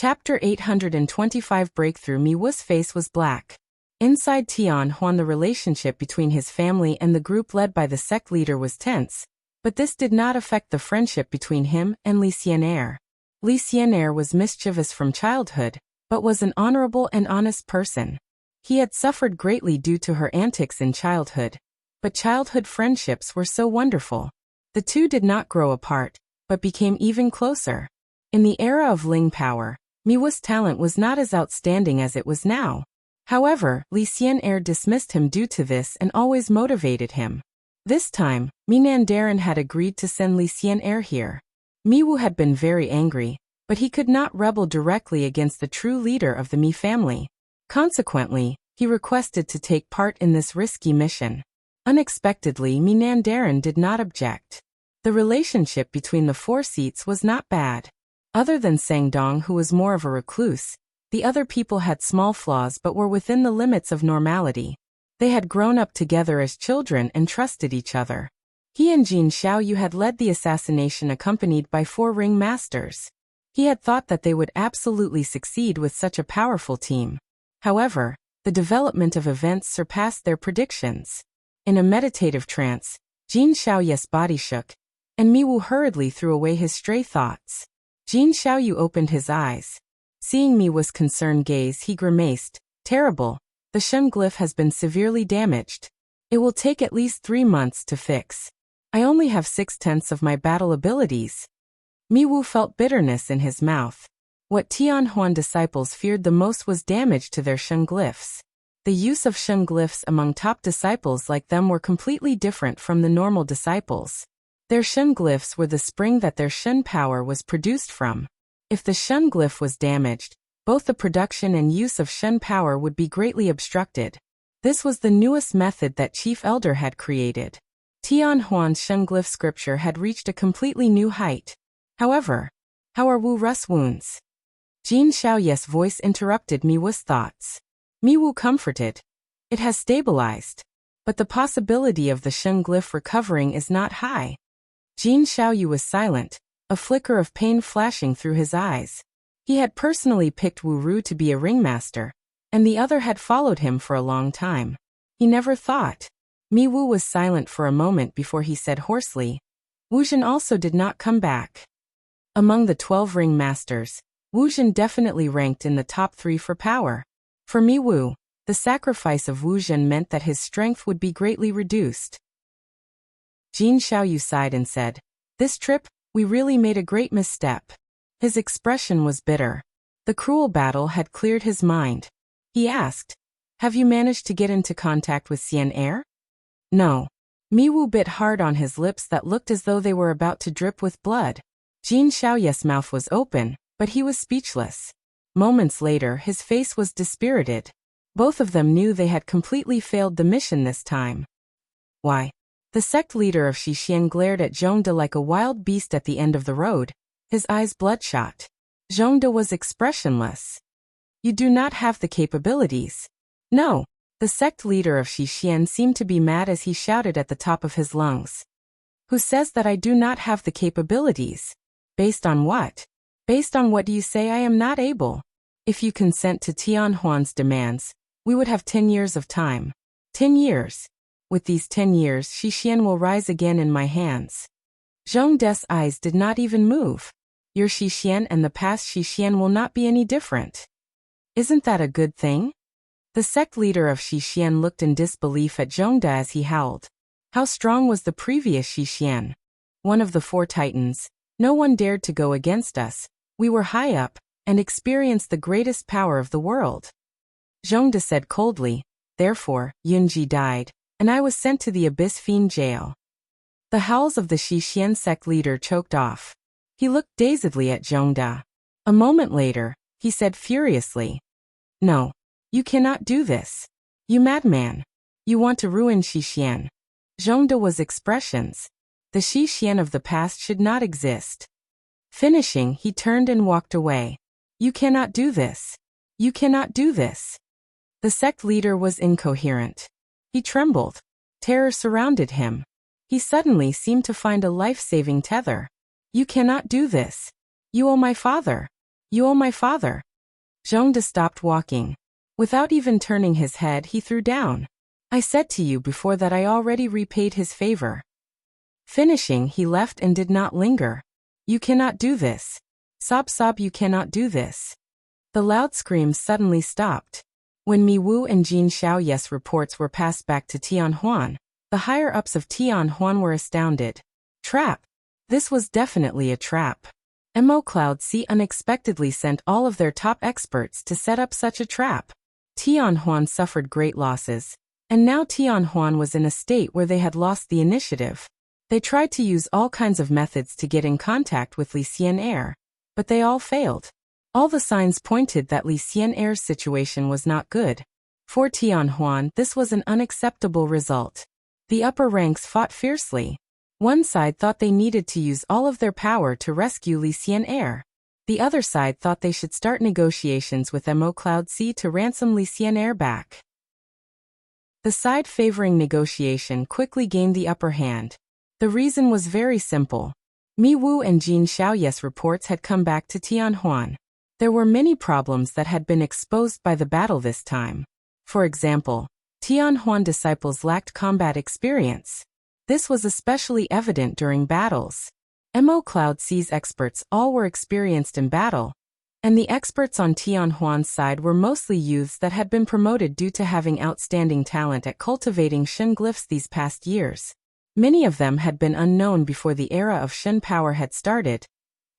Chapter 825 Breakthrough. Miwu's face was black. Inside Tian Huan, the relationship between his family and the group led by the sect leader was tense, but this did not affect the friendship between him and Li Xian'er. Li Xian'er was mischievous from childhood, but was an honorable and honest person. He had suffered greatly due to her antics in childhood, but childhood friendships were so wonderful. The two did not grow apart, but became even closer. In the era of Ling power, Miwu's talent was not as outstanding as it was now. However, Li Xian'er dismissed him due to this and always motivated him. This time, Minandarin had agreed to send Li Xian'er here. Miwu had been very angry, but he could not rebel directly against the true leader of the Mi family. Consequently, he requested to take part in this risky mission. Unexpectedly, Minandarin did not object. The relationship between the four seats was not bad. Other than Sangdong, who was more of a recluse, the other people had small flaws but were within the limits of normality. They had grown up together as children and trusted each other. He and Jin Xiaoyu had led the assassination accompanied by 4 ring masters. He had thought that they would absolutely succeed with such a powerful team. However, the development of events surpassed their predictions. In a meditative trance, Jin Xiaoyu's body shook, and Miwu hurriedly threw away his stray thoughts. Jin Xiaoyu opened his eyes. Seeing Miwu's concerned gaze, he grimaced. Terrible. The Shen glyph has been severely damaged. It will take at least 3 months to fix. I only have 6/10 of my battle abilities. Miwu felt bitterness in his mouth. What Tian Huan disciples feared the most was damage to their Shen glyphs. The use of Shen glyphs among top disciples like them were completely different from the normal disciples. Their Shen glyphs were the spring that their Shen power was produced from. If the Shen glyph was damaged, both the production and use of Shen power would be greatly obstructed. This was the newest method that Chief Elder had created. Tian Huan's Shen glyph scripture had reached a completely new height. However, how are Wu Ru's wounds? Jin Xiaoyu's voice interrupted Miwu's thoughts. Miwu comforted. It has stabilized. But the possibility of the Shen glyph recovering is not high. Jin Xiaoyu was silent, a flicker of pain flashing through his eyes. He had personally picked Wu Ru to be a ringmaster, and the other had followed him for a long time. He never thought. Miwu was silent for a moment before he said hoarsely, Wu Zhen also did not come back. Among the 12 ringmasters, Wu Zhen definitely ranked in the top 3 for power. For Miwu, the sacrifice of Wu Zhen meant that his strength would be greatly reduced. Jin Xiaoyu sighed and said, This trip, we really made a great misstep. His expression was bitter. The cruel battle had cleared his mind. He asked, Have you managed to get into contact with Xian'er? No. Miwu bit hard on his lips that looked as though they were about to drip with blood. Jin Xiaoyu's mouth was open, but he was speechless. Moments later, his face was dispirited. Both of them knew they had completely failed the mission this time. Why? The sect leader of Shixian glared at Zhongde like a wild beast at the end of the road, his eyes bloodshot. Zhongde was expressionless. You do not have the capabilities. No. The sect leader of Shixian seemed to be mad as he shouted at the top of his lungs. Who says that I do not have the capabilities? Based on what? Based on what do you say I am not able? If you consent to Tian Huan's demands, we would have 10 years of time. 10 years. With these 10 years, Shixian will rise again in my hands. Zhongde's eyes did not even move. Your Shixian and the past Shixian will not be any different. Isn't that a good thing? The sect leader of Shixian looked in disbelief at Zhongde as he howled. How strong was the previous Shixian? One of the 4 titans. No one dared to go against us. We were high up, and experienced the greatest power of the world. Zhongde said coldly, Therefore, Yunji died, and I was sent to the Abyss Fiend jail. The howls of the Shixian sect leader choked off. He looked dazedly at Zhongde. A moment later, he said furiously, No. You cannot do this. You madman. You want to ruin Shixian. Zhongde was expressions. The Shixian of the past should not exist. Finishing, he turned and walked away. You cannot do this. You cannot do this. The sect leader was incoherent. He trembled. Terror surrounded him. He suddenly seemed to find a life-saving tether. You cannot do this. You owe my father. You owe my father. Zhongde stopped walking. Without even turning his head, he threw down. I said to you before that I already repaid his favor. Finishing, he left and did not linger. You cannot do this. Sob, you cannot do this. The loud screams suddenly stopped. When Mi Wu and Jin Xiaoye's reports were passed back to Tianhuan, the higher-ups of Tianhuan were astounded. Trap. This was definitely a trap. Cloud C unexpectedly sent all of their top experts to set up such a trap. Tianhuan suffered great losses, and now Tianhuan was in a state where they had lost the initiative. They tried to use all kinds of methods to get in contact with Li Xian'er, but they all failed. All the signs pointed that Li Xian'er's situation was not good. For Tianhuan, this was an unacceptable result. The upper ranks fought fiercely. One side thought they needed to use all of their power to rescue Li Xian'er. The other side thought they should start negotiations with Cloud C to ransom Li Xian'er back. The side favoring negotiation quickly gained the upper hand. The reason was very simple. Mi Wu and Jin Xiaoye's reports had come back to Tianhuan. There were many problems that had been exposed by the battle this time. For example, Tianhuan disciples lacked combat experience. This was especially evident during battles. Cloud C's experts all were experienced in battle, and the experts on Tianhuan's side were mostly youths that had been promoted due to having outstanding talent at cultivating Shen glyphs these past years. Many of them had been unknown before the era of Shen power had started,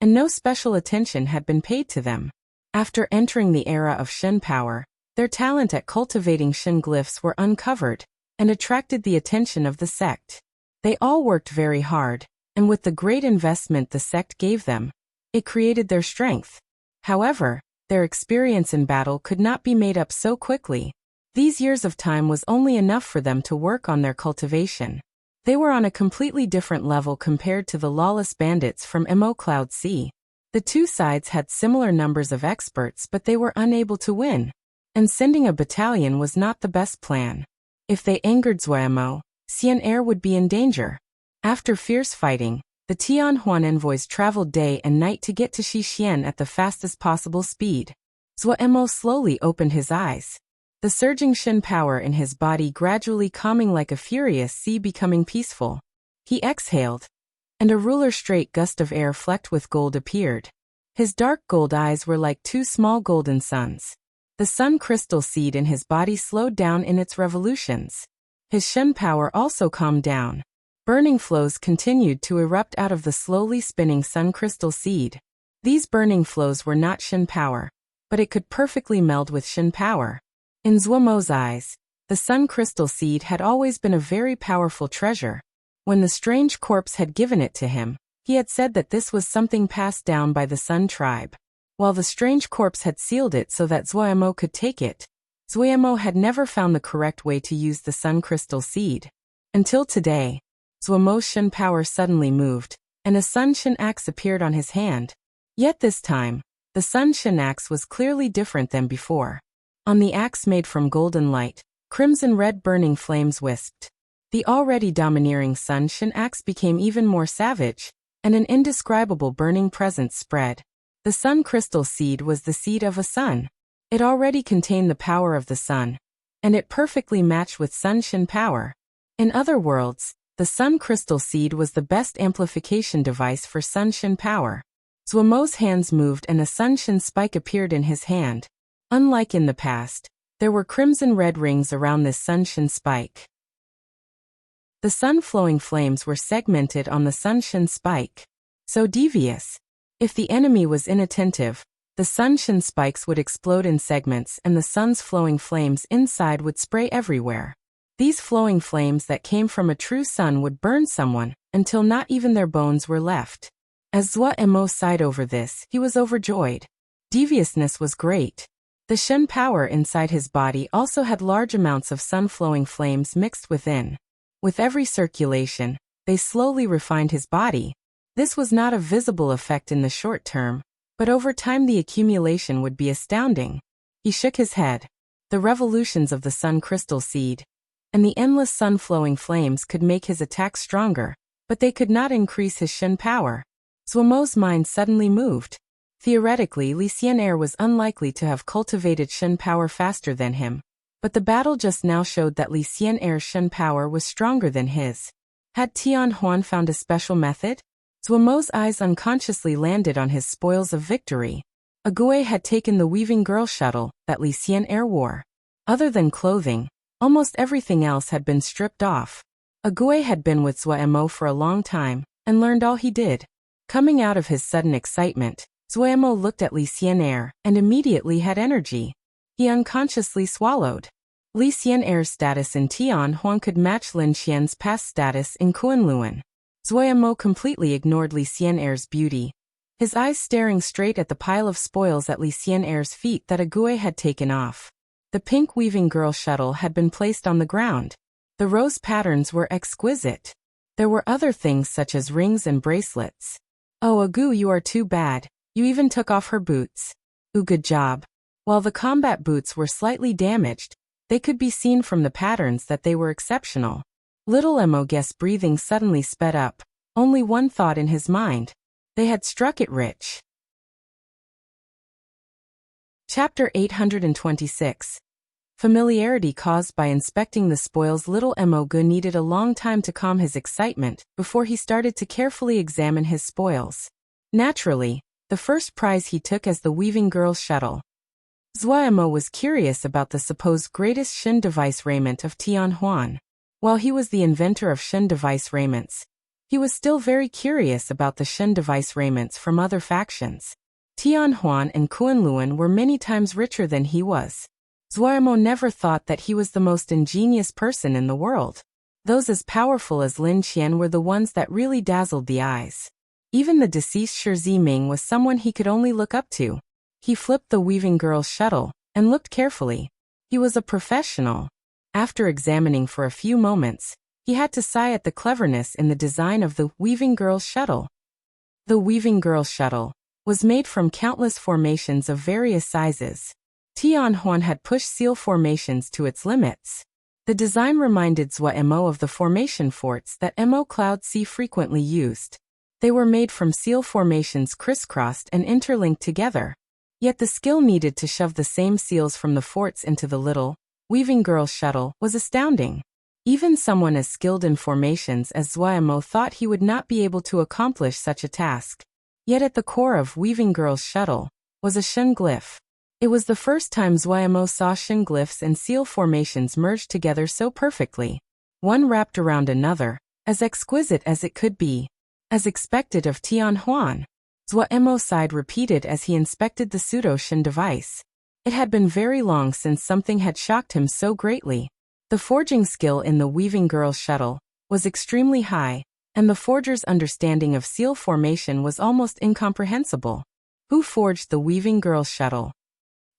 and no special attention had been paid to them. After entering the era of Shen power, their talent at cultivating Shen glyphs were uncovered and attracted the attention of the sect. They all worked very hard, and with the great investment the sect gave them, it created their strength. However, their experience in battle could not be made up so quickly. These years of time was only enough for them to work on their cultivation. They were on a completely different level compared to the lawless bandits from Cloud C. The two sides had similar numbers of experts, but they were unable to win. And sending a battalion was not the best plan. If they angered Zuomo, Xian'er would be in danger. After fierce fighting, the Tianhuan envoys traveled day and night to get to Xixian at the fastest possible speed. Zuomo slowly opened his eyes. The surging Shen power in his body gradually calming like a furious sea becoming peaceful. He exhaled, and a ruler straight gust of air flecked with gold appeared. His dark gold eyes were like two small golden suns. The sun crystal seed in his body slowed down in its revolutions. His Shen power also calmed down. Burning flows continued to erupt out of the slowly spinning sun crystal seed. These burning flows were not Shen power, but it could perfectly meld with Shen power. In Zuomo's eyes, the sun crystal seed had always been a very powerful treasure. When the strange corpse had given it to him, he had said that this was something passed down by the Sun tribe. While the strange corpse had sealed it so that Zuomo could take it, Zuomo had never found the correct way to use the sun crystal seed. Until today, Zuomo's Shen power suddenly moved, and a sun Shen axe appeared on his hand. Yet this time, the sun Shen axe was clearly different than before. On the axe made from golden light, crimson-red burning flames wisped. The already domineering sun Shen axe became even more savage, and an indescribable burning presence spread. The sun crystal seed was the seed of a sun. It already contained the power of the sun, and it perfectly matched with sun Shen power. In other words, the sun crystal seed was the best amplification device for sun Shen power. Zuomo's hands moved and a sun Shen spike appeared in his hand. Unlike in the past, there were crimson-red rings around this sun Shen spike. The sun-flowing flames were segmented on the sun Shen spike. So devious. If the enemy was inattentive, the sun Shen spikes would explode in segments and the sun's flowing flames inside would spray everywhere. These flowing flames that came from a true sun would burn someone, until not even their bones were left. As Zuomo sighed over this, he was overjoyed. Deviousness was great. The Shen power inside his body also had large amounts of sun-flowing flames mixed within. With every circulation, they slowly refined his body. This was not a visible effect in the short term, but over time the accumulation would be astounding. He shook his head. The revolutions of the sun crystal seed and the endless sun-flowing flames could make his attack stronger, but they could not increase his Shen power. Zuomo's mind suddenly moved. Theoretically, Li Xian'er was unlikely to have cultivated Shen power faster than him, but the battle just now showed that Li Xian'er's Shen power was stronger than his. Had Tian Huan found a special method? Zhuo Mo's eyes unconsciously landed on his spoils of victory. Agui had taken the weaving girl shuttle that Li Xian'er wore. Other than clothing, almost everything else had been stripped off. Agui had been with Zhuo Mo for a long time, and learned all he did. Coming out of his sudden excitement, Zhuo Mo looked at Li Xian'er and immediately had energy. He unconsciously swallowed. Li Xian'er's status in Tian Huan could match Lin Xian's past status in Kunlun. Zhuo Mo completely ignored Li Xian'er's beauty, his eyes staring straight at the pile of spoils at Li Xian'er's feet that Agui had taken off. The pink weaving girl shuttle had been placed on the ground. The rose patterns were exquisite. There were other things such as rings and bracelets. Oh, Agu, you are too bad. You even took off her boots. Ooh, good job. While the combat boots were slightly damaged, they could be seen from the patterns that they were exceptional. Little Mo's breathing suddenly sped up, only one thought in his mind. They had struck it rich. Chapter 826. Familiarity caused by inspecting the spoils. Little Mo needed a long time to calm his excitement before he started to carefully examine his spoils. Naturally, the first prize he took as the weaving girl's shuttle. Zhuo Mo was curious about the supposed greatest Shen device raiment of Tian Huan. While he was the inventor of Shen device raiments, he was still very curious about the Shen device raiments from other factions. Tian Huan and Kunlun were many times richer than he was. Zhuo Mo never thought that he was the most ingenious person in the world. Those as powerful as Lin Qian were the ones that really dazzled the eyes. Even the deceased Shi Ziming was someone he could only look up to. He flipped the weaving girl's shuttle and looked carefully. He was a professional. After examining for a few moments, he had to sigh at the cleverness in the design of the weaving girl's shuttle. The weaving girl's shuttle was made from countless formations of various sizes. Tian Huan had pushed seal formations to its limits. The design reminded Zhuo Mo of the formation forts that Mo Cloud Sea frequently used. They were made from seal formations crisscrossed and interlinked together. Yet the skill needed to shove the same seals from the forts into the little weaving girl's shuttle was astounding. Even someone as skilled in formations as Zhuo Mo thought he would not be able to accomplish such a task. Yet at the core of weaving girl's shuttle was a Shen glyph. It was the first time Zhuo Mo saw Shen glyphs and seal formations merged together so perfectly, one wrapped around another, as exquisite as it could be. As expected of Tian Huan, Zhuo Mo sighed repeated as he inspected the pseudo-Shen device. It had been very long since something had shocked him so greatly. The forging skill in the weaving girl's shuttle was extremely high, and the forger's understanding of seal formation was almost incomprehensible. Who forged the weaving girl's shuttle?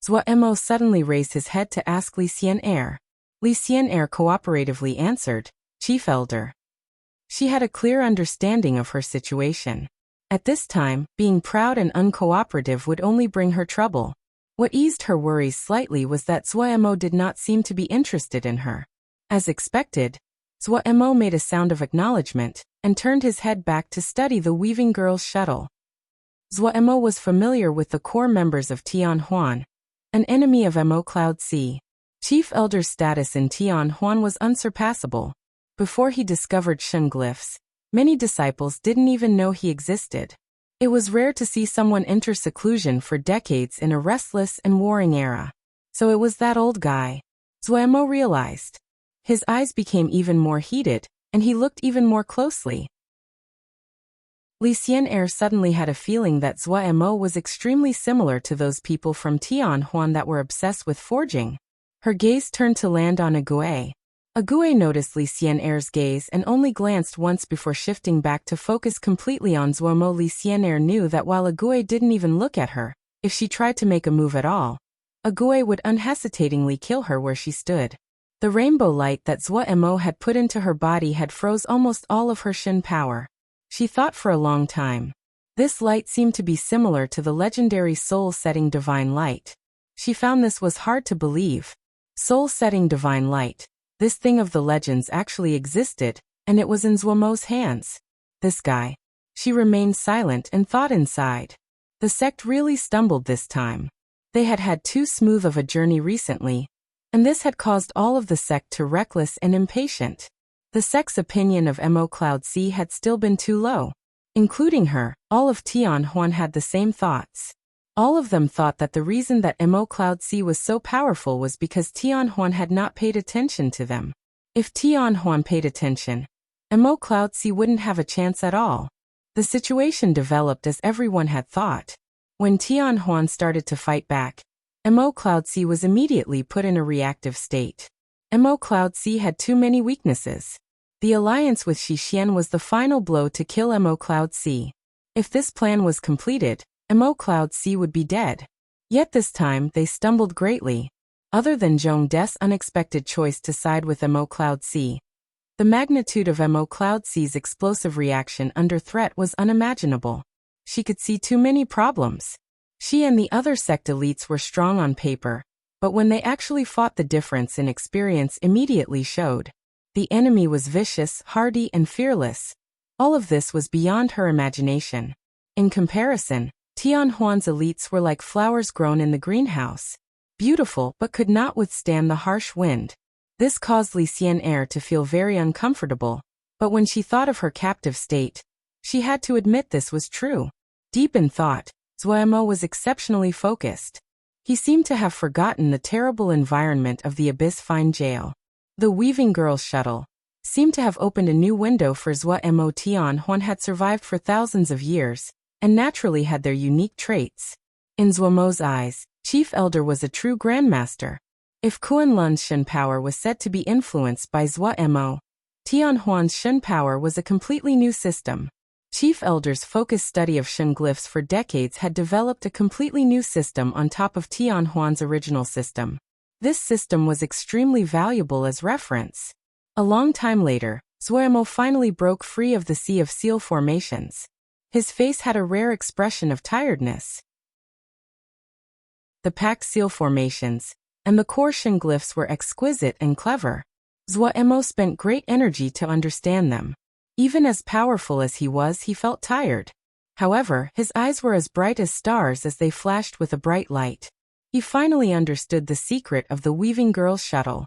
Zhuo Mo suddenly raised his head to ask Li Xian'er. Li Xian'er cooperatively answered, Chief Elder. She had a clear understanding of her situation. At this time, being proud and uncooperative would only bring her trouble. What eased her worries slightly was that Zhuo Mo did not seem to be interested in her. As expected, Zhuo Mo made a sound of acknowledgement and turned his head back to study the weaving girl's shuttle. Zhuo Mo was familiar with the core members of Tian Huan, an enemy of Mo Cloud Sea. Chief Elder's status in Tian Huan was unsurpassable. Before he discovered Shen glyphs, many disciples didn't even know he existed. It was rare to see someone enter seclusion for decades in a restless and warring era. So it was that old guy. Zhuo Mo realized. His eyes became even more heated, and he looked even more closely. Li Xian'er suddenly had a feeling that Zhuo Mo was extremely similar to those people from Tian Huan that were obsessed with forging. Her gaze turned to land on Agui. Agui noticed Li Xian'er's gaze and only glanced once before shifting back to focus completely on Zhuo Mo. Li Xian'er knew that while Agui didn't even look at her, if she tried to make a move at all, Agui would unhesitatingly kill her where she stood. The rainbow light that Zhuo Mo had put into her body had froze almost all of her Shen power. She thought for a long time. This light seemed to be similar to the legendary soul-setting divine light. She found this was hard to believe. Soul-setting divine light. This thing of the legends actually existed, and it was in Zhuo Mo's hands. This guy. She remained silent and thought inside. The sect really stumbled this time. They had had too smooth of a journey recently, and this had caused all of the sect to reckless and impatient. The sect's opinion of Mo Cloud C had still been too low. Including her, all of Tian Huan had the same thoughts. All of them thought that the reason that Mo Cloud C was so powerful was because Tian Huan had not paid attention to them. If Tian Huan paid attention, Mo Cloud C wouldn't have a chance at all. The situation developed as everyone had thought. When Tian Huan started to fight back, Mo Cloud C was immediately put in a reactive state. Mo Cloud C had too many weaknesses. The alliance with Xixian was the final blow to kill Mo Cloud C. If this plan was completed, Mo Cloud C would be dead. Yet this time they stumbled greatly. Other than Zhong De's unexpected choice to side with Mo Cloud C, the magnitude of Mo Cloud C's explosive reaction under threat was unimaginable. She could see too many problems. She and the other sect elites were strong on paper, but when they actually fought, the difference in experience immediately showed. The enemy was vicious, hardy, and fearless. All of this was beyond her imagination. In comparison, Tian Huan's elites were like flowers grown in the greenhouse. Beautiful but could not withstand the harsh wind. This caused Li Xian'er to feel very uncomfortable, but when she thought of her captive state, she had to admit this was true. Deep in thought, Zuo was exceptionally focused. He seemed to have forgotten the terrible environment of the Abyss Fine Jail. The Weaving Girls shuttle seemed to have opened a new window for Zuo. Tian Huan had survived for thousands of years, and naturally had their unique traits. In Zuo's eyes, Chief Elder was a true grandmaster. If Kunlun's Shen power was said to be influenced by Zuo, Tian Huan's Shen power was a completely new system. Chief Elder's focused study of Shen glyphs for decades had developed a completely new system on top of Tian Huan's original system. This system was extremely valuable as reference. A long time later, Zuo finally broke free of the Sea of Seal formations. His face had a rare expression of tiredness. The packed seal formations and the core Shen glyphs were exquisite and clever. Zuo spent great energy to understand them. Even as powerful as he was, he felt tired. However, his eyes were as bright as stars as they flashed with a bright light. He finally understood the secret of the Weaving Girls shuttle.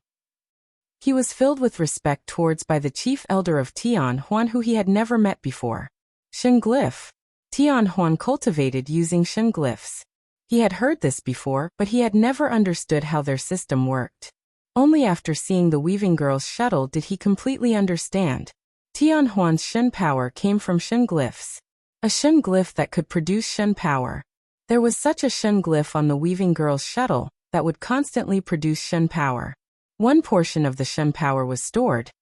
He was filled with respect towards by the Chief Elder of Tian Huan, who he had never met before. Shen glyph. Tian Huan cultivated using Shen glyphs. He had heard this before, but he had never understood how their system worked. Only after seeing the Weaving Girls shuttle did he completely understand. Tian Huan's Shen power came from Shen glyphs. A Shen glyph that could produce Shen power. There was such a Shen glyph on the Weaving Girls shuttle that would constantly produce Shen power. One portion of the Shen power was stored,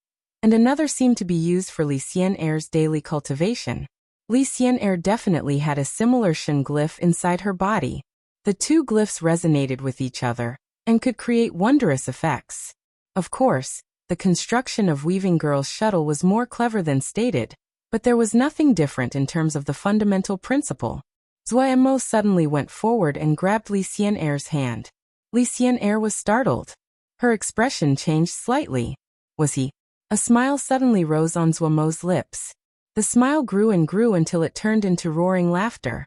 and another seemed to be used for Li Xian'er's daily cultivation. Li Xian'er definitely had a similar Shen glyph inside her body. The two glyphs resonated with each other and could create wondrous effects. Of course, the construction of Weaving Girls shuttle was more clever than stated, but there was nothing different in terms of the fundamental principle. Zuo suddenly went forward and grabbed Li Xian'er's hand. Li Xian'er was startled. Her expression changed slightly. Was he? A smile suddenly rose on Zuo's lips. The smile grew and grew until it turned into roaring laughter.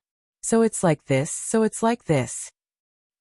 So it's like this, so it's like this.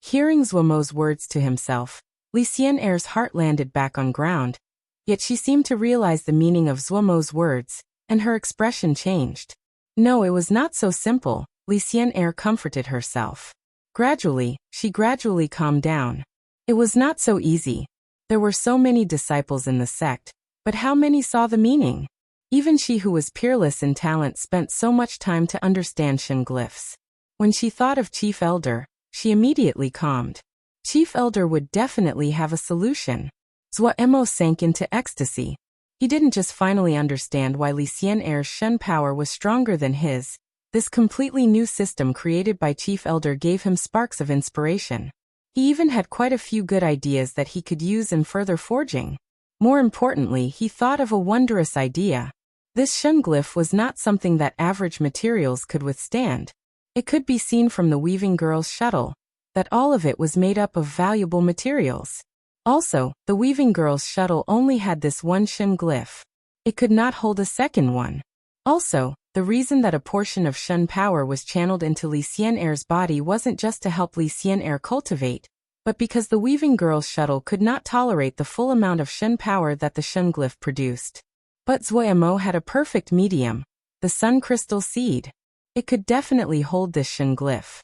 Hearing Zuo's words to himself, Li Xian'er's heart landed back on ground. Yet she seemed to realize the meaning of Zuo's words, and her expression changed. No, it was not so simple, Li Xian'er comforted herself. Gradually, she gradually calmed down. It was not so easy. There were so many disciples in the sect, but how many saw the meaning? Even she who was peerless in talent spent so much time to understand Shen glyphs. When she thought of Chief Elder, she immediately calmed. Chief Elder would definitely have a solution. Zuo sank into ecstasy. He didn't just finally understand why Li Xian'er's Shen power was stronger than his. This completely new system created by Chief Elder gave him sparks of inspiration. He even had quite a few good ideas that he could use in further forging. More importantly, he thought of a wondrous idea. This Shen glyph was not something that average materials could withstand. It could be seen from the Weaving Girls shuttle that all of it was made up of valuable materials. Also, the Weaving Girls shuttle only had this one Shen glyph. It could not hold a second one. Also, the reason that a portion of Shen power was channeled into Li Xian'er's body wasn't just to help Li Xian'er cultivate, but because the Weaving Girl's shuttle could not tolerate the full amount of Shen power that the Shen glyph produced. But Zuoyamo had a perfect medium, the Sun Crystal Seed. It could definitely hold this Shen glyph.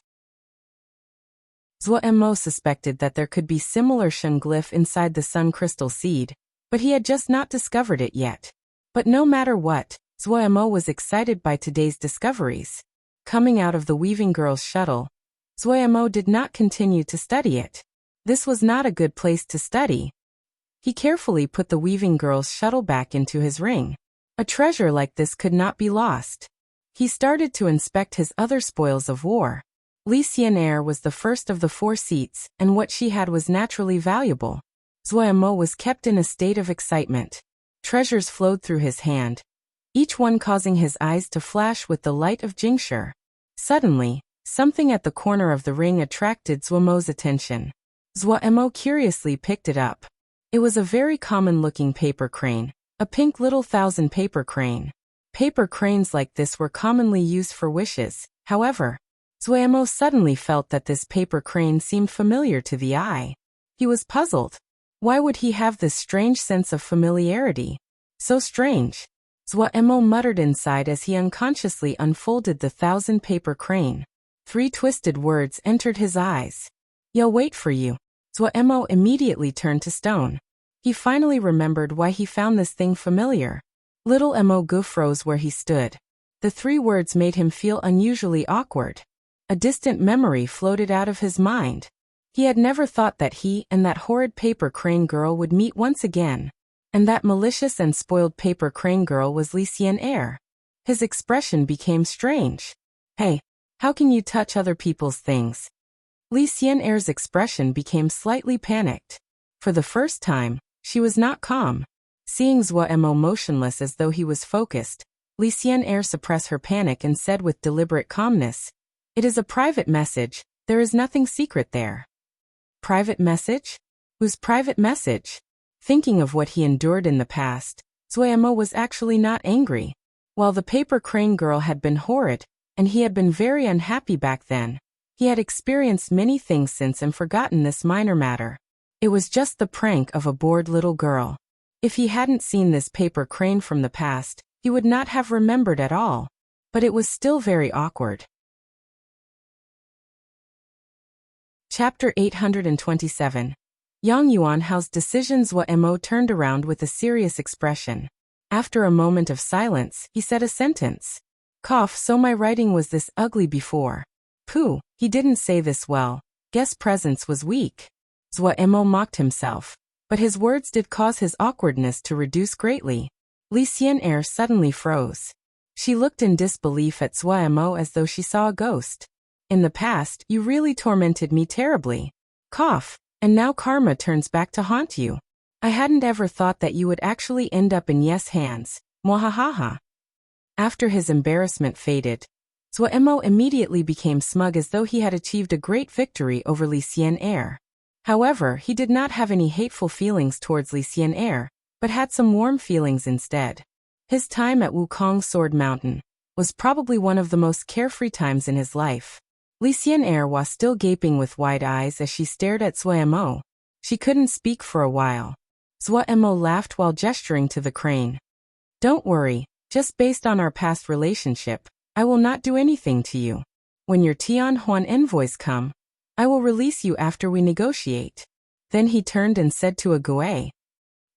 Zuoyamo suspected that there could be similar Shen glyph inside the Sun Crystal Seed, but he had just not discovered it yet. But no matter what, Zuoyamo was excited by today's discoveries. Coming out of the Weaving Girl's shuttle, Zuoyamo did not continue to study it. This was not a good place to study. He carefully put the Weaving Girl's shuttle back into his ring. A treasure like this could not be lost. He started to inspect his other spoils of war. Li Xian'er was the first of the 4 seats, and what she had was naturally valuable. Zuoyamo was kept in a state of excitement. Treasures flowed through his hand, each one causing his eyes to flash with the light of Jingshi. Suddenly, something at the corner of the ring attracted Zuoyamo's attention. Zuoyamo curiously picked it up. It was a very common-looking paper crane, a pink little 1,000 paper crane. Paper cranes like this were commonly used for wishes. However, Zuoyamo suddenly felt that this paper crane seemed familiar to the eye. He was puzzled. Why would he have this strange sense of familiarity? So strange. Zuoyamo muttered inside as he unconsciously unfolded the 1,000 paper crane. 3 twisted words entered his eyes. "You'll wait for you." Zuoyamo immediately turned to stone. He finally remembered why he found this thing familiar. Little Mo froze where he stood. The 3 words made him feel unusually awkward. A distant memory floated out of his mind. He had never thought that he and that horrid paper crane girl would meet once again. And that malicious and spoiled paper crane girl was Li Xian'er. His expression became strange. "Hey, how can you touch other people's things?" Li Xian'er's expression became slightly panicked. For the first time, she was not calm. Seeing Zuoyamo motionless as though he was focused, Li Xian'er suppressed her panic and said with deliberate calmness, "It is a private message, there is nothing secret there." Private message? Whose private message? Thinking of what he endured in the past, Zuoyamo was actually not angry. While the paper crane girl had been horrid, and he had been very unhappy back then, he had experienced many things since and forgotten this minor matter. It was just the prank of a bored little girl. If he hadn't seen this paper crane from the past, he would not have remembered at all. But it was still very awkward. Chapter 827. Yang Yuanhao's decision. Zuoyamo turned around with a serious expression. After a moment of silence, he said a sentence. So my writing was this ugly before. Pooh, he didn't say this well. Guess presence was weak. Zuoyamo mocked himself. But his words did cause his awkwardness to reduce greatly. Li Xian'er suddenly froze. She looked in disbelief at Zuoyamo as though she saw a ghost. "In the past, you really tormented me terribly. And now karma turns back to haunt you. I hadn't ever thought that you would actually end up in Yes' hands. Mwahaha." After his embarrassment faded, Zuoyamo immediately became smug as though he had achieved a great victory over Li Xian'er. However, he did not have any hateful feelings towards Li Xian'er, but had some warm feelings instead. His time at Wukong Sword Mountain was probably one of the most carefree times in his life. Li Xian'er was still gaping with wide eyes as she stared at Zuoyamo. She couldn't speak for a while. Zuoyamo laughed while gesturing to the crane. "Don't worry, just based on our past relationship, I will not do anything to you. When your Tianhuan envoys come, I will release you after we negotiate." Then he turned and said to Ague,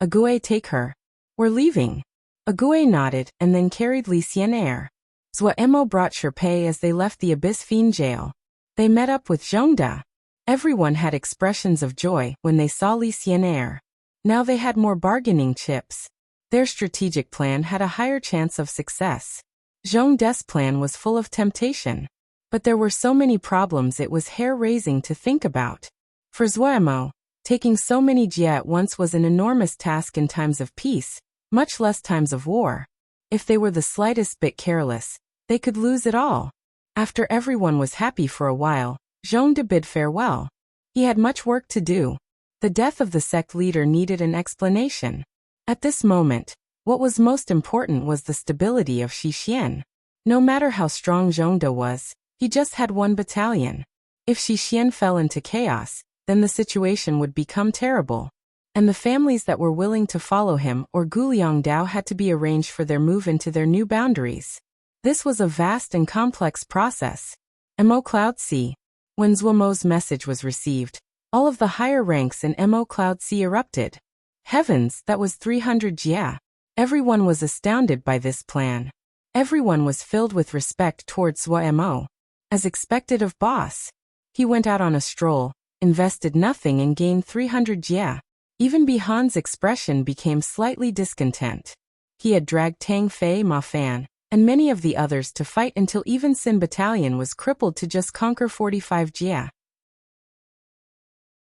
"Ague, take her. We're leaving." Ague nodded and then carried Li Xian'er. Zuoyamo brought Sherpei as they left the Abyss Fiend jail. They met up with Zhongda. Everyone had expressions of joy when they saw Li Xian'er. Now they had more bargaining chips. Their strategic plan had a higher chance of success. Zhongda's plan was full of temptation. But there were so many problems it was hair-raising to think about. For Zuoyamo, taking so many jia at once was an enormous task in times of peace, much less times of war. If they were the slightest bit careless, they could lose it all. After everyone was happy for a while, Zhongda bid farewell. He had much work to do. The death of the sect leader needed an explanation. At this moment, What was most important was the stability of Xixian. No matter how strong Zhongde was, he just had one battalion. If Xixian fell into chaos, then the situation would become terrible. And the families that were willing to follow him or Guliangdao had to be arranged for their move into their new boundaries. This was a vast and complex process. Mo Cloud C. When Zuomo's message was received, all of the higher ranks in Mo Cloud C erupted. Heavens, that was 300 jia. Everyone was astounded by this plan. Everyone was filled with respect towards Zuo. As expected of boss, he went out on a stroll, invested nothing and gained 300 jia. Even Bihan's expression became slightly discontent. He had dragged Tang Fei Ma Fan and many of the others to fight until even Sin Battalion was crippled to just conquer 45 jia.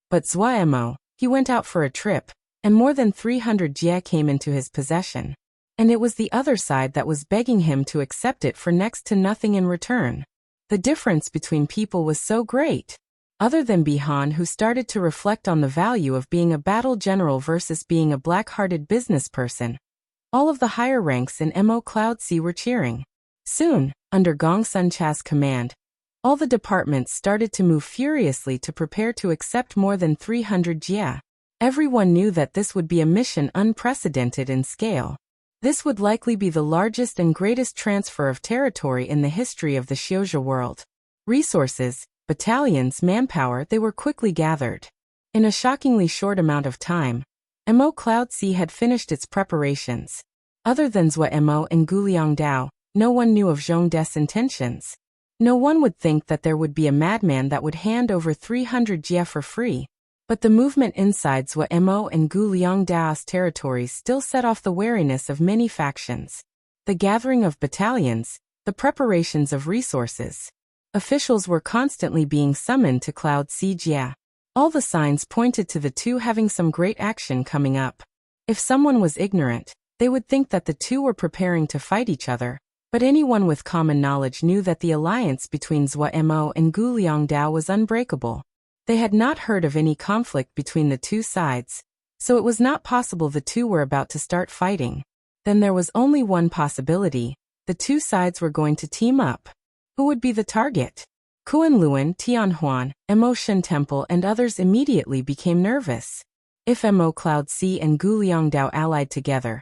But Zuo, he went out for a trip, and more than 300 jia came into his possession. And it was the other side that was begging him to accept it for next to nothing in return. The difference between people was so great. Other than Bihan, who started to reflect on the value of being a battle general versus being a black-hearted business person, all of the higher ranks in Mo Cloud C were cheering. Soon, under Gong Suncha's command, all the departments started to move furiously to prepare to accept more than 300 jia. Everyone knew that this would be a mission unprecedented in scale. This would likely be the largest and greatest transfer of territory in the history of the Xiuzhi world. Resources, battalions, manpower, they were quickly gathered. In a shockingly short amount of time, Mo Cloud C had finished its preparations. Other than Zuo and Guliangdao, no one knew of Zhongde's intentions. No one would think that there would be a madman that would hand over 300 jia for free. But the movement inside Zuo and Guliangdao's territories still set off the wariness of many factions. The gathering of battalions, the preparations of resources. Officials were constantly being summoned to Cloud C jia. All the signs pointed to the two having some great action coming up. If someone was ignorant, they would think that the two were preparing to fight each other. But anyone with common knowledge knew that the alliance between Zuo and Guliangdao was unbreakable. They had not heard of any conflict between the two sides, so it was not possible the two were about to start fighting. Then there was only one possibility: the two sides were going to team up. Who would be the target? Kunlun, Tianhuan, Mo Shen Temple and others immediately became nervous. If Mo Cloud C and Guliangdao allied together,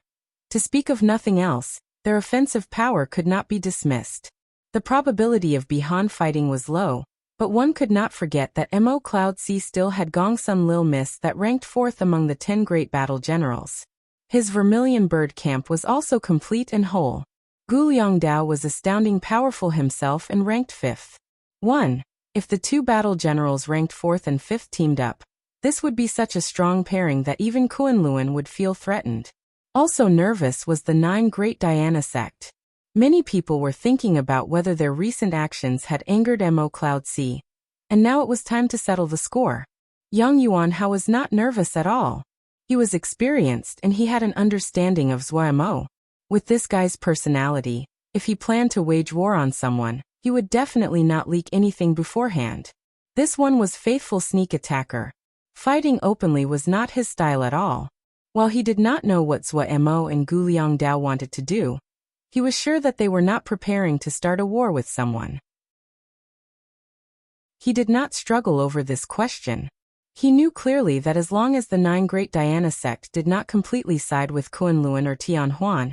to speak of nothing else, their offensive power could not be dismissed. The probability of Bihan fighting was low, but one could not forget that Mo Cloud C still had Gongsun Lil Miss that ranked 4th among the 10 great battle generals. His Vermilion Bird camp was also complete and whole. Guliangdao was astounding powerful himself and ranked 5th. 1. If the two battle generals ranked 4th and 5th teamed up, this would be such a strong pairing that even Kunlun would feel threatened. Also nervous was the 9 Great Diana sect. Many people were thinking about whether their recent actions had angered Mo Cloud C, and now it was time to settle the score. Yang Yuanhao was not nervous at all. He was experienced and he had an understanding of Zuo. With this guy's personality, if he planned to wage war on someone, he would definitely not leak anything beforehand. This one was faithful sneak attacker. Fighting openly was not his style at all. While he did not know what Zuo and Guliangdao wanted to do, he was sure that they were not preparing to start a war with someone. He did not struggle over this question. He knew clearly that as long as the 9 Great Diana sect did not completely side with Kunlun or Tianhuan,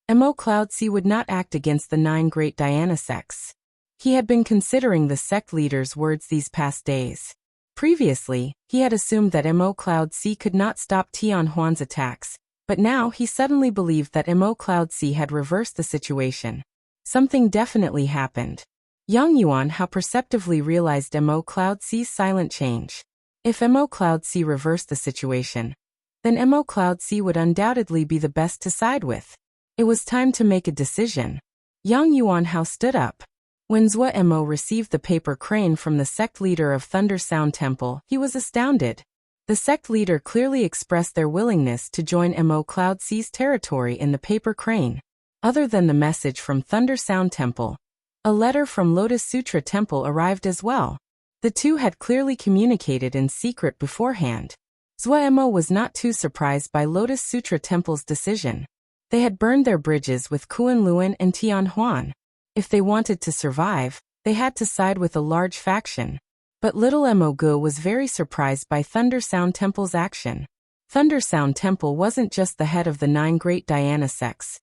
Mo Cloud C would not act against the 9 Great Diana sects. He had been considering the sect leaders' words these past days. Previously, he had assumed that Mo Cloud C could not stop Tianhuan's attacks, but now he suddenly believed that Mo Cloud C had reversed the situation. Something definitely happened. Yang Yuanhao perceptively realized Mo Cloud C's silent change. If Mo Cloud C reversed the situation, then Mo Cloud C would undoubtedly be the best to side with. It was time to make a decision. Yang Yuanhao stood up. When Zuo received the paper crane from the sect leader of Thunder Sound Temple, he was astounded. The sect leader clearly expressed their willingness to join Mo Cloud C's territory in the paper crane. Other than the message from Thunder Sound Temple, a letter from Lotus Sutra Temple arrived as well. The two had clearly communicated in secret beforehand. Zuo was not too surprised by Lotus Sutra Temple's decision. They had burned their bridges with Kunlun and Tianhuan. If they wanted to survive, they had to side with a large faction. But little Mo was very surprised by Thunder Sound Temple's action. Thunder Sound Temple wasn't just the head of the 9 great Diana sects.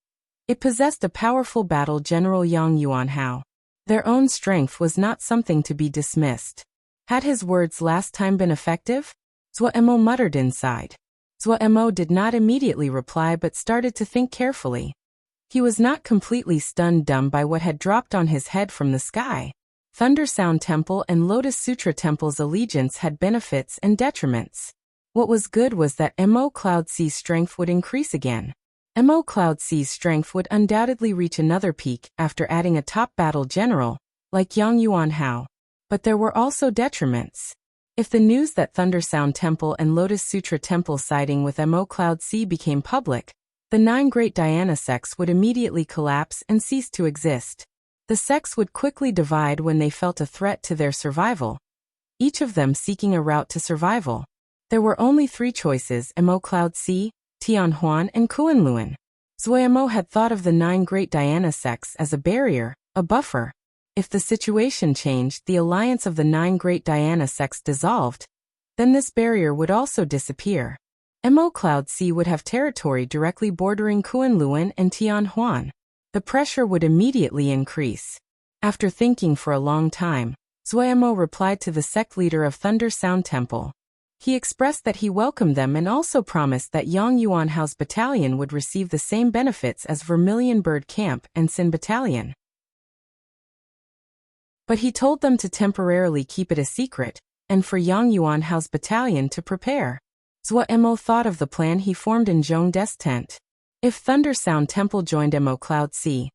It possessed a powerful battle general Yang Yuanhao. Their own strength was not something to be dismissed. Had his words last time been effective? Mo muttered inside. Mo did not immediately reply but started to think carefully. He was not completely stunned dumb by what had dropped on his head from the sky. Thunder Sound Temple and Lotus Sutra Temple's allegiance had benefits and detriments. What was good was that Mo Cloud C's strength would increase again. Mo Cloud C's strength would undoubtedly reach another peak after adding a top battle general, like Yang Yuanhao. But there were also detriments. If the news that Thunder Sound Temple and Lotus Sutra Temple siding with Mo Cloud C became public, the 9 great Diana sects would immediately collapse and cease to exist. The sects would quickly divide when they felt a threat to their survival, each of them seeking a route to survival. There were only 3 choices: Mo Cloud C, Tianhuan and Kunlun. Mo had thought of the 9 great Diana sects as a barrier, a buffer. If the situation changed, the alliance of the 9 great Diana sects dissolved, then this barrier would also disappear. Mo Cloud C would have territory directly bordering Kunlun and Tianhuan. The pressure would immediately increase. After thinking for a long time, Mo replied to the sect leader of Thunder Sound Temple. He expressed that he welcomed them and also promised that Yang Yuanhao's battalion would receive the same benefits as Vermilion Bird Camp and Sin Battalion. But he told them to temporarily keep it a secret, and for Yang Yuanhao's battalion to prepare. Mo thought of the plan he formed in Zhong De's tent. If Thunder Sound Temple joined Mo Cloud C,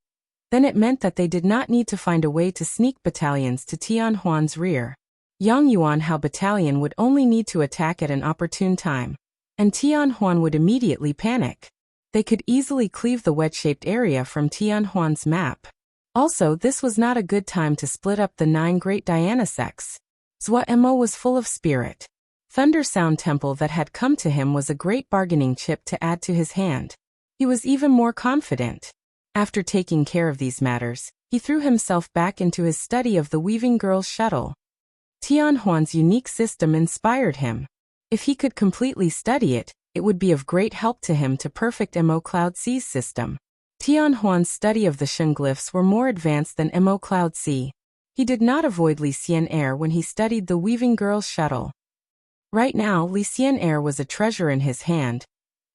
then it meant that they did not need to find a way to sneak battalions to Tianhuan's rear. Yang Yuanhao battalion would only need to attack at an opportune time, and Tianhuan would immediately panic. They could easily cleave the wedge-shaped area from Tianhuan's map. Also, this was not a good time to split up the 9 great Diana sects. Mo was full of spirit. Thunder Sound Temple that had come to him was a great bargaining chip to add to his hand. He was even more confident. After taking care of these matters, he threw himself back into his study of the Weaving Girl's shuttle. Tianhuan's unique system inspired him. If he could completely study it, it would be of great help to him to perfect Mo Cloud C's system. Tianhuan's study of the Shun glyphs were more advanced than Mo Cloud C. He did not avoid Li Xian when he studied the Weaving Girl's shuttle. Right now, Li Xian was a treasure in his hand,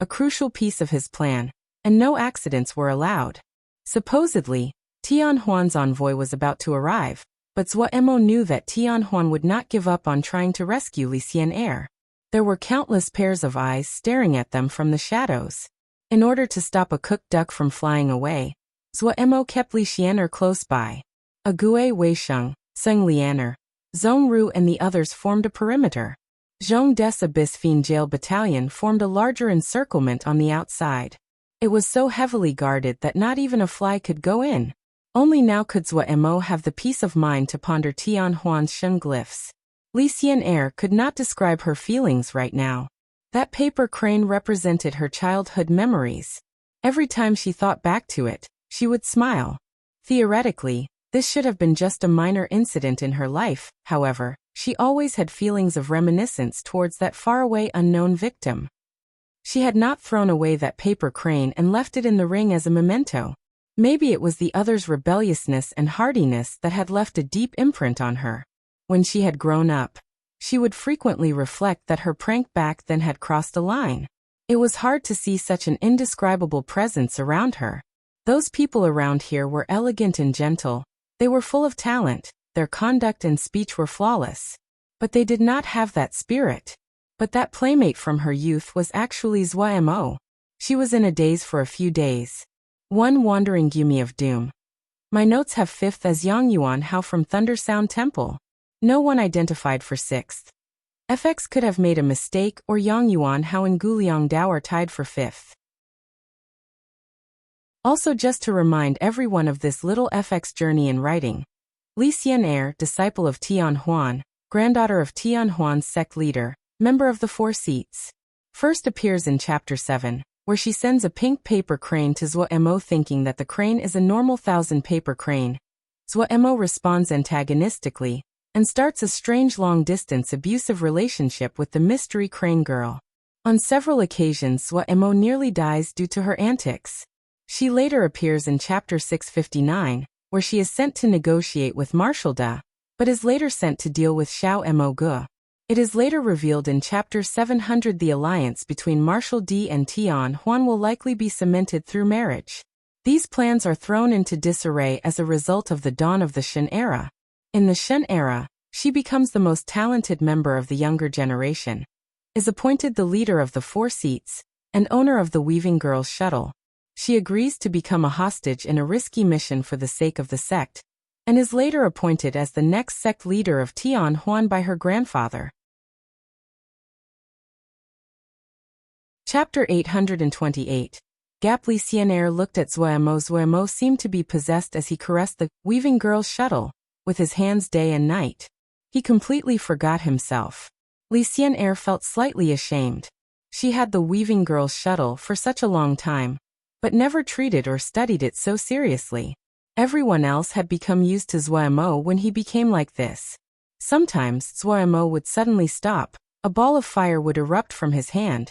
a crucial piece of his plan, and no accidents were allowed. Supposedly, Tianhuan's envoy was about to arrive, but Mo knew that Tianhuan would not give up on trying to rescue Li Xian. There were countless pairs of eyes staring at them from the shadows. In order to stop a cooked duck from flying away, Mo kept Li Xian close by. Ague Weisheng, Seng Lianer, Zhong Ru and the others formed a perimeter. Zhong De's Abyss Fiend Jail Battalion formed a larger encirclement on the outside. It was so heavily guarded that not even a fly could go in. Only now could Mo have the peace of mind to ponder Tianhuan's Shun glyphs. Li Xian could not describe her feelings right now. That paper crane represented her childhood memories. Every time she thought back to it, she would smile. Theoretically, this should have been just a minor incident in her life, however, she always had feelings of reminiscence towards that faraway unknown victim. She had not thrown away that paper crane and left it in the ring as a memento. Maybe it was the other's rebelliousness and hardiness that had left a deep imprint on her. When she had grown up, she would frequently reflect that her prank back then had crossed a line. It was hard to see such an indescribable presence around her. Those people around here were elegant and gentle. They were full of talent, their conduct and speech were flawless. But they did not have that spirit. But that playmate from her youth was actually Mo. She was in a daze for a few days. One wandering Gumi of Doom. My notes have 5th as Yang Yuanhao from Thunder Sound Temple. No one identified for 6th. FX could have made a mistake, or Yang Yuanhao and Guliang Dao are tied for 5th. Also, just to remind everyone of this little FX journey in writing, Li Xian disciple of Tianhuan, granddaughter of Tianhuan's sect leader, member of the 4 seats, first appears in Chapter 7, where she sends a pink paper crane to Zhuo thinking that the crane is a normal 1,000-paper crane. Zhuo responds antagonistically and starts a strange long-distance abusive relationship with the mystery crane girl. On several occasions Zhuo nearly dies due to her antics. She later appears in chapter 659, where she is sent to negotiate with Marshal Da, but is later sent to deal with Xiao Mo. It is later revealed in chapter 700 the alliance between Marshal D and Tian Huan will likely be cemented through marriage. These plans are thrown into disarray as a result of the dawn of the Shen era. In the Shen era, she becomes the most talented member of the younger generation, is appointed the leader of the 4 seats, and owner of the Weaving Girls shuttle. She agrees to become a hostage in a risky mission for the sake of the sect, and is later appointed as the next sect leader of Tian Huan by her grandfather. Chapter 828. Gap. Li Xian'er looked at Zhuo. Zhuo seemed to be possessed as he caressed the Weaving Girls shuttle with his hands day and night. He completely forgot himself. Li Xian'er felt slightly ashamed. She had the Weaving Girls shuttle for such a long time, but never treated or studied it so seriously. Everyone else had become used to Zhuo when he became like this. Sometimes Zhuo would suddenly stop, a ball of fire would erupt from his hand,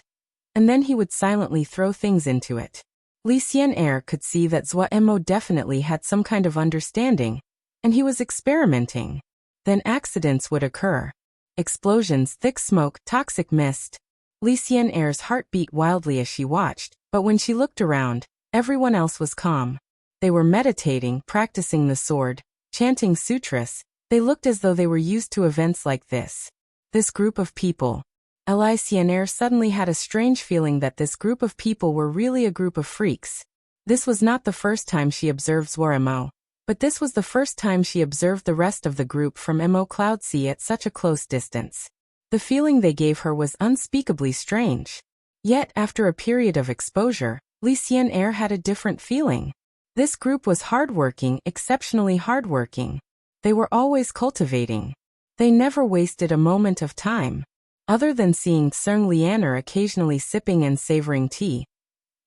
and then he would silently throw things into it. Li Xian'er could see that Zhuo definitely had some kind of understanding, and he was experimenting. Then accidents would occur. Explosions, thick smoke, toxic mist. Li Xian'er's heart beat wildly as she watched, but when she looked around, everyone else was calm. They were meditating, practicing the sword, chanting sutras. They looked as though they were used to events like this. This group of people. Li Xian'er suddenly had a strange feeling that this group of people were really a group of freaks. This was not the first time she observed Zhuo, but this was the first time she observed the rest of the group from Mo Cloud Sea at such a close distance. The feeling they gave her was unspeakably strange. Yet, after a period of exposure, Li Xian'er had a different feeling. This group was hardworking, exceptionally hardworking. They were always cultivating. They never wasted a moment of time. Other than seeing Tseng Lianer occasionally sipping and savoring tea,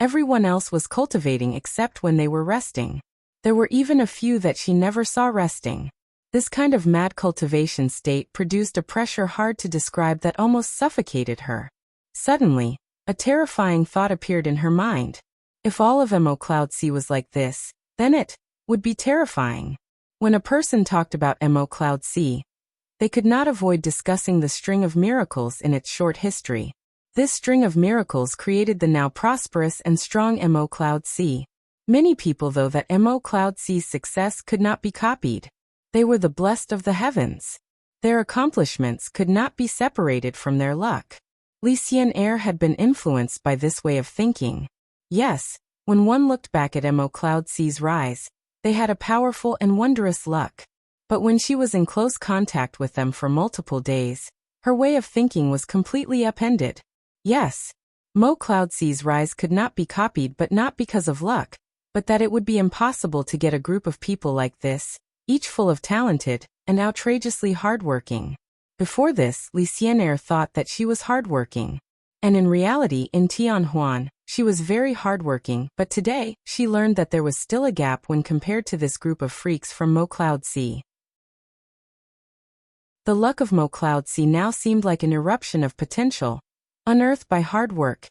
everyone else was cultivating except when they were resting. There were even a few that she never saw resting. This kind of mad cultivation state produced a pressure hard to describe that almost suffocated her. Suddenly, a terrifying thought appeared in her mind. If all of Mo Cloud Sea was like this, then it would be terrifying. When a person talked about Mo Cloud Sea, they could not avoid discussing the string of miracles in its short history. This string of miracles created the now prosperous and strong Mo Cloud Sea. Many people though that Mo Cloud Sea's success could not be copied. They were the blessed of the heavens. Their accomplishments could not be separated from their luck. Li Xian'er had been influenced by this way of thinking. Yes, when one looked back at Mo Cloud Sea's rise, they had a powerful and wondrous luck. But when she was in close contact with them for multiple days, her way of thinking was completely upended. Yes, Mo Cloud Sea's rise could not be copied, but not because of luck, but that it would be impossible to get a group of people like this, each full of talented and outrageously hardworking. Before this, Li Xian'er thought that she was hardworking. And in reality, in Tian Huan, she was very hardworking, but today, she learned that there was still a gap when compared to this group of freaks from Mo Cloud Sea. The luck of Mo Cloud Sea now seemed like an eruption of potential, unearthed by hard work.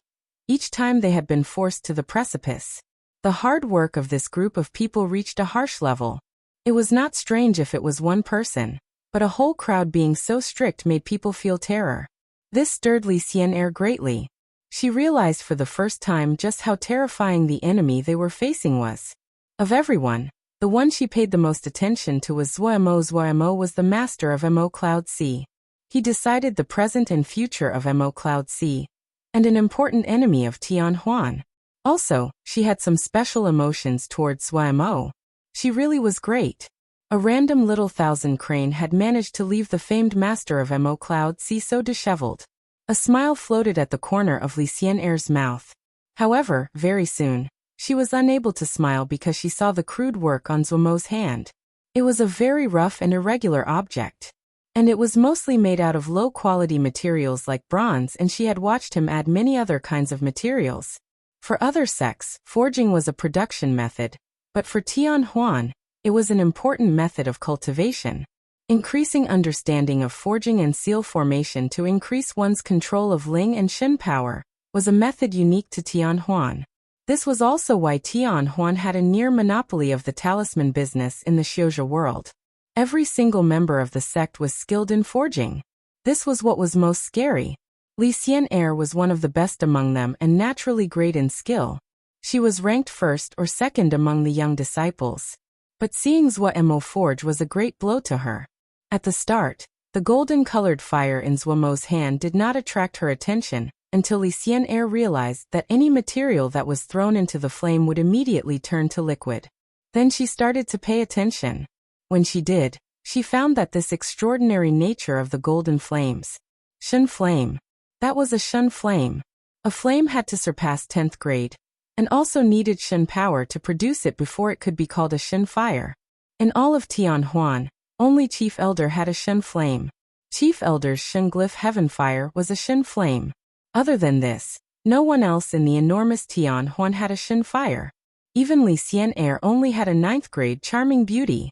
Each time they had been forced to the precipice. The hard work of this group of people reached a harsh level. It was not strange if it was one person, but a whole crowd being so strict made people feel terror. This stirred Li Xian'er greatly. She realized for the first time just how terrifying the enemy they were facing was. Of everyone, the one she paid the most attention to was Zhuo. Zhuo was the master of Mo Cloud Sea. He decided the present and future of Mo Cloud Sea, and an important enemy of Tian Huan. Also, she had some special emotions towards Zhuo. She really was great. A random little 1,000 crane had managed to leave the famed master of Mo Cloud Sea so disheveled. A smile floated at the corner of Li Xian'er's mouth. However, very soon, she was unable to smile because she saw the crude work on Zhuo's hand. It was a very rough and irregular object. And it was mostly made out of low-quality materials like bronze, and she had watched him add many other kinds of materials. For other sects, forging was a production method, but for Tian Huan, it was an important method of cultivation. Increasing understanding of forging and seal formation to increase one's control of Ling and Shen power was a method unique to Tian Huan. This was also why Tian Huan had a near monopoly of the talisman business in the Xiuzhi world. Every single member of the sect was skilled in forging. This was what was most scary. Li Xian'er was one of the best among them and naturally great in skill. She was ranked first or second among the young disciples. But seeing Zuomo forge was a great blow to her. At the start, the golden-colored fire in Zuomo's hand did not attract her attention until Li Xian'er realized that any material that was thrown into the flame would immediately turn to liquid. Then she started to pay attention. When she did, she found that this extraordinary nature of the golden flames. Shen flame. That was a Shen flame. A flame had to surpass 10th grade, and also needed Shen power to produce it before it could be called a Shen fire. In all of Tian Huan, only Chief Elder had a Shen flame. Chief Elder's Shen glyph heaven fire was a Shen flame. Other than this, no one else in the enormous Tian Huan had a Shen fire. Even Li Xian'er only had a 9th grade charming beauty.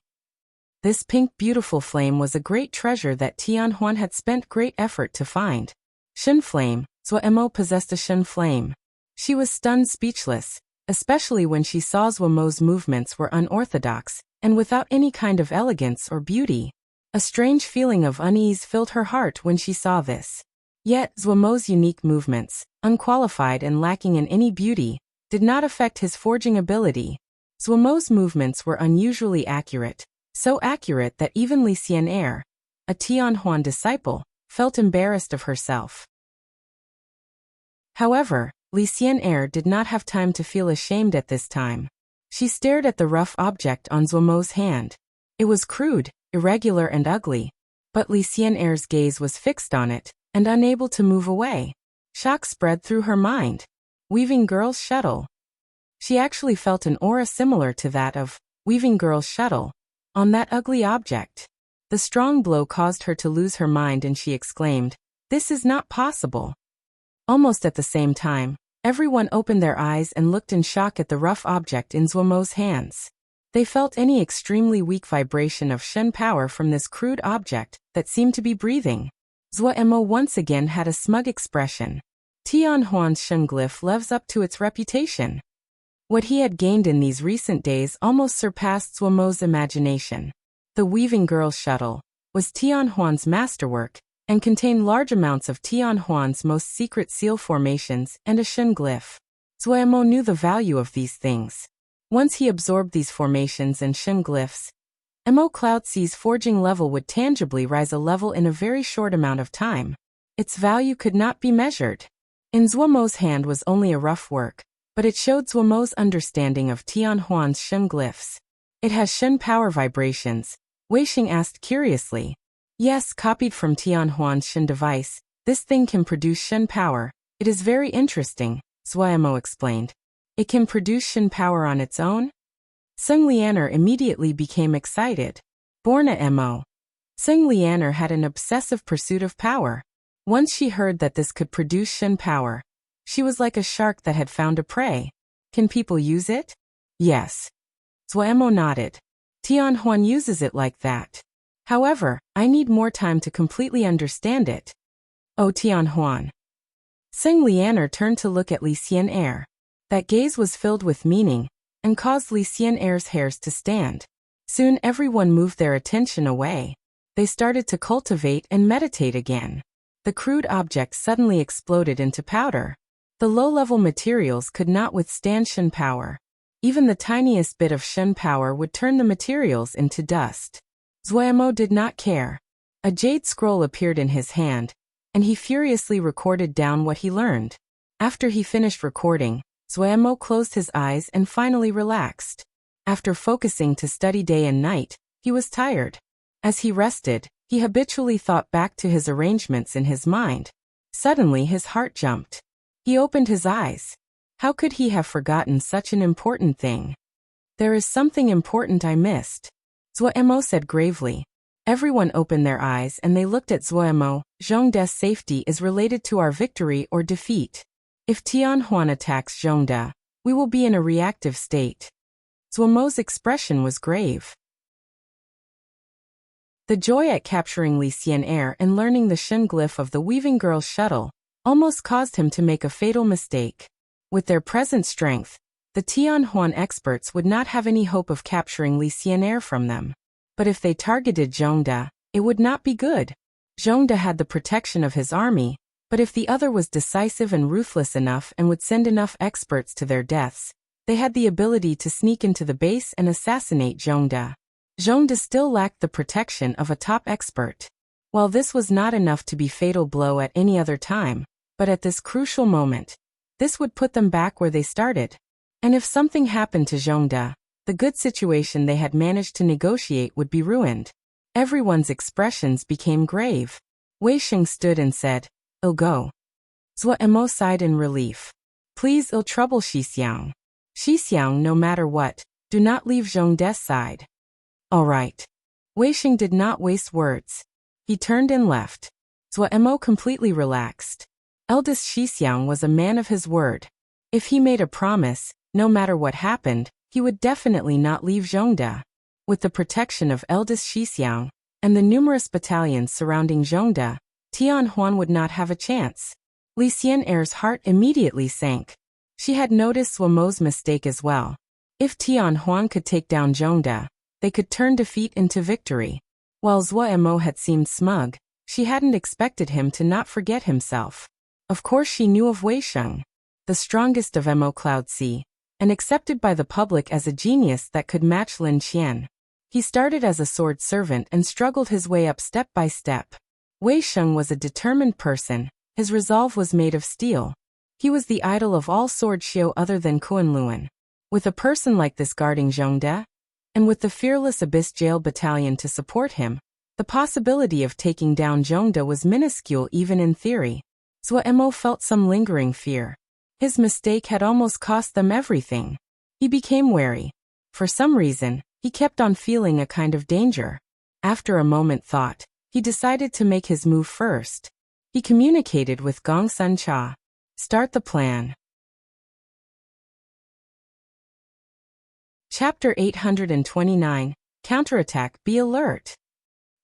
This pink beautiful flame was a great treasure that Tian Huan had spent great effort to find. Shen flame, Zuomo possessed a Shen flame. She was stunned speechless, especially when she saw Zuomo's movements were unorthodox, and without any kind of elegance or beauty. A strange feeling of unease filled her heart when she saw this. Yet, Zuomo's unique movements, unqualified and lacking in any beauty, did not affect his forging ability. Zuomo's movements were unusually accurate, so accurate that even Li Xian'er, a Tian Huan disciple, felt embarrassed of herself. However, Li Xian'er did not have time to feel ashamed at this time. She stared at the rough object on Zuomo's hand. It was crude, irregular and ugly, but Li Xian'er's gaze was fixed on it, and unable to move away. Shock spread through her mind. Weaving Girl's shuttle. She actually felt an aura similar to that of Weaving Girl's shuttle on that ugly object. The strong blow caused her to lose her mind and she exclaimed, "This is not possible." Almost at the same time, everyone opened their eyes and looked in shock at the rough object in Zuomo's hands. They felt any extremely weak vibration of Shen power from this crude object that seemed to be breathing. Zuomo once again had a smug expression. Tian Huan's Shen glyph lives up to its reputation. What he had gained in these recent days almost surpassed Zuomo's imagination. The Weaving Girl's shuttle was Tian Huan's masterwork and contained large amounts of Tian Huan's most secret seal formations and a Shen glyph. Zuomo knew the value of these things. Once he absorbed these formations and Shen glyphs, Mo Cloud C's forging level would tangibly rise a level in a very short amount of time. Its value could not be measured. In Zuomo's hand was only a rough work, but it showed Zuomo's understanding of Tian Huan's Shen glyphs. It has Shen power vibrations. Wei Xing asked curiously. Yes, copied from Tian Huan's Shen device, this thing can produce Shen power. It is very interesting, Zuomo explained. It can produce Shen power on its own? Seng Lianer immediately became excited. Born a Mo. Seng Lianer had an obsessive pursuit of power. Once she heard that this could produce Shen power, she was like a shark that had found a prey. Can people use it? Yes. Zuomo nodded. Tian Huan uses it like that. However, I need more time to completely understand it. Oh, Tian Huan. Seng Lianer turned to look at Li Xian'er. That gaze was filled with meaning, and caused Li Xian'er's hairs to stand. Soon everyone moved their attention away. They started to cultivate and meditate again. The crude object suddenly exploded into powder. The low-level materials could not withstand Shen power. Even the tiniest bit of Shen power would turn the materials into dust. Zuomo did not care. A jade scroll appeared in his hand, and he furiously recorded down what he learned. After he finished recording, Zuomo closed his eyes and finally relaxed. After focusing to study day and night, he was tired. As he rested, he habitually thought back to his arrangements in his mind. Suddenly his heart jumped. He opened his eyes. How could he have forgotten such an important thing? There is something important I missed. Zuomo said gravely. Everyone opened their eyes and they looked at Zuomo. Zhongde's safety is related to our victory or defeat. If Tianhuan attacks Zhongde, we will be in a reactive state. Zuomo's expression was grave. The joy at capturing Li Xian'er and learning the Shen glyph of the Weaving Girl's shuttle almost caused him to make a fatal mistake. With their present strength, the Tianhuan experts would not have any hope of capturing Li Xian'er from them. But if they targeted Zhongde, it would not be good. Zhongde had the protection of his army, but if the other was decisive and ruthless enough and would send enough experts to their deaths, they had the ability to sneak into the base and assassinate Zhongde. Zhongde still lacked the protection of a top expert. While this was not enough to be a fatal blow at any other time, but at this crucial moment, this would put them back where they started. And if something happened to Zhongde, the good situation they had managed to negotiate would be ruined. Everyone's expressions became grave. Wei Sheng stood and said, "I'll go." Zuo sighed in relief. "Please ill trouble Xixiang. Xixiang, no matter what, do not leave Zhongde's side." "All right." Wei Sheng did not waste words. He turned and left. Zuo completely relaxed. Eldest Xixiang was a man of his word. If he made a promise, no matter what happened, he would definitely not leave Zhongde. With the protection of eldest Xixiang and the numerous battalions surrounding Zhongde, Tianhuan would not have a chance. Li Xian'er's heart immediately sank. She had noticed Zuomo's mistake as well. If Tianhuan could take down Zhongde, they could turn defeat into victory. While Zuo had seemed smug, she hadn't expected him to not forget himself. Of course she knew of Wei Sheng, the strongest of Mo Cloud Sea, and accepted by the public as a genius that could match Lin Qian. He started as a sword servant and struggled his way up step by step. Wei Sheng was a determined person, his resolve was made of steel. He was the idol of all sword xiu other than Kunlun. With a person like this guarding Zhongde, and with the fearless Abyss Jail Battalion to support him, the possibility of taking down Zhongde was minuscule even in theory. Zuo felt some lingering fear. His mistake had almost cost them everything. He became wary. For some reason, he kept on feeling a kind of danger. After a moment thought, he decided to make his move first. He communicated with Gong Sun Cha. "Start the plan." Chapter 829, Counterattack. Be alert.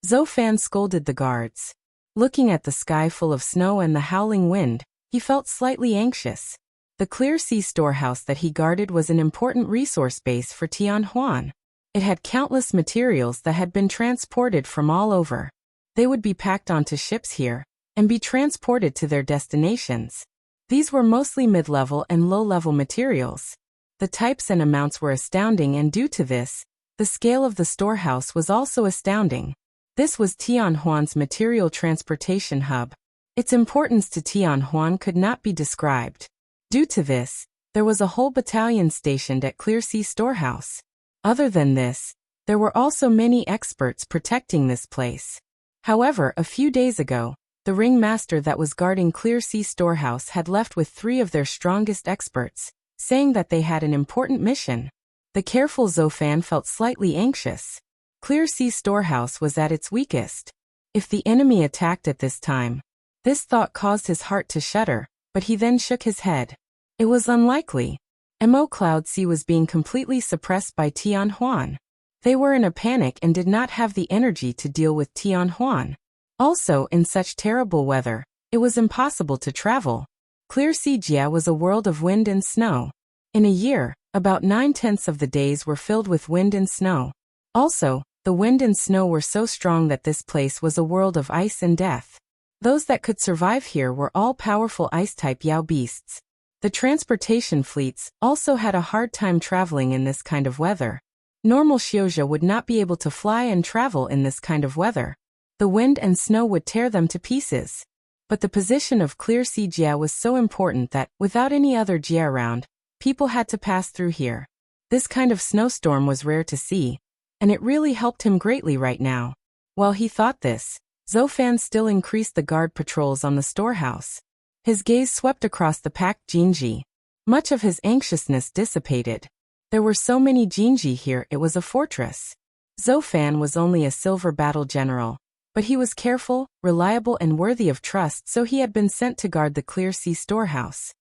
Zhou Fan scolded the guards. Looking at the sky full of snow and the howling wind, he felt slightly anxious. The Clear Sea storehouse that he guarded was an important resource base for Tianhuan. It had countless materials that had been transported from all over. They would be packed onto ships here and be transported to their destinations. These were mostly mid-level and low-level materials. The types and amounts were astounding, and due to this, the scale of the storehouse was also astounding. This was Tianhuan's material transportation hub. Its importance to Tianhuan could not be described. Due to this, there was a whole battalion stationed at Clear Sea Storehouse. Other than this, there were also many experts protecting this place. However, a few days ago, the ringmaster that was guarding Clear Sea Storehouse had left with 3 of their strongest experts, saying that they had an important mission. The careful Zhou Fan felt slightly anxious. Clear Sea Storehouse was at its weakest. If the enemy attacked at this time, this thought caused his heart to shudder, but he then shook his head. It was unlikely. Mo Cloud Sea was being completely suppressed by Tianhuan. They were in a panic and did not have the energy to deal with Tianhuan. Also, in such terrible weather, it was impossible to travel. Clear Sea Jia was a world of wind and snow. In a year, about 9/10 of the days were filled with wind and snow. Also, the wind and snow were so strong that this place was a world of ice and death. Those that could survive here were all powerful ice-type Yao beasts. The transportation fleets also had a hard time traveling in this kind of weather. Normal Xiuzhou would not be able to fly and travel in this kind of weather. The wind and snow would tear them to pieces. But the position of Clear Sea Jia was so important that, without any other Jia around, people had to pass through here. This kind of snowstorm was rare to see, and it really helped him greatly right now. While he thought this, Zhou Fan still increased the guard patrols on the storehouse. His gaze swept across the packed Jinji. Much of his anxiousness dissipated. There were so many Jinji here, it was a fortress. Zhou Fan was only a silver battle general, but he was careful, reliable and worthy of trust, so he had been sent to guard the Clear Sea storehouse.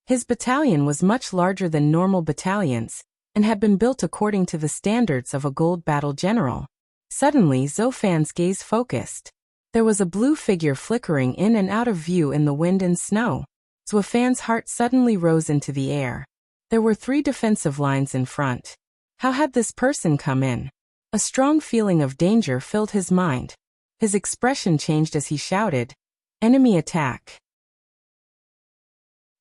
His battalion was much larger than normal battalions, and had been built according to the standards of a gold battle general. Suddenly Zhou Fan's gaze focused. There was a blue figure flickering in and out of view in the wind and snow. Zhou Fan's heart suddenly rose into the air. There were 3 defensive lines in front. How had this person come in? A strong feeling of danger filled his mind. His expression changed as he shouted, "Enemy attack!"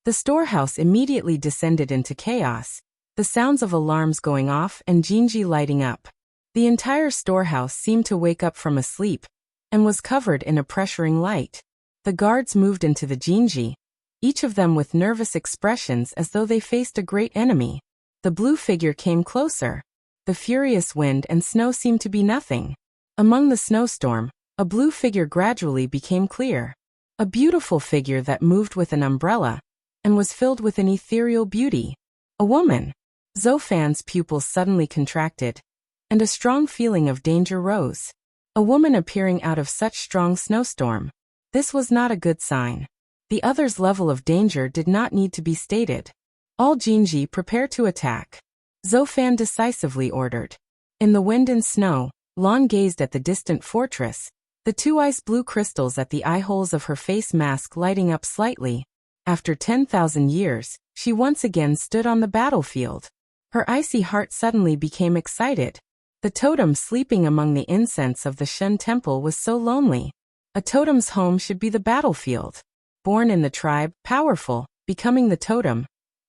The storehouse immediately descended into chaos, the sounds of alarms going off and Jinji lighting up. The entire storehouse seemed to wake up from a sleep, and was covered in a pressuring light. The guards moved into the Jinji, each of them with nervous expressions as though they faced a great enemy. The blue figure came closer. The furious wind and snow seemed to be nothing. Among the snowstorm, a blue figure gradually became clear. A beautiful figure that moved with an umbrella, and was filled with an ethereal beauty. A woman. Zhou Fan's pupils suddenly contracted, and a strong feeling of danger rose. A woman appearing out of such strong snowstorm. This was not a good sign. The other's level of danger did not need to be stated. All Jinji prepare to attack. Zhou Fan decisively ordered. In the wind and snow, Lan gazed at the distant fortress, the 2 ice blue crystals at the eye holes of her face mask lighting up slightly. After 10,000 years, she once again stood on the battlefield. Her icy heart suddenly became excited. The totem sleeping among the incense of the Shen temple was so lonely. A totem's home should be the battlefield. Born in the tribe, powerful, becoming the totem,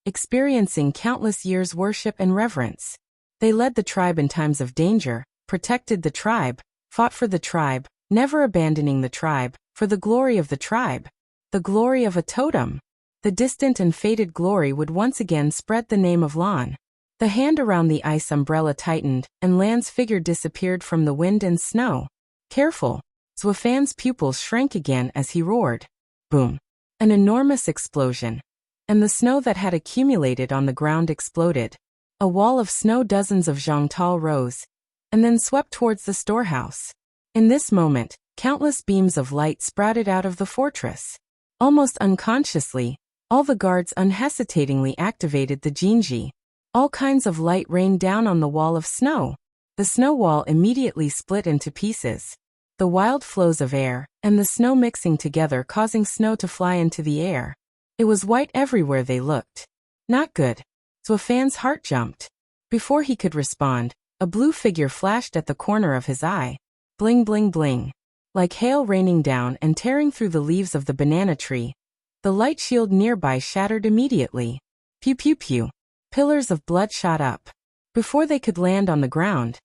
experiencing countless years' worship and reverence. They led the tribe in times of danger, protected the tribe, fought for the tribe, never abandoning the tribe, for the glory of the tribe. The glory of a totem. The distant and faded glory would once again spread the name of Lan. The hand around the ice umbrella tightened, and Lan's figure disappeared from the wind and snow. Careful! Zhou Fan's pupils shrank again as he roared. Boom! An enormous explosion. And the snow that had accumulated on the ground exploded. A wall of snow dozens of zhangtal rose, and then swept towards the storehouse. In this moment, countless beams of light sprouted out of the fortress. Almost unconsciously, all the guards unhesitatingly activated the Jinji. All kinds of light rained down on the wall of snow. The snow wall immediately split into pieces. The wild flows of air, and the snow mixing together causing snow to fly into the air. It was white everywhere they looked. Not good. Zhou Fan's heart jumped. Before he could respond, a blue figure flashed at the corner of his eye. Bling bling bling. Like hail raining down and tearing through the leaves of the banana tree. The light shield nearby shattered immediately. Pew pew pew. Pillars of blood shot up. Before they could land on the ground,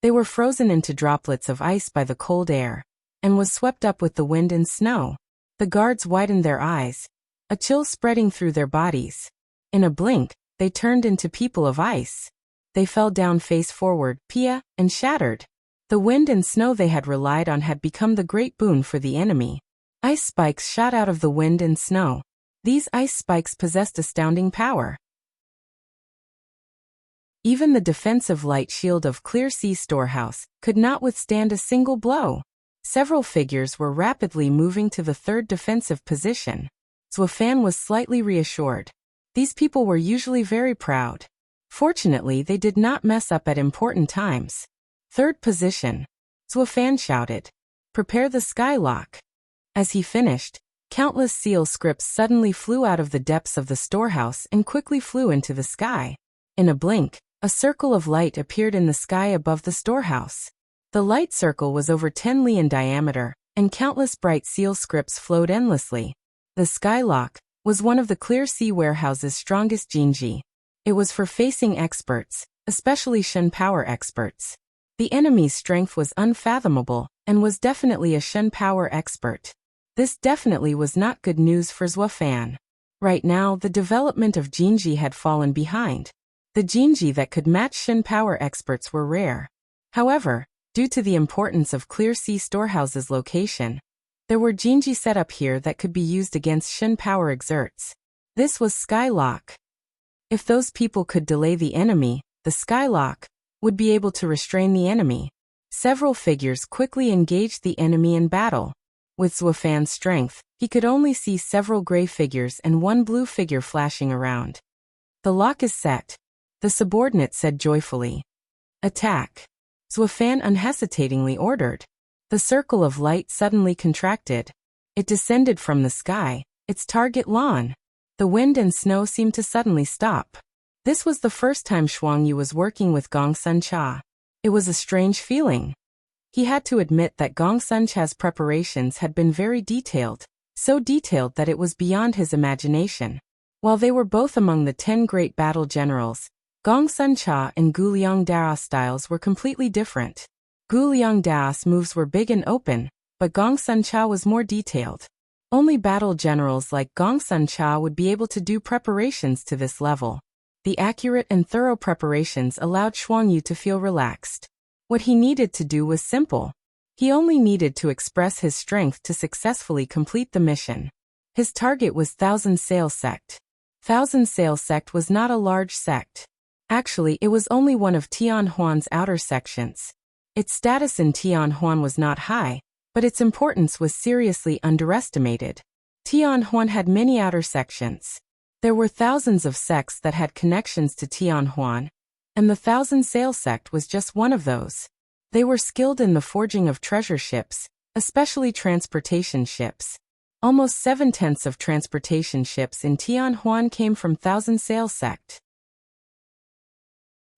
they were frozen into droplets of ice by the cold air, and was swept up with the wind and snow. The guards widened their eyes, a chill spreading through their bodies. In a blink, they turned into people of ice. They fell down face forward, pia, and shattered. The wind and snow they had relied on had become the great boon for the enemy. Ice spikes shot out of the wind and snow. These ice spikes possessed astounding power. Even the defensive light shield of Clear Sea Storehouse could not withstand a single blow. Several figures were rapidly moving to the 3rd defensive position. Zhou Fan was slightly reassured. These people were usually very proud. Fortunately, they did not mess up at important times. 3rd position. Zhou Fan shouted. Prepare the skylock. As he finished, countless seal scripts suddenly flew out of the depths of the storehouse and quickly flew into the sky. In a blink, a circle of light appeared in the sky above the storehouse. The light circle was over 10 li in diameter, and countless bright seal scripts flowed endlessly. The skylock was one of the Clear Sea Warehouse's strongest Jinji. It was for facing experts, especially Shen power experts. The enemy's strength was unfathomable, and was definitely a Shen power expert. This definitely was not good news for Zhou Fan. Right now, the development of Jinji had fallen behind. The Jinji that could match Shen power experts were rare. However, due to the importance of Clear Sea Storehouse's location, there were Jinji set up here that could be used against Shen power exerts. This was Skylock. If those people could delay the enemy, the Skylock would be able to restrain the enemy. Several figures quickly engaged the enemy in battle. With Zhou Fan's strength, He could only see several gray figures and one blue figure flashing around. "The lock is set," the subordinate said joyfully. "Attack," Zuofan unhesitatingly ordered. The circle of light suddenly contracted. It descended from the sky, its target lawn. The wind and snow seemed to suddenly stop. This was the first time Shuangyu was working with Gong Sun-cha. It was a strange feeling. He had to admit that Gong Sun-cha's preparations had been very detailed, so detailed that it was beyond his imagination. While they were both among the 10 great battle generals, Gong Sun-cha and Gu Liangdao's styles were completely different. Gu Liangdao's moves were big and open, but Gong Sun-cha was more detailed. Only battle generals like Gong Sun-cha would be able to do preparations to this level. The accurate and thorough preparations allowed Shuangyu to feel relaxed. What he needed to do was simple. He only needed to express his strength to successfully complete the mission. His target was Thousand Sail Sect. Thousand Sail Sect was not a large sect. Actually, it was only one of Tianhuan's outer sections. Its status in Tianhuan was not high, but its importance was seriously underestimated. Tianhuan had many outer sections. There were thousands of sects that had connections to Tianhuan, and the Thousand Sail Sect was just one of those. They were skilled in the forging of treasure ships, especially transportation ships. Almost 7/10 of transportation ships in Tianhuan came from Thousand Sail Sect.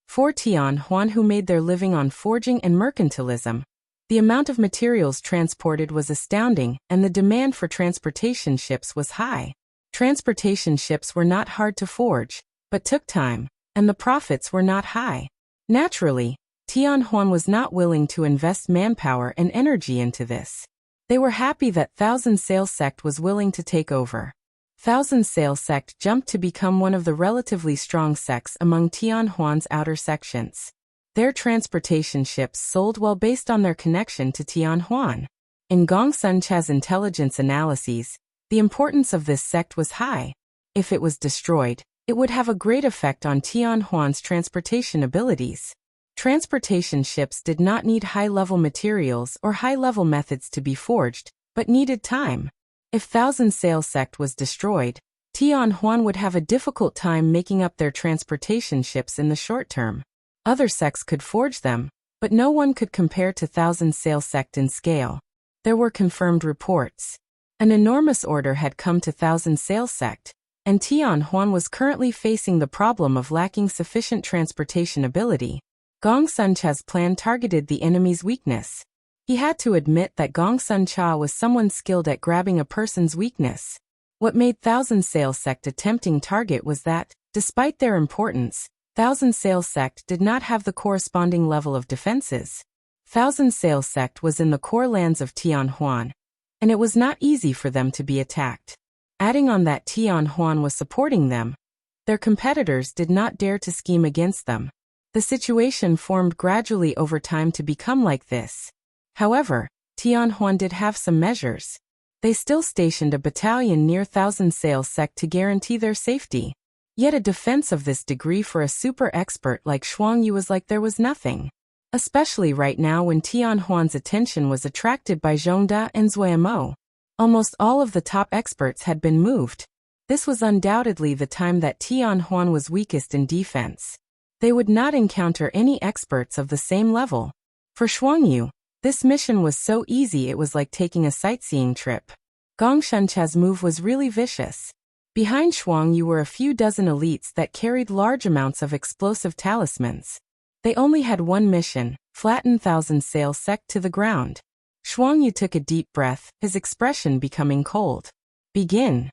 For Tianhuan, who made their living on forging and mercantilism, the amount of materials transported was astounding, and the demand for transportation ships was high. Transportation ships were not hard to forge, but took time, and the profits were not high. Naturally, Tianhuan was not willing to invest manpower and energy into this. They were happy that Thousand Sail Sect was willing to take over. Thousand Sail Sect jumped to become one of the relatively strong sects among Tianhuan's outer sections. Their transportation ships sold well based on their connection to Tianhuan. In Gong Sun-cha's intelligence analyses, the importance of this sect was high. If it was destroyed, it would have a great effect on Tianhuan's transportation abilities. Transportation ships did not need high-level materials or high-level methods to be forged, but needed time. If Thousand Sail Sect was destroyed, Tianhuan would have a difficult time making up their transportation ships in the short term. Other sects could forge them, but no one could compare to Thousand Sail Sect in scale. There were confirmed reports. An enormous order had come to Thousand Sail Sect, and Tianhuan was currently facing the problem of lacking sufficient transportation ability. Gong Sun-cha's plan targeted the enemy's weakness. He had to admit that Gong Sun-cha was someone skilled at grabbing a person's weakness. What made Thousand Sail Sect a tempting target was that, despite their importance, Thousand Sail Sect did not have the corresponding level of defenses. Thousand Sail Sect was in the core lands of Tianhuan, and it was not easy for them to be attacked. Adding on that Tianhuan was supporting them, their competitors did not dare to scheme against them. The situation formed gradually over time to become like this. However, Tianhuan did have some measures. They still stationed a battalion near Thousand Sail Sect to guarantee their safety. Yet a defense of this degree for a super expert like Shuangyu was like there was nothing. Especially right now when Tianhuan's attention was attracted by Zhongda and Zuomo. Almost all of the top experts had been moved. This was undoubtedly the time that Tianhuan was weakest in defense. They would not encounter any experts of the same level. For Shuangyu, this mission was so easy it was like taking a sightseeing trip. Gong Sun-cha's move was really vicious. Behind Shuangyu were a few dozen elites that carried large amounts of explosive talismans. They only had one mission: flatten Thousand Sail Sect to the ground. Shuangyu took a deep breath, his expression becoming cold. Begin.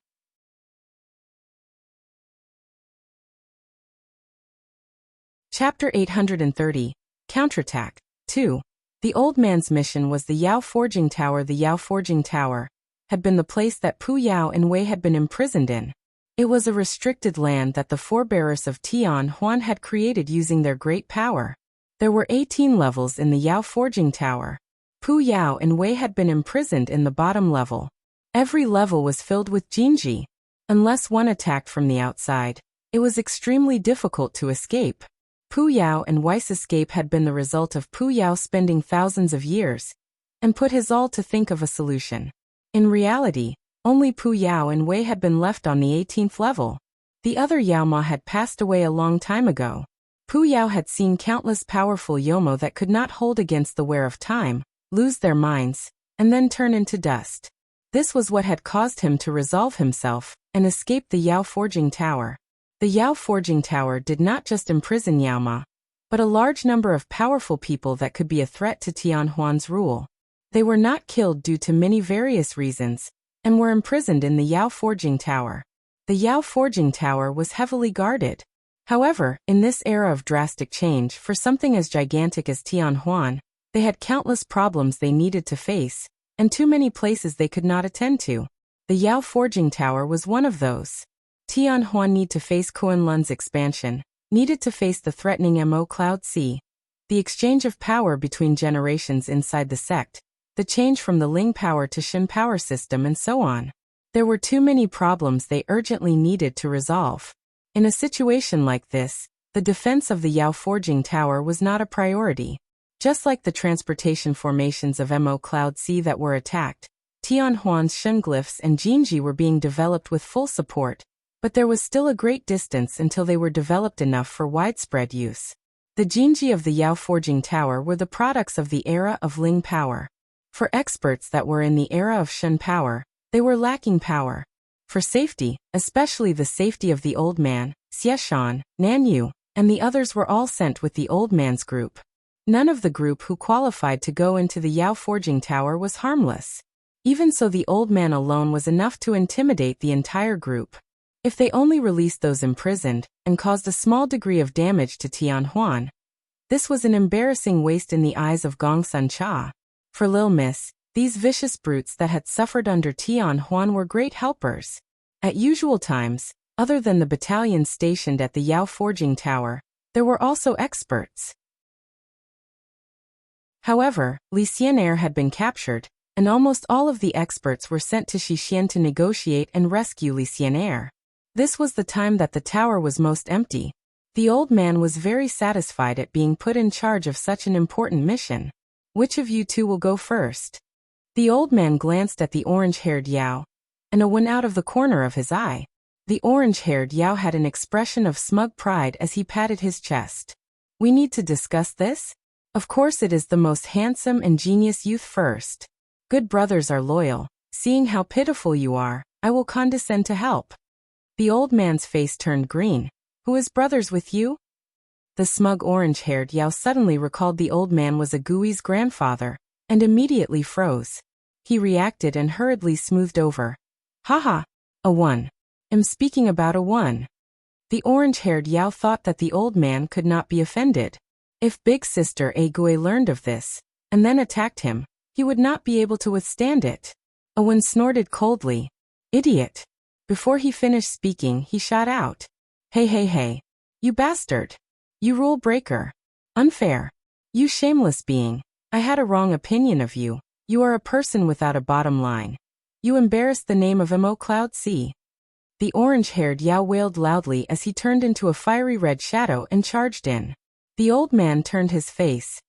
Chapter 830, Counterattack, 2. The old man's mission was the Yao Forging Tower. The Yao Forging Tower had been the place that Pu Yao and Wei had been imprisoned in. It was a restricted land that the forebearers of Tianhuan had created using their great power. There were 18 levels in the Yao Forging Tower. Pu Yao and Wei had been imprisoned in the bottom level. Every level was filled with Jinji. Unless one attacked from the outside, it was extremely difficult to escape. Pu Yao and Wei's escape had been the result of Pu Yao spending thousands of years and put his all to think of a solution. In reality, Only Pu Yao and Wei had been left on the 18th level. The other Yao Ma had passed away a long time ago. Pu Yao had seen countless powerful Yomo that could not hold against the wear of time, lose their minds, and then turn into dust. This was what had caused him to resolve himself and escape the Yao Forging Tower. The Yao Forging Tower did not just imprison Yao Ma, but a large number of powerful people that could be a threat to Tian Huan's rule. They were not killed due to many various reasons, and were imprisoned in the Yao Forging Tower. The Yao Forging Tower was heavily guarded. However, in this era of drastic change for something as gigantic as Tian Huan, they had countless problems they needed to face, and too many places they could not attend to. The Yao Forging Tower was one of those. Tian Huan needed to face Kunlun's expansion, needed to face the threatening Mo Cloud Sea, the exchange of power between generations inside the sect, the change from the Ling power to Shin power system, and so on. There were too many problems they urgently needed to resolve. In a situation like this, the defense of the Yao Forging Tower was not a priority. Just like the transportation formations of Mo Cloud Sea that were attacked, Tian Huan's Shin glyphs and Jinji were being developed with full support, but there was still a great distance until they were developed enough for widespread use. The Jinji of the Yao Forging Tower were the products of the era of Ling power. For experts that were in the era of Shin power, they were lacking power. For safety, especially the safety of the old man, Xieshan, Nanyu, and the others were all sent with the old man's group. None of the group who qualified to go into the Yao Forging Tower was harmless. Even so, the old man alone was enough to intimidate the entire group. If they only released those imprisoned, and caused a small degree of damage to Tian Huan, this was an embarrassing waste in the eyes of Gongsun Cha. For Lil Miss, these vicious brutes that had suffered under Tian Huan were great helpers. At usual times, other than the battalions stationed at the Yao Forging Tower, there were also experts. However, Li Xianair had been captured, and almost all of the experts were sent to Shixian to negotiate and rescue Li Xianair. This was the time that the tower was most empty. The old man was very satisfied at being put in charge of such an important mission. Which of you two will go first? The old man glanced at the orange-haired Yao, and a went out of the corner of his eye. The orange-haired Yao had an expression of smug pride as he patted his chest. We need to discuss this? Of course it is the most handsome and genius youth first. Good brothers are loyal. Seeing how pitiful you are, I will condescend to help. The old man's face turned green. Who is brothers with you? The smug orange-haired Yao suddenly recalled the old man was a Gui's grandfather, and immediately froze. He reacted and hurriedly smoothed over. Haha, a one. I'm speaking about a one. The orange-haired Yao thought that the old man could not be offended. If big sister A Gui learned of this, and then attacked him, he would not be able to withstand it. A one snorted coldly. Idiot. Before he finished speaking, he shot out. Hey, you bastard. You rule breaker. Unfair. You shameless being. I had a wrong opinion of you. You are a person without a bottom line. You embarrassed the name of Mo Cloud Sea. The orange-haired Yao wailed loudly as he turned into a fiery red shadow and charged in. The old man turned his face.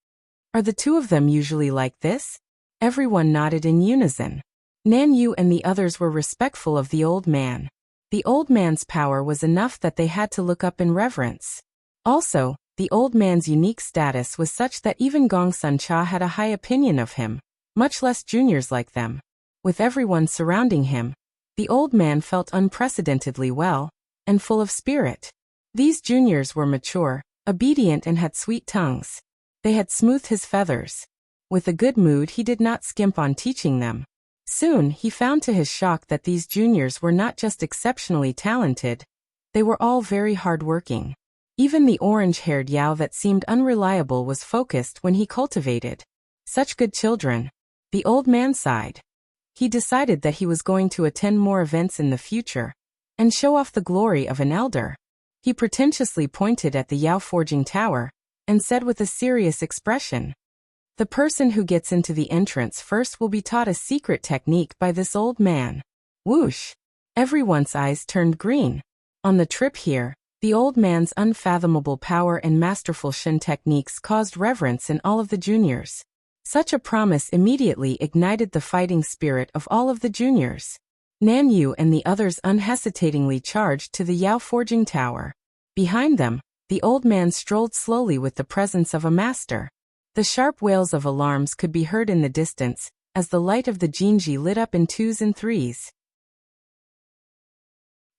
Are the two of them usually like this? Everyone nodded in unison. Nan Yu and the others were respectful of the old man. The old man's power was enough that they had to look up in reverence. Also, the old man's unique status was such that even Gongsun Cha had a high opinion of him, much less juniors like them. With everyone surrounding him, the old man felt unprecedentedly well, and full of spirit. These juniors were mature, obedient and had sweet tongues. They had smoothed his feathers. With a good mood he did not skimp on teaching them. Soon he found to his shock that these juniors were not just exceptionally talented, they were all very hard-working. Even the orange-haired Yao that seemed unreliable was focused when he cultivated such good children. The old man sighed. He decided that he was going to attend more events in the future and show off the glory of an elder. He pretentiously pointed at the Yao Forging Tower and said with a serious expression, "The person who gets into the entrance first will be taught a secret technique by this old man." Whoosh! Everyone's eyes turned green. On the trip here, the old man's unfathomable power and masterful Shin techniques caused reverence in all of the juniors. Such a promise immediately ignited the fighting spirit of all of the juniors. Nan Yu and the others unhesitatingly charged to the Yao Forging Tower. Behind them, the old man strolled slowly with the presence of a master. The sharp wails of alarms could be heard in the distance, as the light of the Jinji lit up in 2s and 3s.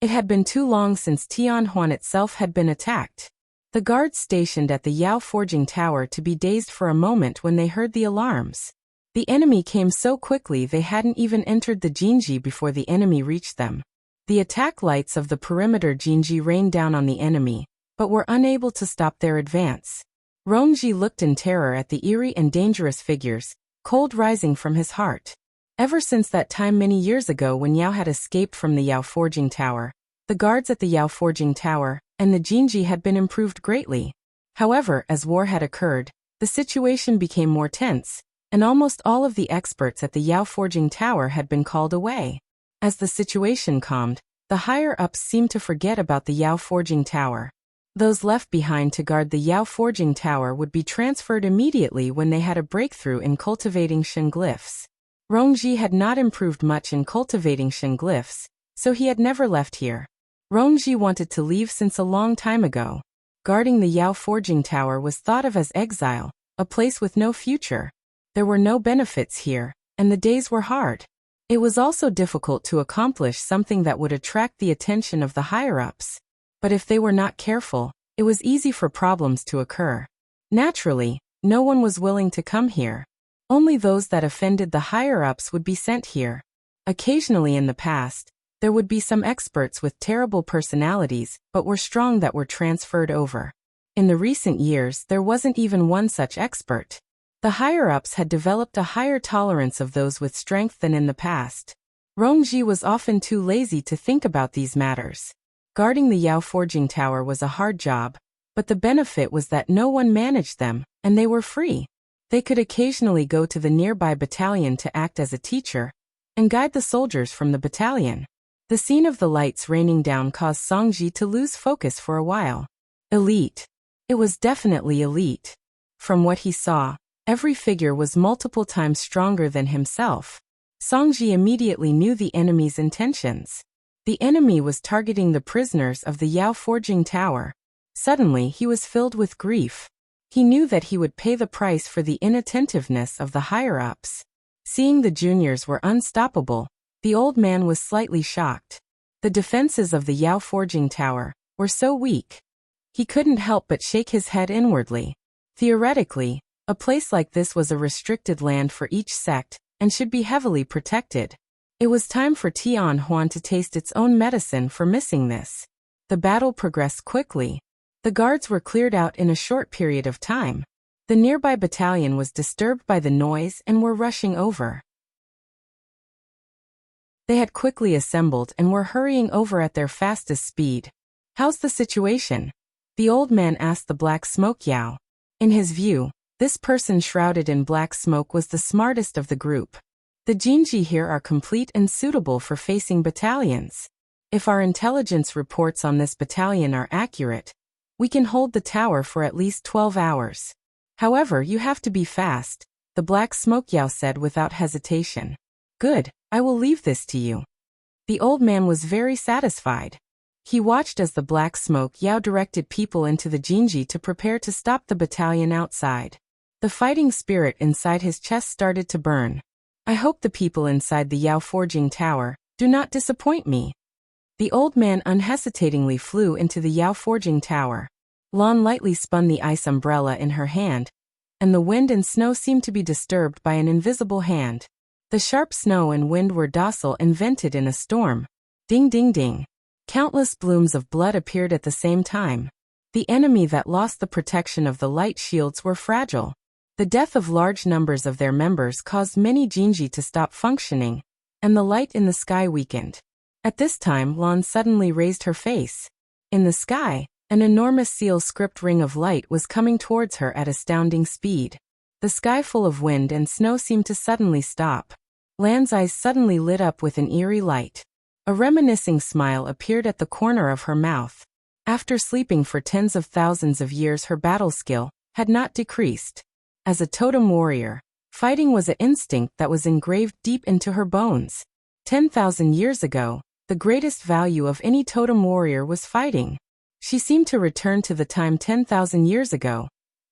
It had been too long since Tianhuan itself had been attacked. The guards stationed at the Yao Forging Tower to be dazed for a moment when they heard the alarms. The enemy came so quickly they hadn't even entered the Jinji before the enemy reached them. The attack lights of the perimeter Jinji rained down on the enemy, but were unable to stop their advance. Rongji looked in terror at the eerie and dangerous figures, cold rising from his heart. Ever since that time many years ago when Yao had escaped from the Yao Forging Tower, the guards at the Yao Forging Tower and the Jinji had been improved greatly. However, as war had occurred, the situation became more tense, and almost all of the experts at the Yao Forging Tower had been called away. As the situation calmed, the higher-ups seemed to forget about the Yao Forging Tower. Those left behind to guard the Yao Forging Tower would be transferred immediately when they had a breakthrough in cultivating Shen glyphs. Rongji had not improved much in cultivating Shen glyphs, so he had never left here. Rongji wanted to leave since a long time ago. Guarding the Yao Forging Tower was thought of as exile, a place with no future. There were no benefits here, and the days were hard. It was also difficult to accomplish something that would attract the attention of the higher-ups. But if they were not careful, it was easy for problems to occur. Naturally, no one was willing to come here. Only those that offended the higher-ups would be sent here. Occasionally in the past, there would be some experts with terrible personalities but were strong that were transferred over. In the recent years there wasn't even one such expert. The higher-ups had developed a higher tolerance of those with strength than in the past. Rongji was often too lazy to think about these matters. Guarding the Yao Forging Tower was a hard job, but the benefit was that no one managed them, and they were free. They could occasionally go to the nearby battalion to act as a teacher and guide the soldiers from the battalion. The scene of the lights raining down caused Songji to lose focus for a while. Elite. It was definitely elite. From what he saw, every figure was multiple times stronger than himself. Songji immediately knew the enemy's intentions. The enemy was targeting the prisoners of the Yao Forging Tower. Suddenly he was filled with grief. He knew that he would pay the price for the inattentiveness of the higher-ups. Seeing the juniors were unstoppable, the old man was slightly shocked. The defenses of the Yao Forging Tower were so weak. He couldn't help but shake his head inwardly. Theoretically, a place like this was a restricted land for each sect and should be heavily protected. It was time for Tianhuan to taste its own medicine for missing this. The battle progressed quickly. The guards were cleared out in a short period of time. The nearby battalion was disturbed by the noise and were rushing over. They had quickly assembled and were hurrying over at their fastest speed. "How's the situation?" the old man asked the black smoke Yao. In his view, this person shrouded in black smoke was the smartest of the group. The Jinji here are complete and suitable for facing battalions. If our intelligence reports on this battalion are accurate, we can hold the tower for at least 12 hours. However, you have to be fast, the black smoke Yao said without hesitation. "Good, I will leave this to you." The old man was very satisfied. He watched as the black smoke Yao directed people into the Jinji to prepare to stop the battalion outside. The fighting spirit inside his chest started to burn. "I hope the people inside the Yao Forging Tower do not disappoint me." The old man unhesitatingly flew into the Yao Forging Tower. Lan lightly spun the ice umbrella in her hand, and the wind and snow seemed to be disturbed by an invisible hand. The sharp snow and wind were docile and vented in a storm. Ding ding ding. Countless blooms of blood appeared at the same time. The enemy that lost the protection of the light shields were fragile. The death of large numbers of their members caused many Jinji to stop functioning, and the light in the sky weakened. At this time, Lan suddenly raised her face. In the sky, an enormous seal script ring of light was coming towards her at astounding speed. The sky full of wind and snow seemed to suddenly stop. Lan's eyes suddenly lit up with an eerie light. A reminiscing smile appeared at the corner of her mouth. After sleeping for tens of thousands of years, her battle skill had not decreased. As a totem warrior, fighting was an instinct that was engraved deep into her bones. 10,000 years ago, the greatest value of any totem warrior was fighting. She seemed to return to the time 10,000 years ago,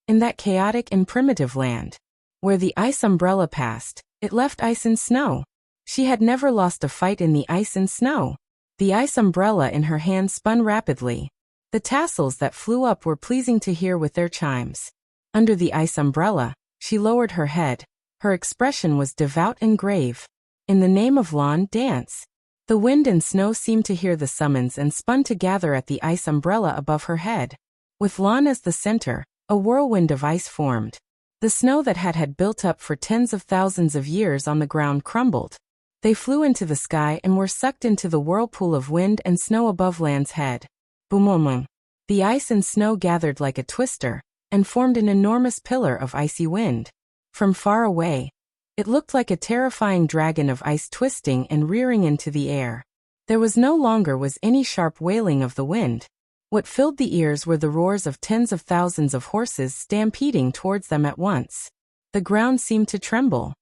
in that chaotic and primitive land. Where the ice umbrella passed, it left ice and snow. She had never lost a fight in the ice and snow. The ice umbrella in her hand spun rapidly. The tassels that flew up were pleasing to hear with their chimes. Under the ice umbrella, she lowered her head. Her expression was devout and grave. In the name of Lan, dance. The wind and snow seemed to hear the summons and spun to gather at the ice umbrella above her head. With Lan as the center, a whirlwind of ice formed. The snow that had built up for tens of thousands of years on the ground crumbled. They flew into the sky and were sucked into the whirlpool of wind and snow above Lan's head. Boom. The ice and snow gathered like a twister, and formed an enormous pillar of icy wind. From far away, it looked like a terrifying dragon of ice twisting and rearing into the air. There was no longer any sharp wailing of the wind. What filled the ears were the roars of tens of thousands of horses stampeding towards them at once. The ground seemed to tremble.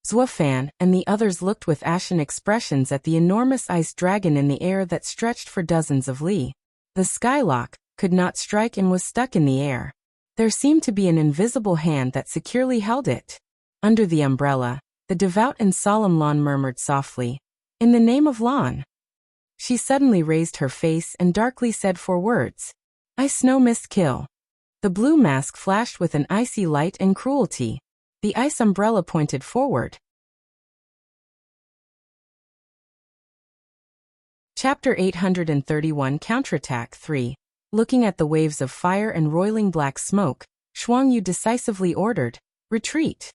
Zuofan and the others looked with ashen expressions at the enormous ice dragon in the air that stretched for dozens of li. The skylock could not strike and was stuck in the air. There seemed to be an invisible hand that securely held it. Under the umbrella, the devout and solemn Lan murmured softly, "In the name of Lan." She suddenly raised her face and darkly said 4 words. "Ice snow mist kill." The blue mask flashed with an icy light and cruelty. The ice umbrella pointed forward. Chapter 831 Counterattack 3. Looking at the waves of fire and roiling black smoke, Shuangyu decisively ordered, "Retreat."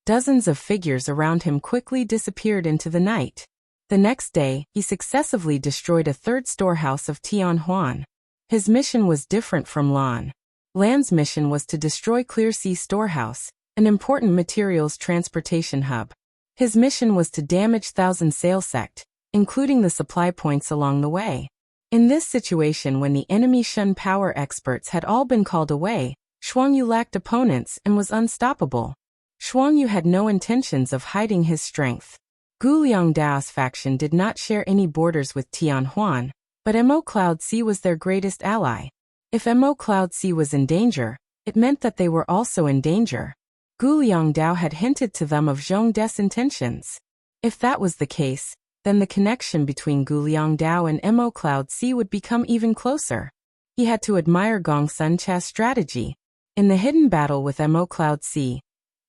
Dozens of figures around him quickly disappeared into the night. The next day, he successively destroyed a 3rd storehouse of Tianhuan. His mission was different from Lan. Lan's mission was to destroy Clear Sea Storehouse, an important materials transportation hub. His mission was to damage Thousand Sail Sect, including the supply points along the way. In this situation, when the enemy Shun power experts had all been called away, Shuangyu lacked opponents and was unstoppable. Shuangyu had no intentions of hiding his strength. Guliang Dao's faction did not share any borders with Tianhuan, but Mo Cloud Sea was their greatest ally. If Mo Cloud Sea was in danger, it meant that they were also in danger. Guliang Dao had hinted to them of Zhong De's intentions. If that was the case, then the connection between Guliang Dao and Mo Cloud Sea would become even closer. He had to admire Gong Sun Cha's strategy. In the hidden battle with Mo Cloud Sea,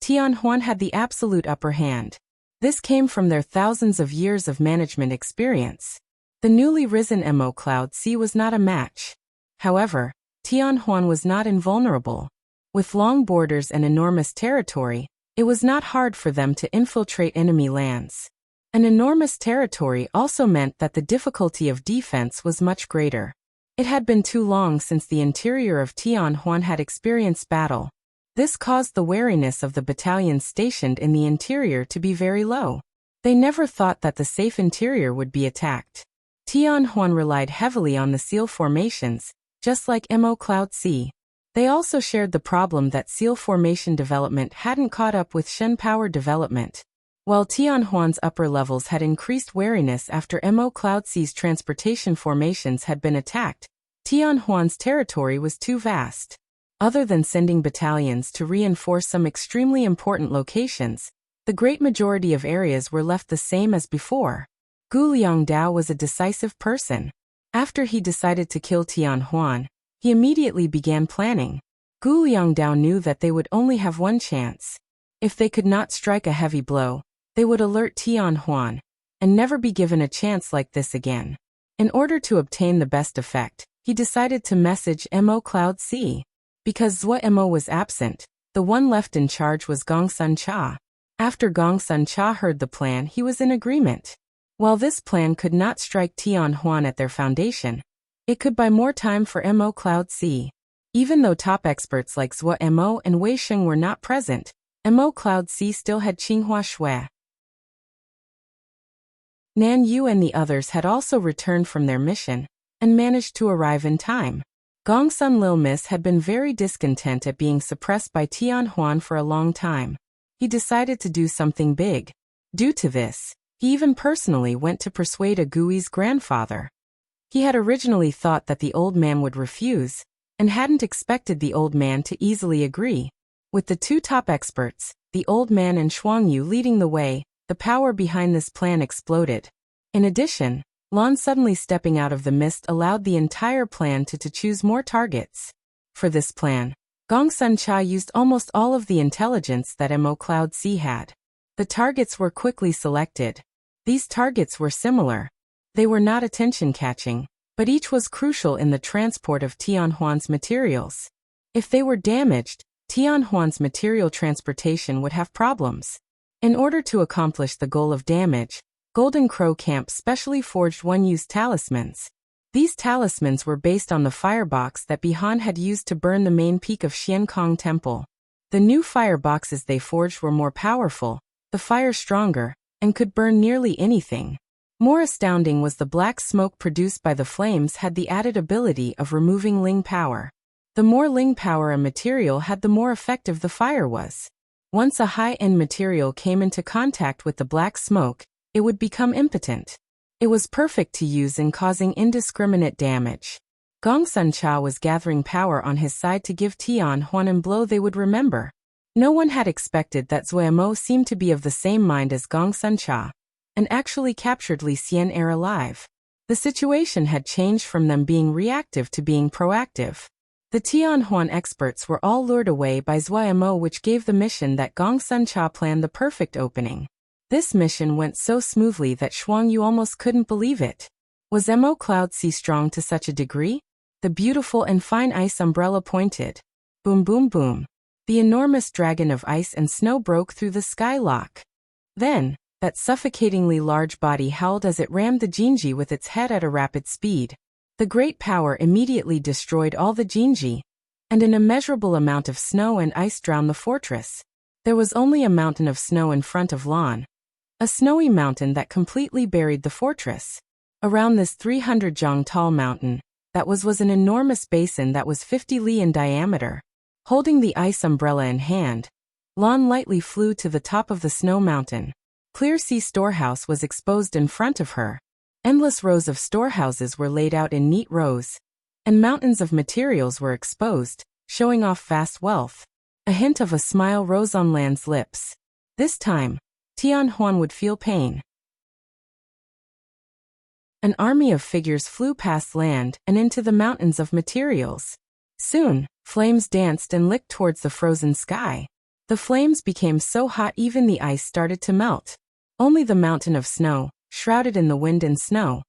Tianhuan had the absolute upper hand. This came from their thousands of years of management experience. The newly risen Mo Cloud Sea was not a match. However, Tianhuan was not invulnerable. With long borders and enormous territory, it was not hard for them to infiltrate enemy lands. An enormous territory also meant that the difficulty of defense was much greater. It had been too long since the interior of Tianhuan had experienced battle. This caused the wariness of the battalions stationed in the interior to be very low. They never thought that the safe interior would be attacked. Tianhuan relied heavily on the seal formations, just like Mo Cloud Sea. They also shared the problem that seal formation development hadn't caught up with Shen power development. While Tianhuan's upper levels had increased wariness after Mo Cloud Sea's transportation formations had been attacked, Tianhuan's territory was too vast. Other than sending battalions to reinforce some extremely important locations, the great majority of areas were left the same as before. Guliang Dao was a decisive person. After he decided to kill Tianhuan, he immediately began planning. Guliang Dao knew that they would only have one chance. If they could not strike a heavy blow, they would alert Tianhuan, and never be given a chance like this again. In order to obtain the best effect, he decided to message Mo Cloud Sea. Because Mo was absent, the one left in charge was Gong Sun Cha. After Gong Sun Cha heard the plan, he was in agreement. While this plan could not strike Tianhuan at their foundation, it could buy more time for Mo Cloud Sea. Even though top experts like Mo and Wei Sheng were not present, Mo Cloud Sea still had Qinghua Shui. Nan Yu and the others had also returned from their mission, and managed to arrive in time. Gong Sun Lil Miss had been very discontent at being suppressed by Tianhuan for a long time. He decided to do something big. Due to this, he even personally went to persuade Agui's grandfather. He had originally thought that the old man would refuse, and hadn't expected the old man to easily agree. With the two top experts, the old man and Shuangyu leading the way, the power behind this plan exploded. In addition, Lan suddenly stepping out of the mist allowed the entire plan to choose more targets. For this plan, Gongsun Cha used almost all of the intelligence that Mo Cloud C had. The targets were quickly selected. These targets were similar. They were not attention-catching, but each was crucial in the transport of Tianhuan's materials. If they were damaged, Tianhuan's material transportation would have problems. In order to accomplish the goal of damage, Golden Crow Camp specially forged one-use talismans. These talismans were based on the firebox that Bihan had used to burn the main peak of Xiankong Temple. The new fireboxes they forged were more powerful, the fire stronger, and could burn nearly anything. More astounding was the black smoke produced by the flames had the added ability of removing Ling power. The more Ling power a material had, the more effective the fire was. Once a high-end material came into contact with the black smoke, it would become impotent. It was perfect to use in causing indiscriminate damage. Gongsun Cha was gathering power on his side to give Tianhuan a blow they would remember. No one had expected that Zuemo seemed to be of the same mind as Gongsun Cha, and actually captured Li Xian alive. The situation had changed from them being reactive to being proactive. The Tianhuan experts were all lured away by Zuemo, which gave the mission that Gongsun Cha planned the perfect opening. This mission went so smoothly that Shuangyu almost couldn't believe it. Was Mo Cloud C strong to such a degree? The beautiful and fine ice umbrella pointed. Boom boom boom. The enormous dragon of ice and snow broke through the skylock. Then, that suffocatingly large body howled as it rammed the Jinji with its head at a rapid speed. The great power immediately destroyed all the Jinji, and an immeasurable amount of snow and ice drowned the fortress. There was only a mountain of snow in front of Lan. A snowy mountain that completely buried the fortress. Around this 300 zhang tall mountain, that was an enormous basin that was 50 li in diameter. Holding the ice umbrella in hand, Lan lightly flew to the top of the snow mountain. Clear Sea Storehouse was exposed in front of her. Endless rows of storehouses were laid out in neat rows, and mountains of materials were exposed, showing off vast wealth. A hint of a smile rose on Lan's lips. This time, Tianhuan would feel pain. An army of figures flew past land and into the mountains of materials. Soon, flames danced and licked towards the frozen sky. The flames became so hot even the ice started to melt. Only the mountain of snow, shrouded in the wind and snow,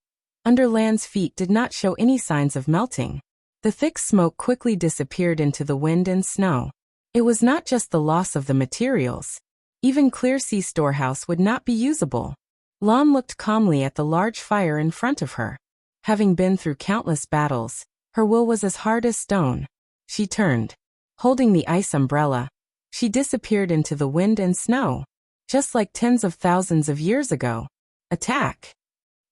under Lan's feet did not show any signs of melting. The thick smoke quickly disappeared into the wind and snow. It was not just the loss of the materials. Even Clear Sea Storehouse would not be usable. Lan looked calmly at the large fire in front of her. Having been through countless battles, her will was as hard as stone. She turned. Holding the ice umbrella, she disappeared into the wind and snow. Just like tens of thousands of years ago. Attack!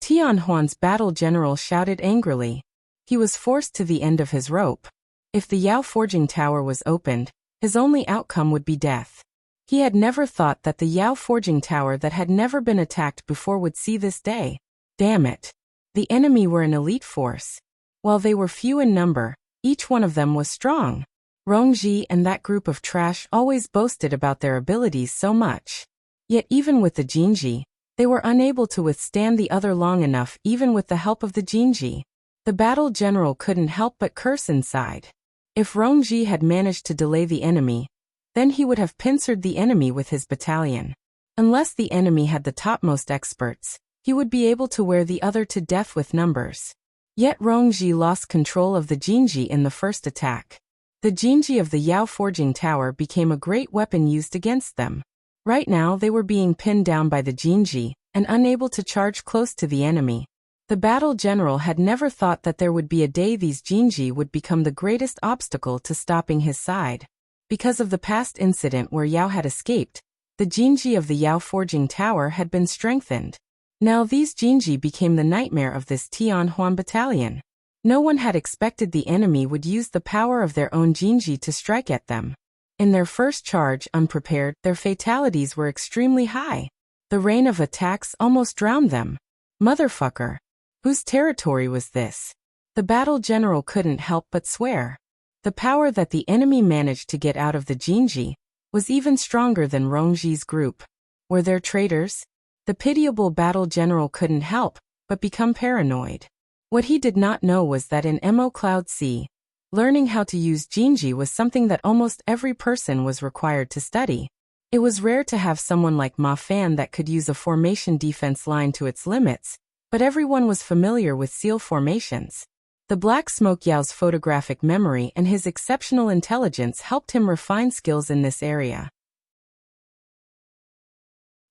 Tianhuan's battle general shouted angrily. He was forced to the end of his rope. If the Yao Forging Tower was opened, his only outcome would be death. He had never thought that the Yao Forging Tower that had never been attacked before would see this day. Damn it! The enemy were an elite force. While they were few in number, each one of them was strong. Rongji and that group of trash always boasted about their abilities so much. Yet even with the Jinji, they were unable to withstand the other long enough even with the help of the Jinji. The battle general couldn't help but curse inside. If Rongji had managed to delay the enemy, then he would have pincered the enemy with his battalion. Unless the enemy had the topmost experts, he would be able to wear the other to death with numbers. Yet Rongji lost control of the Jinji in the first attack. The Jinji of the Yao Forging Tower became a great weapon used against them. Right now they were being pinned down by the Jinji, and unable to charge close to the enemy. The battle general had never thought that there would be a day these Jinji would become the greatest obstacle to stopping his side. Because of the past incident where Yao had escaped, the Jinji of the Yao Forging Tower had been strengthened. Now these Jinji became the nightmare of this Tianhuan battalion. No one had expected the enemy would use the power of their own Jinji to strike at them. In their first charge unprepared, their fatalities were extremely high. The rain of attacks almost drowned them. Motherfucker. Whose territory was this? The battle general couldn't help but swear. The power that the enemy managed to get out of the Jinji was even stronger than Rongji's group. Were there traitors? The pitiable battle general couldn't help but become paranoid. What he did not know was that in Mo Cloud Sea, learning how to use Jinji was something that almost every person was required to study. It was rare to have someone like Ma Fan that could use a formation defense line to its limits, but everyone was familiar with seal formations. The Black Smoke Yao's photographic memory and his exceptional intelligence helped him refine skills in this area.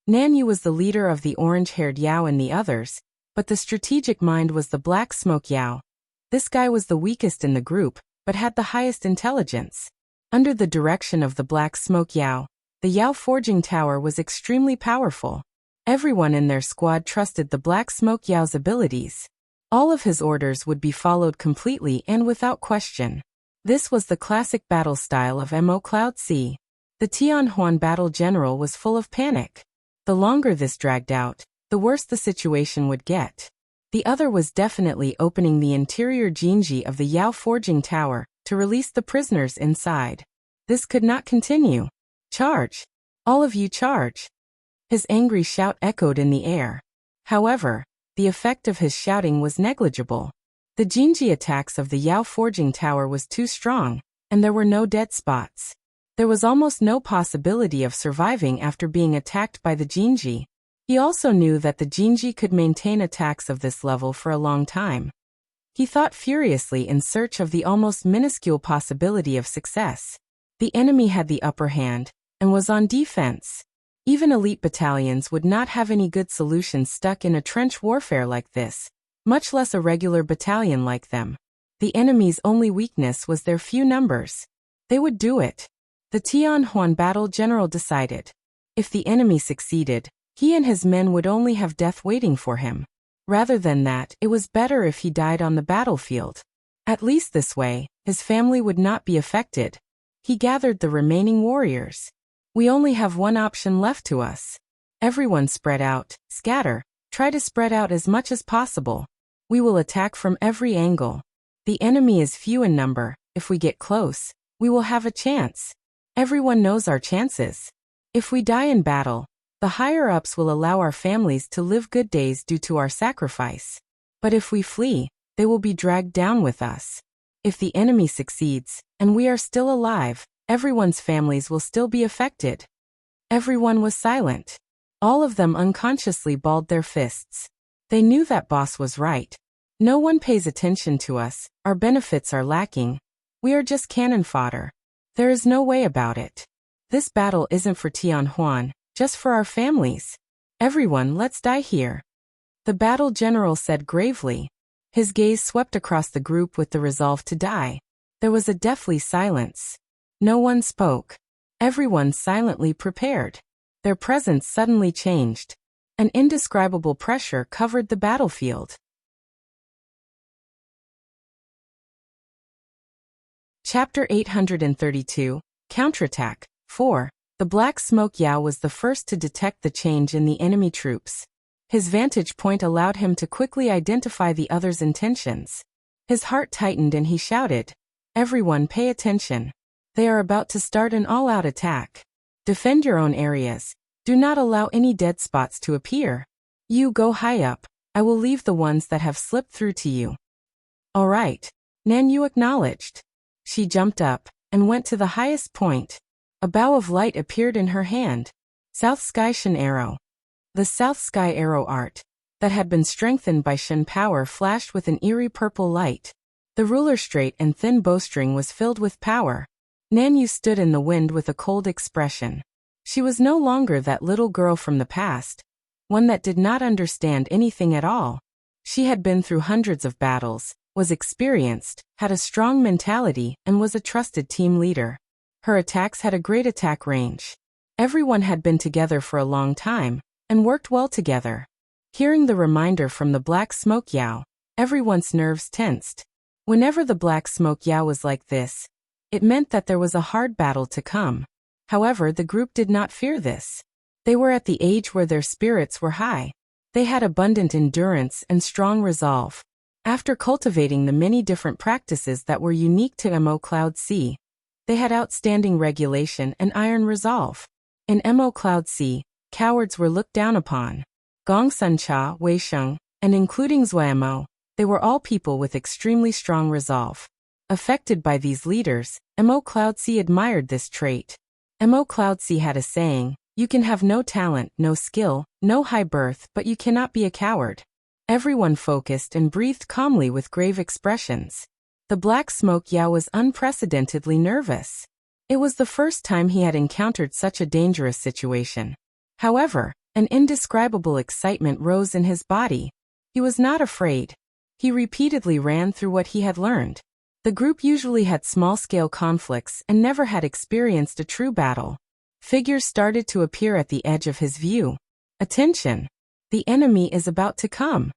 Nanyu was the leader of the orange-haired Yao and the others, but the strategic mind was the Black Smoke Yao. This guy was the weakest in the group, but had the highest intelligence. Under the direction of the Black Smoke Yao, the Yao Forging Tower was extremely powerful. Everyone in their squad trusted the Black Smoke Yao's abilities. All of his orders would be followed completely and without question. This was the classic battle style of Mo Cloud Sea. The Tianhuan battle general was full of panic. The longer this dragged out, the worse the situation would get. The other was definitely opening the interior Jinji of the Yao Forging Tower to release the prisoners inside. This could not continue. Charge! All of you charge! His angry shout echoed in the air. However, the effect of his shouting was negligible. The Jinji attacks of the Yao Forging Tower was too strong, and there were no dead spots. There was almost no possibility of surviving after being attacked by the Jinji. He also knew that the Jinji could maintain attacks of this level for a long time. He thought furiously in search of the almost minuscule possibility of success. The enemy had the upper hand, and was on defense. Even elite battalions would not have any good solutions stuck in a trench warfare like this, much less a regular battalion like them. The enemy's only weakness was their few numbers. They would do it. The Tianhuan battle general decided. If the enemy succeeded, he and his men would only have death waiting for him. Rather than that, it was better if he died on the battlefield. At least this way, his family would not be affected. He gathered the remaining warriors. We only have one option left to us. Everyone spread out, scatter, try to spread out as much as possible. We will attack from every angle. The enemy is few in number. If we get close, we will have a chance. Everyone knows our chances. If we die in battle, the higher-ups will allow our families to live good days due to our sacrifice. But if we flee, they will be dragged down with us. If the enemy succeeds, and we are still alive, everyone's families will still be affected. Everyone was silent. All of them unconsciously balled their fists. They knew that boss was right. No one pays attention to us, our benefits are lacking. We are just cannon fodder. There is no way about it. This battle isn't for Tianhuan, just for our families. Everyone, let's die here. The battle general said gravely. His gaze swept across the group with the resolve to die. There was a deathly silence. No one spoke. Everyone silently prepared. Their presence suddenly changed. An indescribable pressure covered the battlefield. Chapter 832, Counterattack, 4. The Black Smoke Yao was the first to detect the change in the enemy troops. His vantage point allowed him to quickly identify the others' intentions. His heart tightened and he shouted, "Everyone pay attention. They are about to start an all-out attack. Defend your own areas. Do not allow any dead spots to appear. You go high up. I will leave the ones that have slipped through to you." "All right." Nanyu acknowledged. She jumped up and went to the highest point. A bow of light appeared in her hand. South Sky Shen Arrow. The South Sky Arrow art, that had been strengthened by Shen power, flashed with an eerie purple light. The ruler straight and thin bowstring was filled with power. Nanyu stood in the wind with a cold expression. She was no longer that little girl from the past, one that did not understand anything at all. She had been through hundreds of battles, was experienced, had a strong mentality, and was a trusted team leader. Her attacks had a great attack range. Everyone had been together for a long time, and worked well together. Hearing the reminder from the Black Smoke Yao, everyone's nerves tensed. Whenever the Black Smoke Yao was like this, it meant that there was a hard battle to come. However, the group did not fear this. They were at the age where their spirits were high. They had abundant endurance and strong resolve. After cultivating the many different practices that were unique to Mo Cloud C, they had outstanding regulation and iron resolve. In Mo Cloud C, cowards were looked down upon. Gong Sun Cha, Wei Sheng, and including Zuamo, they were all people with extremely strong resolve. Affected by these leaders, Mo Cloud C admired this trait. Mo Cloud C had a saying, "You can have no talent, no skill, no high birth, but you cannot be a coward." Everyone focused and breathed calmly with grave expressions. The Black Smoke Yao was unprecedentedly nervous. It was the first time he had encountered such a dangerous situation. However, an indescribable excitement rose in his body. He was not afraid. He repeatedly ran through what he had learned. The group usually had small-scale conflicts and never had experienced a true battle. Figures started to appear at the edge of his view. "Attention! The enemy is about to come,"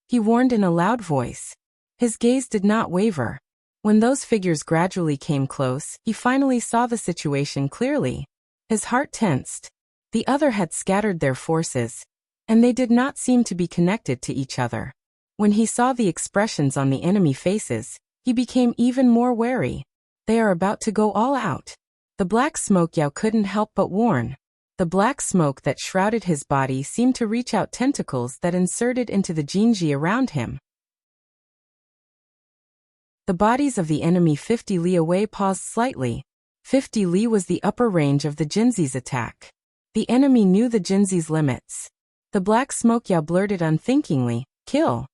he warned in a loud voice. His gaze did not waver. When those figures gradually came close, he finally saw the situation clearly. His heart tensed. The other had scattered their forces, and they did not seem to be connected to each other. When he saw the expressions on the enemy faces, he became even more wary. They are about to go all out. The Black Smoke Yao couldn't help but warn. The black smoke that shrouded his body seemed to reach out tentacles that inserted into the Jinji around him. The bodies of the enemy 50 li away paused slightly. 50 li was the upper range of the Jinzi's attack. The enemy knew the Jinzi's limits. The Black Smoke Yao blurted unthinkingly, "Kill."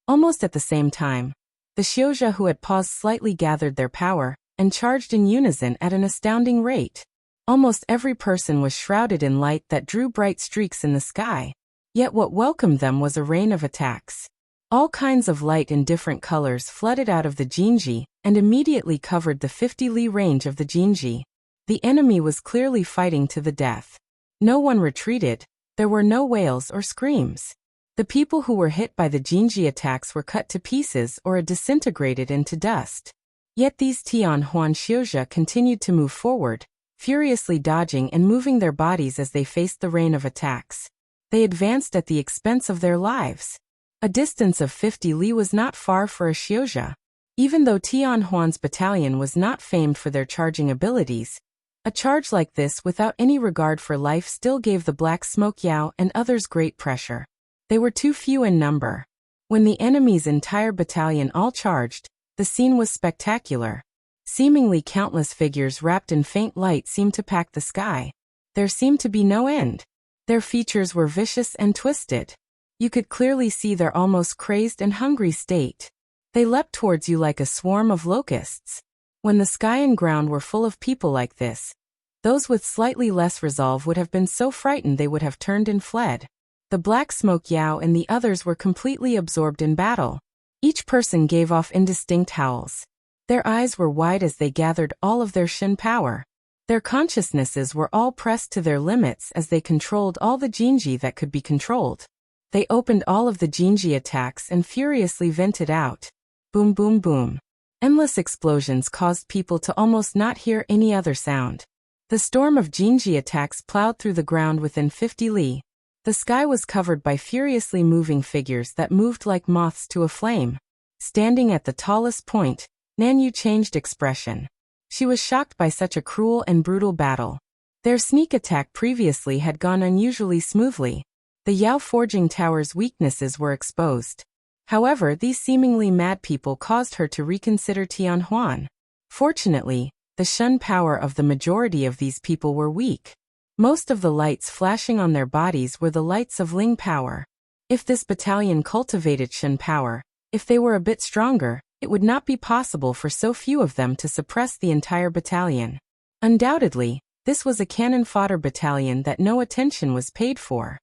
Almost at the same time, the Xiuzha who had paused slightly gathered their power and charged in unison at an astounding rate. Almost every person was shrouded in light that drew bright streaks in the sky. Yet what welcomed them was a rain of attacks. All kinds of light in different colors flooded out of the Jinji and immediately covered the 50 li range of the Jinji. The enemy was clearly fighting to the death. No one retreated. There were no wails or screams. The people who were hit by the Jinji attacks were cut to pieces or disintegrated into dust. Yet these Tian Huan Xiuzha continued to move forward, furiously dodging and moving their bodies as they faced the rain of attacks. They advanced at the expense of their lives. A distance of 50 li was not far for a Xiuzha. Even though Tian Huan's battalion was not famed for their charging abilities, a charge like this without any regard for life still gave the Black Smoke Yao and others great pressure. They were too few in number. When the enemy's entire battalion all charged, the scene was spectacular. Seemingly countless figures wrapped in faint light seemed to pack the sky. There seemed to be no end. Their features were vicious and twisted. You could clearly see their almost crazed and hungry state. They leapt towards you like a swarm of locusts. When the sky and ground were full of people like this, those with slightly less resolve would have been so frightened they would have turned and fled. The Black Smoke Yao and the others were completely absorbed in battle. Each person gave off indistinct howls. Their eyes were wide as they gathered all of their Shin power. Their consciousnesses were all pressed to their limits as they controlled all the Jinji that could be controlled. They opened all of the Jinji attacks and furiously vented out. Boom boom boom. Endless explosions caused people to almost not hear any other sound. The storm of Jinji attacks plowed through the ground within 50 li. The sky was covered by furiously moving figures that moved like moths to a flame. Standing at the tallest point, Nanyu changed expression. She was shocked by such a cruel and brutal battle. Their sneak attack previously had gone unusually smoothly. The Yao Forging Tower's weaknesses were exposed. However, these seemingly mad people caused her to reconsider Tian Huan. Fortunately, the Shun power of the majority of these people were weak. Most of the lights flashing on their bodies were the lights of Ling power. If this battalion cultivated Shun power, if they were a bit stronger, it would not be possible for so few of them to suppress the entire battalion. Undoubtedly, this was a cannon fodder battalion that no attention was paid for.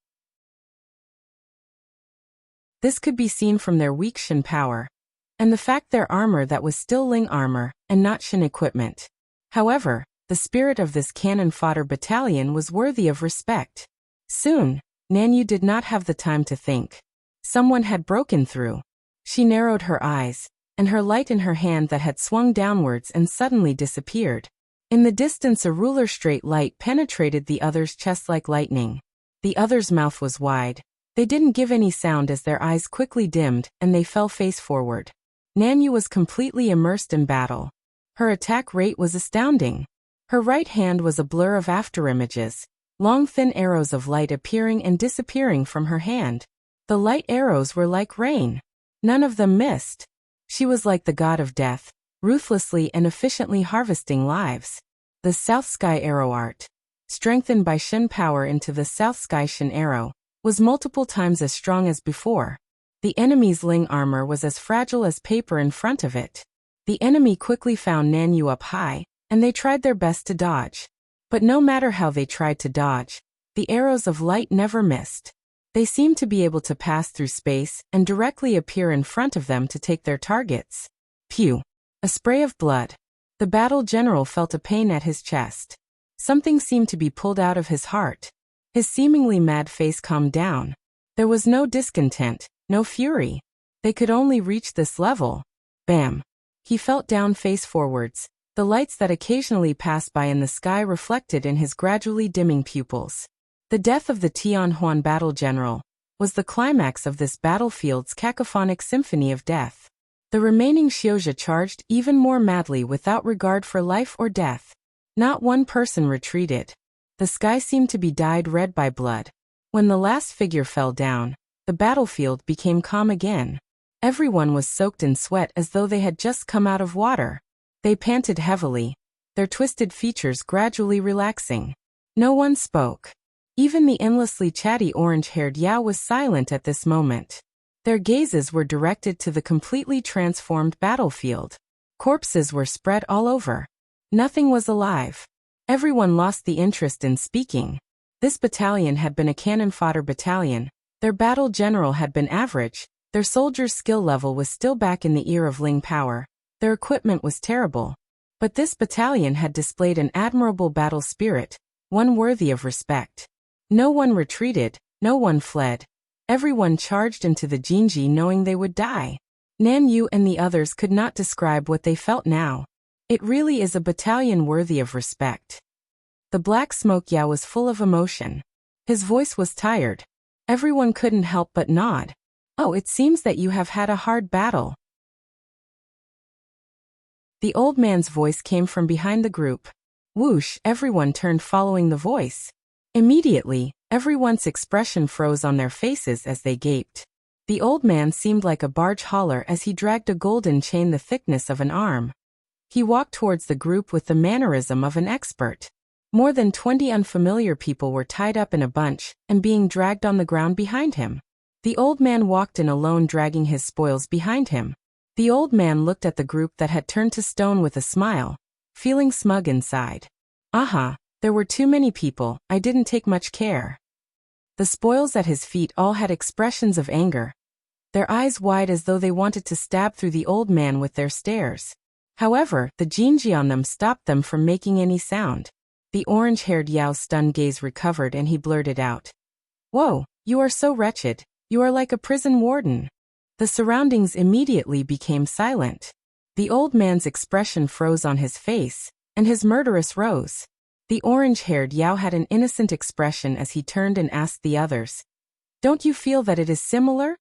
This could be seen from their weak Shin power, and the fact their armor that was still Ling armor and not Shin equipment. However, the spirit of this cannon fodder battalion was worthy of respect. Soon, Nanyu did not have the time to think. Someone had broken through. She narrowed her eyes, and her light in her hand that had swung downwards and suddenly disappeared. In the distance, a ruler-straight light penetrated the other's chest like lightning. The other's mouth was wide. They didn't give any sound as their eyes quickly dimmed and they fell face forward. Nanyu was completely immersed in battle. Her attack rate was astounding. Her right hand was a blur of afterimages, long thin arrows of light appearing and disappearing from her hand. The light arrows were like rain. None of them missed. She was like the god of death, ruthlessly and efficiently harvesting lives. The South Sky Arrow art, strengthened by Shin power into the South Sky Shin Arrow, was multiple times as strong as before. The enemy's Ling armor was as fragile as paper in front of it. The enemy quickly found Nanyu up high, and they tried their best to dodge. But no matter how they tried to dodge, the arrows of light never missed. They seemed to be able to pass through space and directly appear in front of them to take their targets. Pew! A spray of blood. The battle general felt a pain at his chest. Something seemed to be pulled out of his heart. His seemingly mad face calmed down. There was no discontent, no fury. They could only reach this level. Bam! He felt down face forwards, the lights that occasionally passed by in the sky reflected in his gradually dimming pupils. The death of the Tianhuan battle general was the climax of this battlefield's cacophonic symphony of death. The remaining Xiuzha charged even more madly without regard for life or death. Not one person retreated. The sky seemed to be dyed red by blood. When the last figure fell down, the battlefield became calm again. Everyone was soaked in sweat as though they had just come out of water. They panted heavily, their twisted features gradually relaxing. No one spoke. Even the endlessly chatty orange-haired Yao was silent at this moment. Their gazes were directed to the completely transformed battlefield. Corpses were spread all over. Nothing was alive. Everyone lost the interest in speaking. This battalion had been a cannon fodder battalion. Their battle general had been average. Their soldiers' skill level was still back in the ear of Ling power. Their equipment was terrible. But this battalion had displayed an admirable battle spirit, one worthy of respect. No one retreated, no one fled. Everyone charged into the Jinji knowing they would die. Nanyu and the others could not describe what they felt now. It really is a battalion worthy of respect. The black smoke Yao was full of emotion. His voice was tired. Everyone couldn't help but nod. Oh, it seems that you have had a hard battle. The old man's voice came from behind the group. Whoosh! Everyone turned following the voice. Immediately, everyone's expression froze on their faces as they gaped. The old man seemed like a barge hauler as he dragged a golden chain the thickness of an arm. He walked towards the group with the mannerism of an expert. More than 20 unfamiliar people were tied up in a bunch and being dragged on the ground behind him. The old man walked in alone, dragging his spoils behind him. The old man looked at the group that had turned to stone with a smile, feeling smug inside. Aha, there were too many people, I didn't take much care. The spoils at his feet all had expressions of anger, their eyes wide as though they wanted to stab through the old man with their stares. However, the Jinji on them stopped them from making any sound. The orange-haired Yao's stunned gaze recovered and he blurted out. Whoa, you are so wretched, you are like a prison warden. The surroundings immediately became silent. The old man's expression froze on his face, and his murderous rose. The orange-haired Yao had an innocent expression as he turned and asked the others. Don't you feel that it is similar?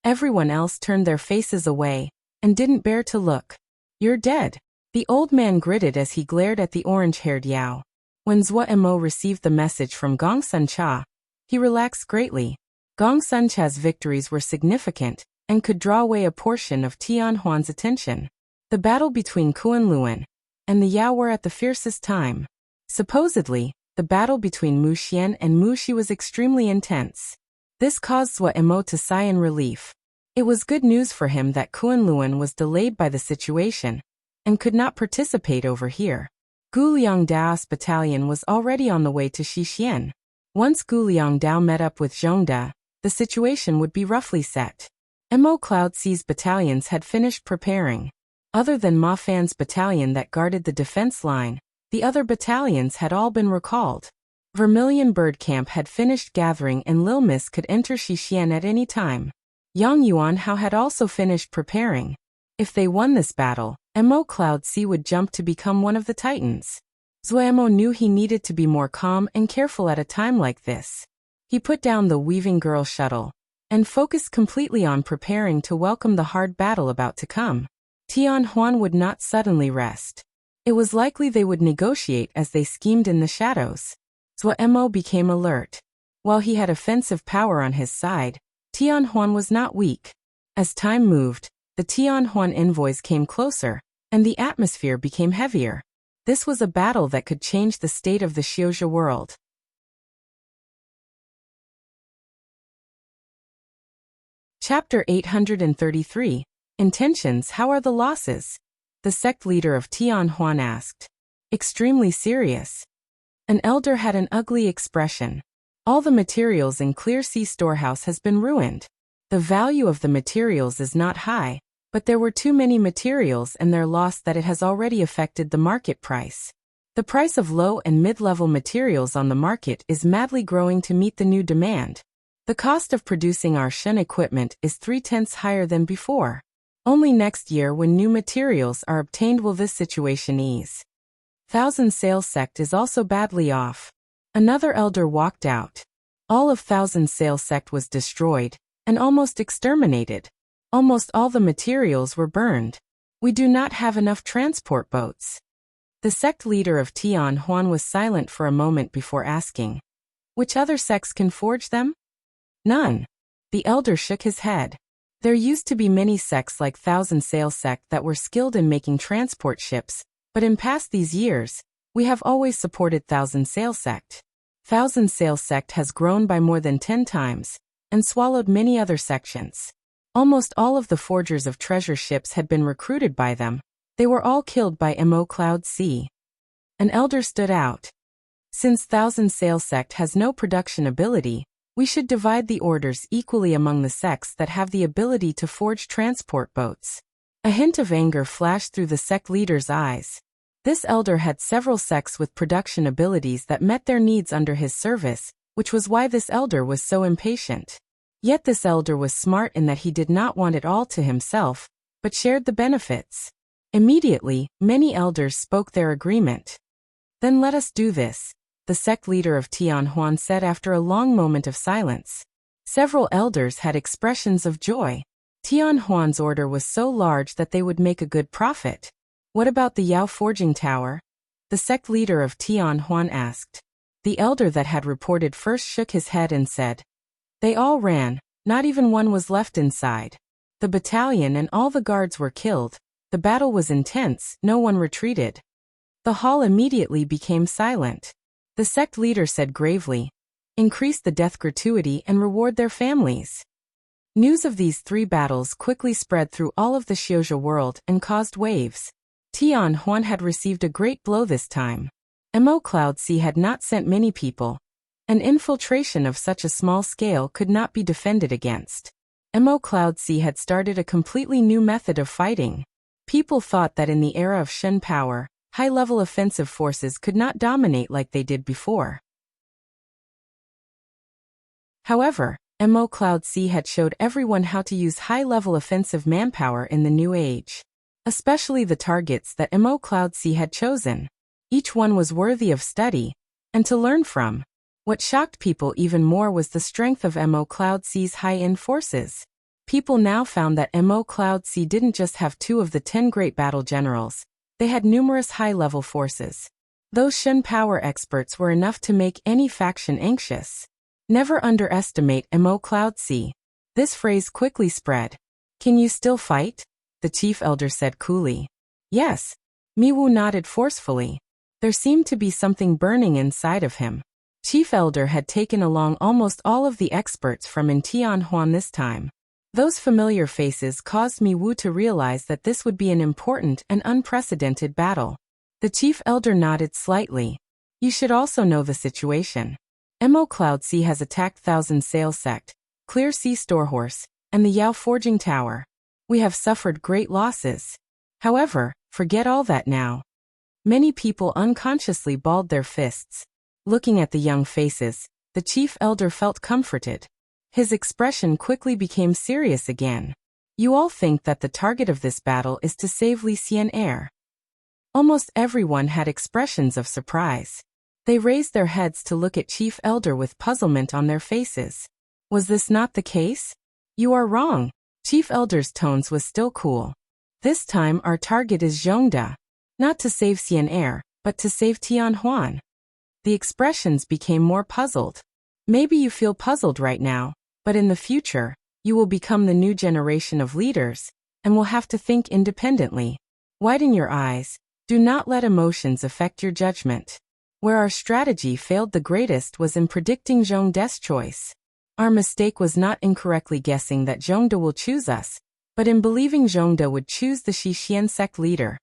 Everyone else turned their faces away, and didn't bear to look. You're dead. The old man gritted as he glared at the orange-haired Yao. When Zhuo Mo received the message from Gong Sun Cha, he relaxed greatly. Gong Sun Cha's victories were significant, and could draw away a portion of Tianhuan's attention. The battle between Kunlun and the Yao were at the fiercest time. Supposedly, the battle between Mu Xian and Mu Shi was extremely intense. This caused Zhuo Mo to sigh in relief. It was good news for him that Kunlun was delayed by the situation, and could not participate over here. Guliang Dao's battalion was already on the way to Xixian. Once Guliang Dao met up with Zhongda, the situation would be roughly set. Mo Cloud C's battalions had finished preparing. Other than Ma Fan's battalion that guarded the defense line, the other battalions had all been recalled. Vermilion Bird Camp had finished gathering and Lil Miss could enter Xixian at any time. Yang Yuan Hao had also finished preparing. If they won this battle, Mo Cloud C would jump to become one of the Titans. Zuemo knew he needed to be more calm and careful at a time like this. He put down the weaving girl shuttle and focused completely on preparing to welcome the hard battle about to come. Tian Huan would not suddenly rest. It was likely they would negotiate as they schemed in the shadows. Zuemo became alert. While he had offensive power on his side, Tian Huan was not weak. As time moved, the Tian Huan envoys came closer, and the atmosphere became heavier. This was a battle that could change the state of the Xiuzhi world. Chapter 833. Intentions. How are the losses? The sect leader of Tian Huan asked. Extremely serious. An elder had an ugly expression. All the materials in Clear Sea storehouse has been ruined. The value of the materials is not high, but there were too many materials and their loss that it has already affected the market price. The price of low and mid-level materials on the market is madly growing to meet the new demand. The cost of producing our Shen equipment is 3/10 higher than before. Only next year when new materials are obtained will this situation ease. Thousand Sail sect is also badly off. Another elder walked out. All of Thousand Sail sect was destroyed and almost exterminated. Almost all the materials were burned. We do not have enough transport boats. The sect leader of Tian Huan was silent for a moment before asking, which other sects can forge them? None. The elder shook his head. There used to be many sects like Thousand Sail sect that were skilled in making transport ships, but in past these years, we have always supported Thousand Sail sect. Thousand Sail sect has grown by more than 10 times, and swallowed many other sections. Almost all of the forgers of treasure ships had been recruited by them. They were all killed by Mo Cloud Sea. An elder stood out. Since Thousand Sail sect has no production ability, we should divide the orders equally among the sects that have the ability to forge transport boats. A hint of anger flashed through the sect leader's eyes. This elder had several sects with production abilities that met their needs under his service, which was why this elder was so impatient. Yet this elder was smart in that he did not want it all to himself, but shared the benefits. Immediately, many elders spoke their agreement. Then let us do this, the sect leader of Tian Huan said after a long moment of silence. Several elders had expressions of joy. Tian Huan's order was so large that they would make a good profit. What about the Yao Forging Tower? The sect leader of Tian Huan asked. The elder that had reported first shook his head and said, they all ran, not even one was left inside. The battalion and all the guards were killed. The battle was intense, no one retreated. The hall immediately became silent. The sect leader said gravely, increase the death gratuity and reward their families. News of these 3 battles quickly spread through all of the Xiuzhi world and caused waves. Tian Huan had received a great blow this time. Mo Cloud Sea had not sent many people. An infiltration of such a small scale could not be defended against. Mo Cloud Sea had started a completely new method of fighting. People thought that in the era of Shen power, high-level offensive forces could not dominate like they did before. However, Mo Cloud Sea had showed everyone how to use high-level offensive manpower in the new age. Especially the targets that Mo Cloud Sea had chosen. Each one was worthy of study and to learn from. What shocked people even more was the strength of Mo Cloud Sea's high-end forces. People now found that Mo Cloud Sea didn't just have 2 of the 10 great battle generals, they had numerous high-level forces. Those Shen power experts were enough to make any faction anxious. Never underestimate Mo Cloud Sea. This phrase quickly spread. Can you still fight? The chief elder said coolly. Yes. Miwu nodded forcefully. There seemed to be something burning inside of him. Chief Elder had taken along almost all of the experts from in Tian Huan this time. Those familiar faces caused Miwu to realize that this would be an important and unprecedented battle. The Chief Elder nodded slightly. You should also know the situation. Mo Cloud Sea has attacked Thousand Sail sect, Clear Sea Storehorse, and the Yao Forging Tower. We have suffered great losses. However, forget all that now. Many people unconsciously balled their fists. Looking at the young faces, the chief elder felt comforted. His expression quickly became serious again. You all think that the target of this battle is to save Li Xian heir. Almost everyone had expressions of surprise. They raised their heads to look at Chief Elder with puzzlement on their faces. Was this not the case? You are wrong. Chief Elder's tones was still cool. This time our target is Zhongde. Not to save Xian'er, but to save Tianhuan. The expressions became more puzzled. Maybe you feel puzzled right now, but in the future, you will become the new generation of leaders, and will have to think independently. Widen your eyes. Do not let emotions affect your judgment. Where our strategy failed the greatest was in predicting Zhongde's choice. Our mistake was not incorrectly guessing that Zhongde will choose us, but in believing Zhongde would choose the Xixian sect leader.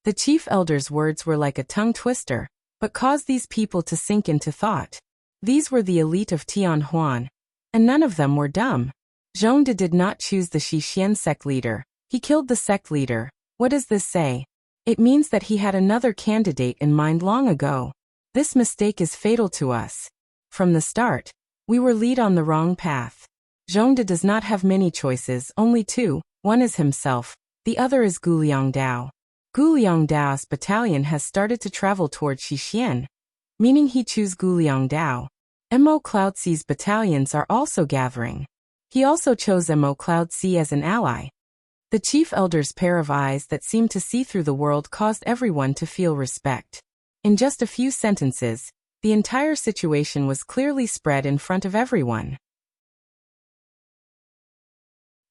The Chief Elder's words were like a tongue twister, but caused these people to sink into thought. These were the elite of Tianhuan, and none of them were dumb. Zhongde did not choose the Xixian sect leader. He killed the sect leader. What does this say? It means that he had another candidate in mind long ago. This mistake is fatal to us. From the start, we were led on the wrong path. Zhongde does not have many choices, only two. One is himself, the other is Guliang Dao. Guliang Dao's battalion has started to travel toward Xixian, meaning he chose Guliang Dao. Mo Cloud C's battalions are also gathering. He also chose Mo Cloud C as an ally. The Chief Elder's pair of eyes that seemed to see through the world caused everyone to feel respect. In just a few sentences, the entire situation was clearly spread in front of everyone.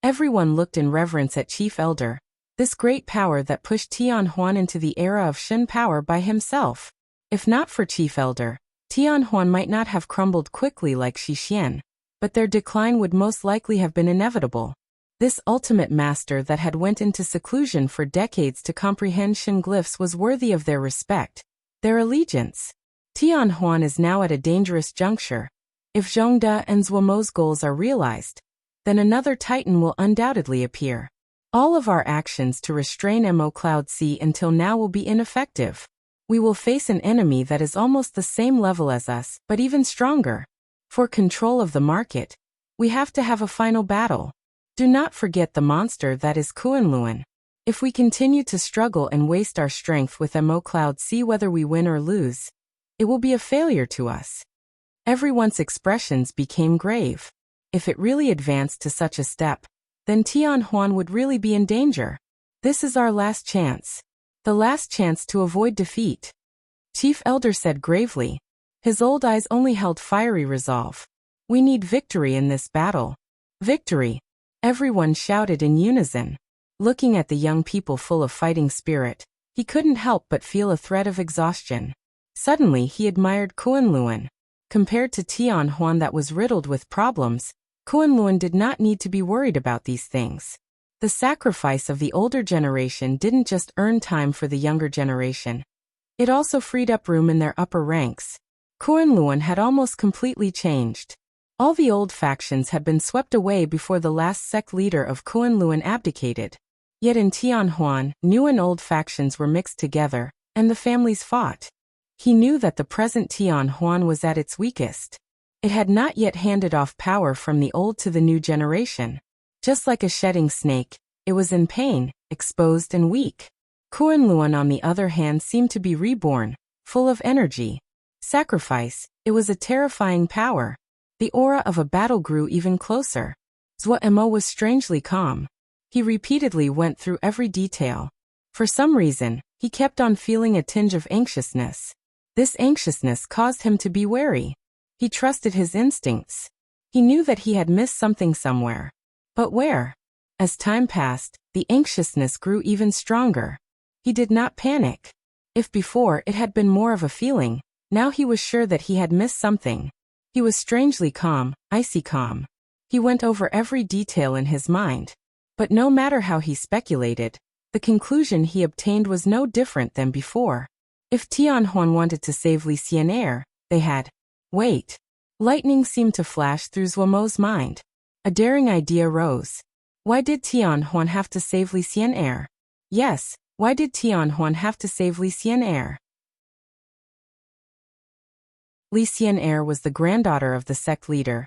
Everyone looked in reverence at Chief Elder, this great power that pushed Tianhuan into the era of Shen power by himself. If not for Chief Elder, Tianhuan might not have crumbled quickly like Xixian, but their decline would most likely have been inevitable. This ultimate master that had went into seclusion for decades to comprehend Shen glyphs was worthy of their respect, their allegiance. Tianhuan is now at a dangerous juncture. If Zhongde and Zuomo's goals are realized, then another titan will undoubtedly appear. All of our actions to restrain Mo Cloud C until now will be ineffective. We will face an enemy that is almost the same level as us, but even stronger. For control of the market, we have to have a final battle. Do not forget the monster that is Kunlun. If we continue to struggle and waste our strength with Mo Cloud C, whether we win or lose, it will be a failure to us. Everyone's expressions became grave. If it really advanced to such a step, then Tianhuan would really be in danger. This is our last chance. The last chance to avoid defeat. Chief Elder said gravely. His old eyes only held fiery resolve. We need victory in this battle. Victory! Everyone shouted in unison. Looking at the young people full of fighting spirit, he couldn't help but feel a threat of exhaustion. Suddenly he admired Kunlun. Compared to Tianhuan that was riddled with problems, Kunlun did not need to be worried about these things. The sacrifice of the older generation didn't just earn time for the younger generation. It also freed up room in their upper ranks. Kunlun had almost completely changed. All the old factions had been swept away before the last sect leader of Kunlun abdicated. Yet in Tianhuan, new and old factions were mixed together, and the families fought. He knew that the present Tianhuan was at its weakest. It had not yet handed off power from the old to the new generation. Just like a shedding snake, it was in pain, exposed and weak. Kunlun, on the other hand, seemed to be reborn, full of energy. Sacrifice, it was a terrifying power. The aura of a battle grew even closer. Zuo was strangely calm. He repeatedly went through every detail. For some reason, he kept on feeling a tinge of anxiousness. This anxiousness caused him to be wary. He trusted his instincts. He knew that he had missed something somewhere. But where? As time passed, the anxiousness grew even stronger. He did not panic. If before it had been more of a feeling, now he was sure that he had missed something. He was strangely calm, icy calm. He went over every detail in his mind. But no matter how he speculated, the conclusion he obtained was no different than before. If Tianhuan wanted to save Li Xian'er, they had. Wait. Lightning seemed to flash through Zuomo's mind. A daring idea rose. Why did Tianhuan have to save Li Xian'er? Yes, why did Tianhuan have to save Li Xian'er? Li Xian'er was the granddaughter of the sect leader.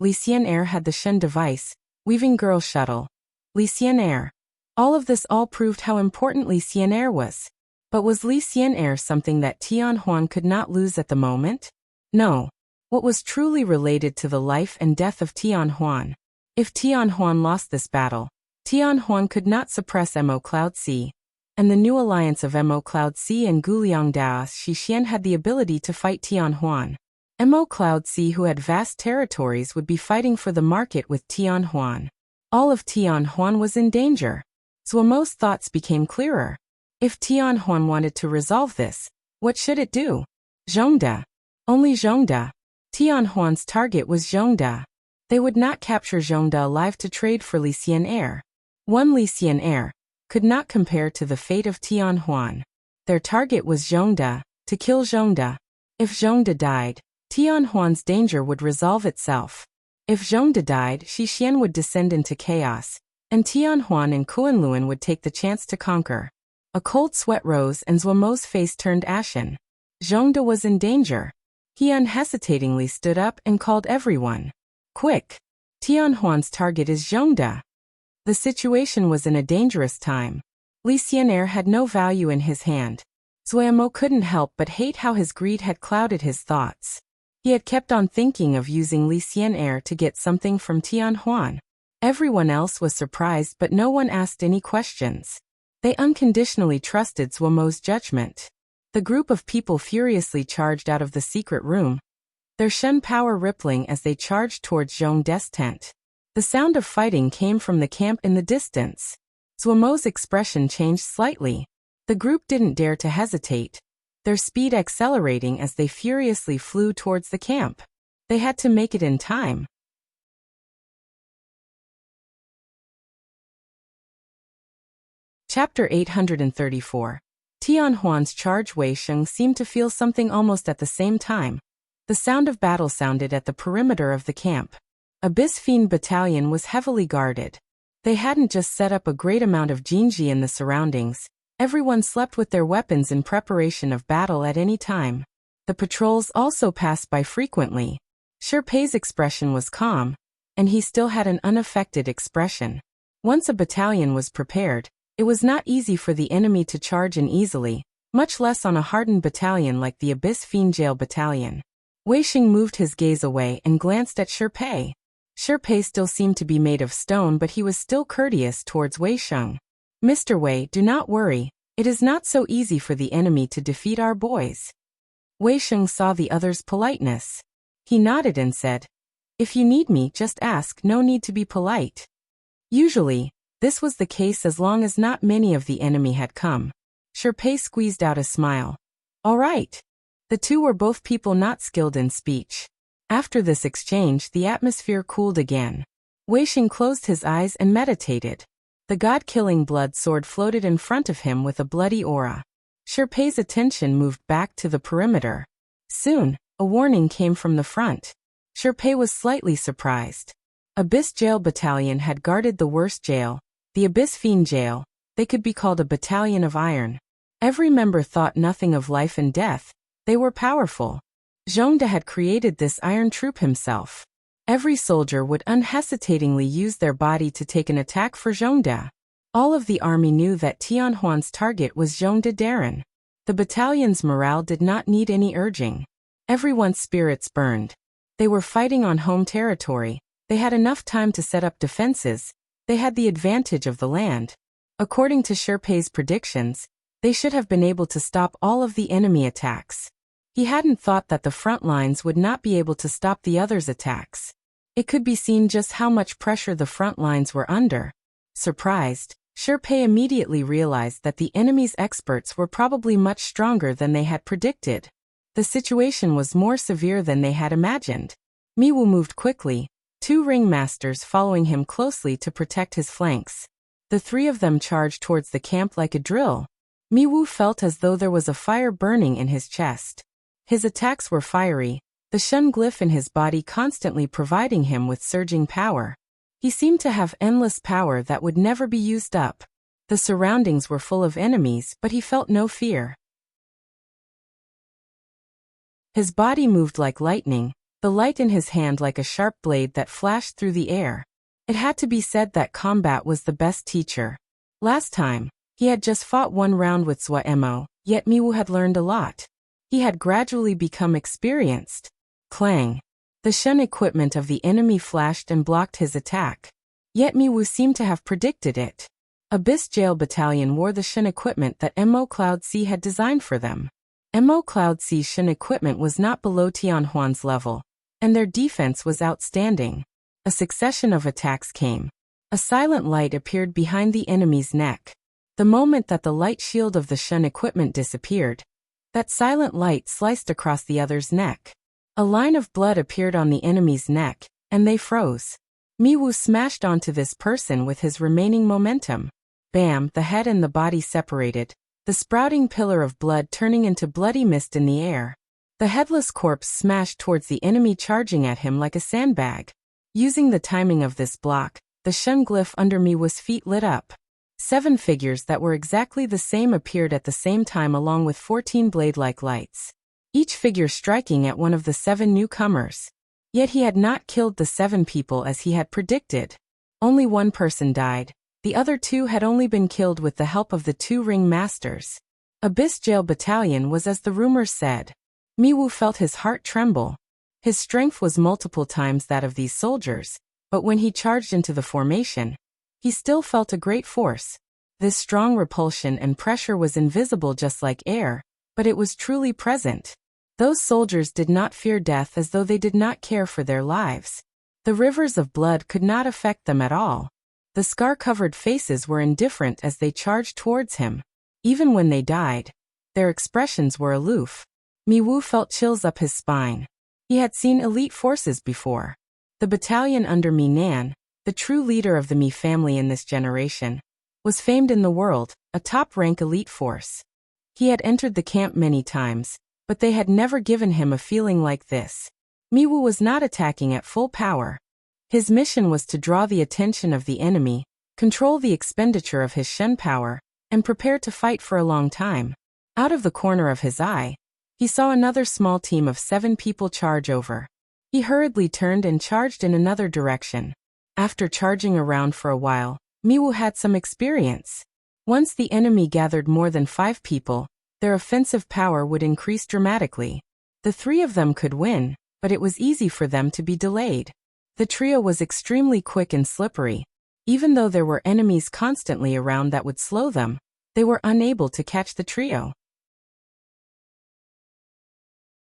Li Xian'er had the Shen device, weaving girl shuttle. Li Xian'er. All of this proved how important Li Xian'er was. But was Li Xian'er something that Tian Huan could not lose at the moment? No. What was truly related to the life and death of Tian Huan? If Tian Huan lost this battle, Tian Huan could not suppress Mo Cloud Sea, and the new alliance of Mo Cloud Sea and Guliang Daos Shixian had the ability to fight Tian Huan. Mo Cloud Sea, who had vast territories, would be fighting for the market with Tian Huan. All of Tian Huan was in danger. Zuomo's thoughts became clearer. If Tian Huan wanted to resolve this, what should it do? Zhongda. Only Zhongda. Tian Huan's target was Zhongda. They would not capture Zhongda alive to trade for Li Xian'er. One Li Xian'er could not compare to the fate of Tian Huan. Their target was Zhongda, to kill Zhongda. If Zhongda died, Tian Huan's danger would resolve itself. If Zhongda died, Shixian would descend into chaos, and Tian Huan and Kunlun would take the chance to conquer. A cold sweat rose and Zuomo's face turned ashen. Zhongda was in danger. He unhesitatingly stood up and called everyone. Quick! Tian Huan's target is Zhongda. The situation was in a dangerous time. Li Xian'er had no value in his hand. Zuomo couldn't help but hate how his greed had clouded his thoughts. He had kept on thinking of using Li Xian'er to get something from Tian Huan. Everyone else was surprised, but no one asked any questions. They unconditionally trusted Zuomo's judgment. The group of people furiously charged out of the secret room, their Shen power rippling as they charged towards Zhongda's tent. The sound of fighting came from the camp in the distance. Zuomo's expression changed slightly. The group didn't dare to hesitate, their speed accelerating as they furiously flew towards the camp. They had to make it in time. Chapter 834. Tian Huan's charge. Wei Sheng seemed to feel something almost at the same time. The sound of battle sounded at the perimeter of the camp. Abyss Fiend Battalion was heavily guarded. They hadn't just set up a great amount of Jinji in the surroundings. Everyone slept with their weapons in preparation of battle at any time. The patrols also passed by frequently. Sherpei's expression was calm, and he still had an unaffected expression. Once a battalion was prepared, it was not easy for the enemy to charge in easily, much less on a hardened battalion like the Abyss Fiend Jail Battalion. Wei Xing moved his gaze away and glanced at Sherpei. Sherpei still seemed to be made of stone, but he was still courteous towards Wei Sheng. Mr. Wei, do not worry. It is not so easy for the enemy to defeat our boys. Wei Sheng saw the other's politeness. He nodded and said, If you need me, just ask, no need to be polite. Usually, this was the case as long as not many of the enemy had come. Sherpei squeezed out a smile. All right. The two were both people not skilled in speech. After this exchange, the atmosphere cooled again. Wei Xing closed his eyes and meditated. The god-killing blood sword floated in front of him with a bloody aura. Sherpei's attention moved back to the perimeter. Soon, a warning came from the front. Sherpei was slightly surprised. Abyss Jail Battalion had guarded the worst jail, the Abyss Fiend Jail. They could be called a battalion of iron. Every member thought nothing of life and death. They were powerful. Zhongda had created this iron troop himself. Every soldier would unhesitatingly use their body to take an attack for Zhongda. All of the army knew that Tian Huan's target was Zhongda Darren. The battalion's morale did not need any urging. Everyone's spirits burned. They were fighting on home territory. They had enough time to set up defenses. They had the advantage of the land. According to Sherpei's predictions, they should have been able to stop all of the enemy attacks. He hadn't thought that the front lines would not be able to stop the others' attacks. It could be seen just how much pressure the front lines were under. Surprised, Sherpei immediately realized that the enemy's experts were probably much stronger than they had predicted. The situation was more severe than they had imagined. Miwu moved quickly, two ringmasters following him closely to protect his flanks. The three of them charged towards the camp like a drill. Miwu felt as though there was a fire burning in his chest. His attacks were fiery, the Shun glyph in his body constantly providing him with surging power. He seemed to have endless power that would never be used up. The surroundings were full of enemies, but he felt no fear. His body moved like lightning, the light in his hand like a sharp blade that flashed through the air. It had to be said that combat was the best teacher. Last time, he had just fought one round with Zuomo, Yet Miwu had learned a lot. He had gradually become experienced. Clang. The Shen equipment of the enemy flashed and blocked his attack. Yet Miwu seemed to have predicted it. Abyss Jail Battalion wore the Shen equipment that Mo Cloud C had designed for them. Mo Cloud C's Shen equipment was not below Tianhuan's level, and their defense was outstanding. A succession of attacks came. A silent light appeared behind the enemy's neck. The moment that the light shield of the Shen equipment disappeared, that silent light sliced across the other's neck. A line of blood appeared on the enemy's neck, and they froze. Miwu smashed onto this person with his remaining momentum. Bam! The head and the body separated, the sprouting pillar of blood turning into bloody mist in the air. The headless corpse smashed towards the enemy, charging at him like a sandbag. Using the timing of this block, the Shen glyph under Miwu's feet lit up. 7 figures that were exactly the same appeared at the same time, along with 14 blade-like lights. Each figure striking at one of the 7 newcomers. Yet he had not killed the 7 people as he had predicted. Only 1 person died. The other 2 had only been killed with the help of the 2 ring masters. Abyss Jail Battalion was as the rumors said. Miwu felt his heart tremble. His strength was multiple times that of these soldiers, but when he charged into the formation, he still felt a great force. This strong repulsion and pressure was invisible just like air, but it was truly present. Those soldiers did not fear death as though they did not care for their lives. The rivers of blood could not affect them at all. The scar-covered faces were indifferent as they charged towards him. Even when they died, their expressions were aloof. Miwu felt chills up his spine. He had seen elite forces before. The battalion under Mi Nan, the true leader of the Mi family in this generation, was famed in the world, a top-rank elite force. He had entered the camp many times, but they had never given him a feeling like this. Miwu was not attacking at full power. His mission was to draw the attention of the enemy, control the expenditure of his Shen power, and prepare to fight for a long time. Out of the corner of his eye, he saw another small team of 7 people charge over. He hurriedly turned and charged in another direction. After charging around for a while, Miwu had some experience. Once the enemy gathered more than 5 people, their offensive power would increase dramatically. The 3 of them could win, but it was easy for them to be delayed. The trio was extremely quick and slippery. Even though there were enemies constantly around that would slow them, they were unable to catch the trio.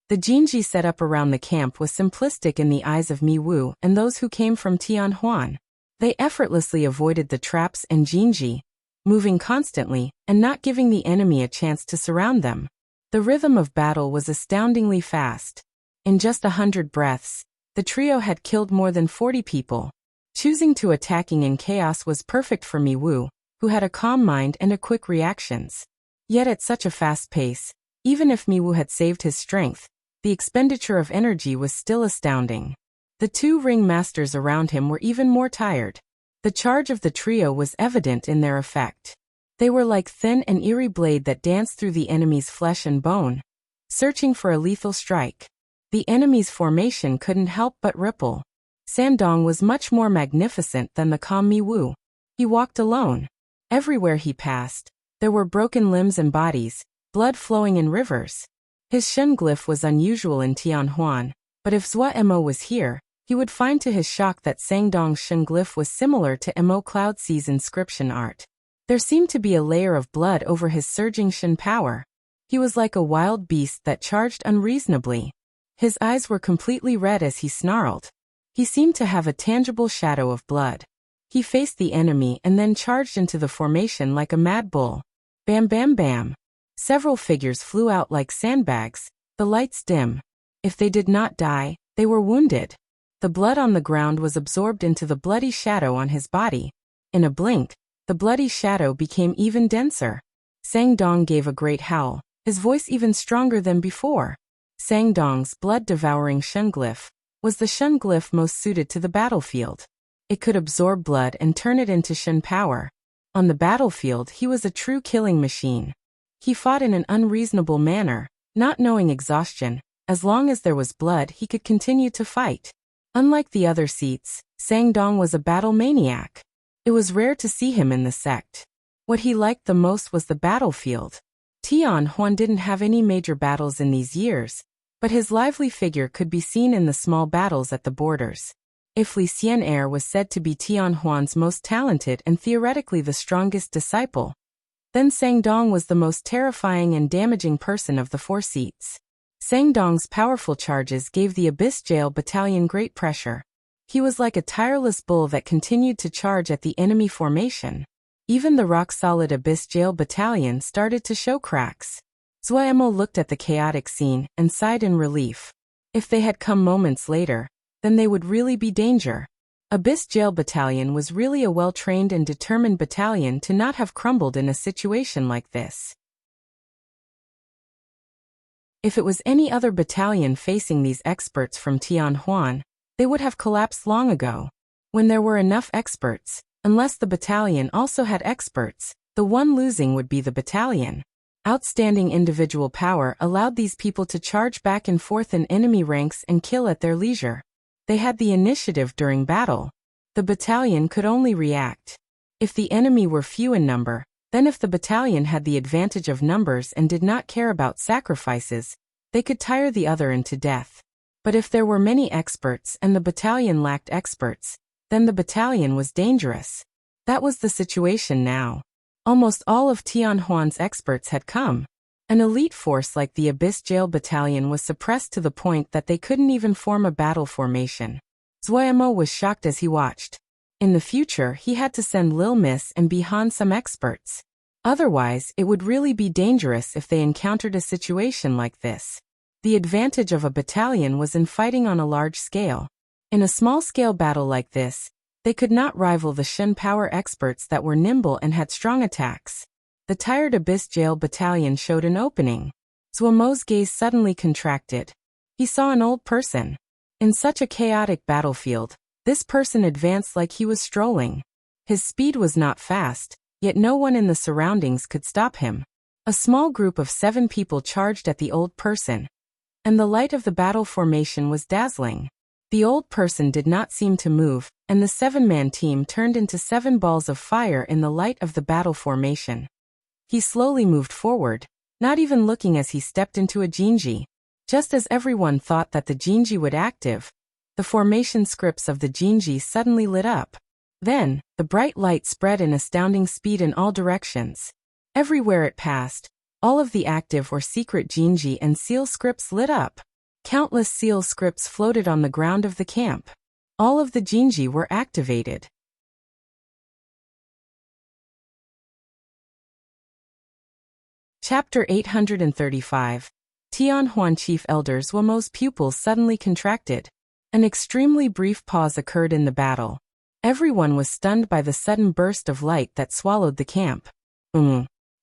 The Jinji set up around the camp was simplistic in the eyes of Miwu and those who came from Tianhuan. They effortlessly avoided the traps and Jinji, moving constantly and not giving the enemy a chance to surround them. The rhythm of battle was astoundingly fast. In just 100 breaths, the trio had killed more than 40 people. Choosing to attacking in chaos was perfect for Miwu, who had a calm mind and a quick reactions. Yet at such a fast pace, even if Miwu had saved his strength, the expenditure of energy was still astounding. The 2 ring masters around him were even more tired. The charge of the trio was evident in their effect. They were like thin and eerie blade that danced through the enemy's flesh and bone, searching for a lethal strike. The enemy's formation couldn't help but ripple. Sandong was much more magnificent than the calm Miwu. He walked alone. Everywhere he passed, there were broken limbs and bodies, blood flowing in rivers. His Shen glyph was unusual in Tianhuan, but if Zhua Mo was here, he would find to his shock that Sangdong's Shen glyph was similar to Mo Cloud C's inscription art. There seemed to be a layer of blood over his surging Shen power. He was like a wild beast that charged unreasonably. His eyes were completely red as he snarled. He seemed to have a tangible shadow of blood. He faced the enemy and then charged into the formation like a mad bull. Bam bam bam. Several figures flew out like sandbags, the lights dim. If they did not die, they were wounded. The blood on the ground was absorbed into the bloody shadow on his body. In a blink, the bloody shadow became even denser. Sangdong gave a great howl, his voice even stronger than before. Sangdong's blood-devouring Shen glyph was the Shen glyph most suited to the battlefield. It could absorb blood and turn it into Shen power. On the battlefield, he was a true killing machine. He fought in an unreasonable manner, not knowing exhaustion. As long as there was blood, he could continue to fight. Unlike the other seats, Sangdong was a battle maniac. It was rare to see him in the sect. What he liked the most was the battlefield. Tian Huan didn't have any major battles in these years, but his lively figure could be seen in the small battles at the borders. If Li Xian'er was said to be Tian Huan's most talented and theoretically the strongest disciple, then Sang Dong was the most terrifying and damaging person of the four seats. Sang Dong's powerful charges gave the Abyss Jail Battalion great pressure. He was like a tireless bull that continued to charge at the enemy formation. Even the rock-solid Abyss Jail Battalion started to show cracks. Zuomo looked at the chaotic scene and sighed in relief. If they had come moments later, then they would really be danger. Abyss Jail Battalion was really a well-trained and determined battalion to not have crumbled in a situation like this. If it was any other battalion facing these experts from Tian Huan, they would have collapsed long ago. When there were enough experts, unless the battalion also had experts, the one losing would be the battalion. Outstanding individual power allowed these people to charge back and forth in enemy ranks and kill at their leisure. They had the initiative during battle. The battalion could only react. If the enemy were few in number, then if the battalion had the advantage of numbers and did not care about sacrifices, they could tire the other into death. But if there were many experts and the battalion lacked experts, then the battalion was dangerous. That was the situation now. Almost all of Tian Huan's experts had come. An elite force like the Abyss Jail Battalion was suppressed to the point that they couldn't even form a battle formation. Zuomo was shocked as he watched. In the future, he had to send Lil Miss and Bihan some experts. Otherwise, it would really be dangerous if they encountered a situation like this. The advantage of a battalion was in fighting on a large scale. In a small-scale battle like this, they could not rival the Shen power experts that were nimble and had strong attacks. The tired Abyss Jail Battalion showed an opening. Zuomo's gaze suddenly contracted. He saw an old person. In such a chaotic battlefield, this person advanced like he was strolling. His speed was not fast, yet no one in the surroundings could stop him. A small group of 7 people charged at the old person, and the light of the battle formation was dazzling. The old person did not seem to move, and the 7-man team turned into 7 balls of fire in the light of the battle formation. He slowly moved forward, not even looking as he stepped into a Jinji. Just as everyone thought that the Jinji would active, the formation scripts of the Jinji suddenly lit up. Then, the bright light spread in astounding speed in all directions. Everywhere it passed, all of the active or secret Jinji and seal scripts lit up. Countless seal scripts floated on the ground of the camp. All of the Jinji were activated. Chapter 835. Tian Huan Chief Elder Zuomo's pupils suddenly contracted. An extremely brief pause occurred in the battle. Everyone was stunned by the sudden burst of light that swallowed the camp.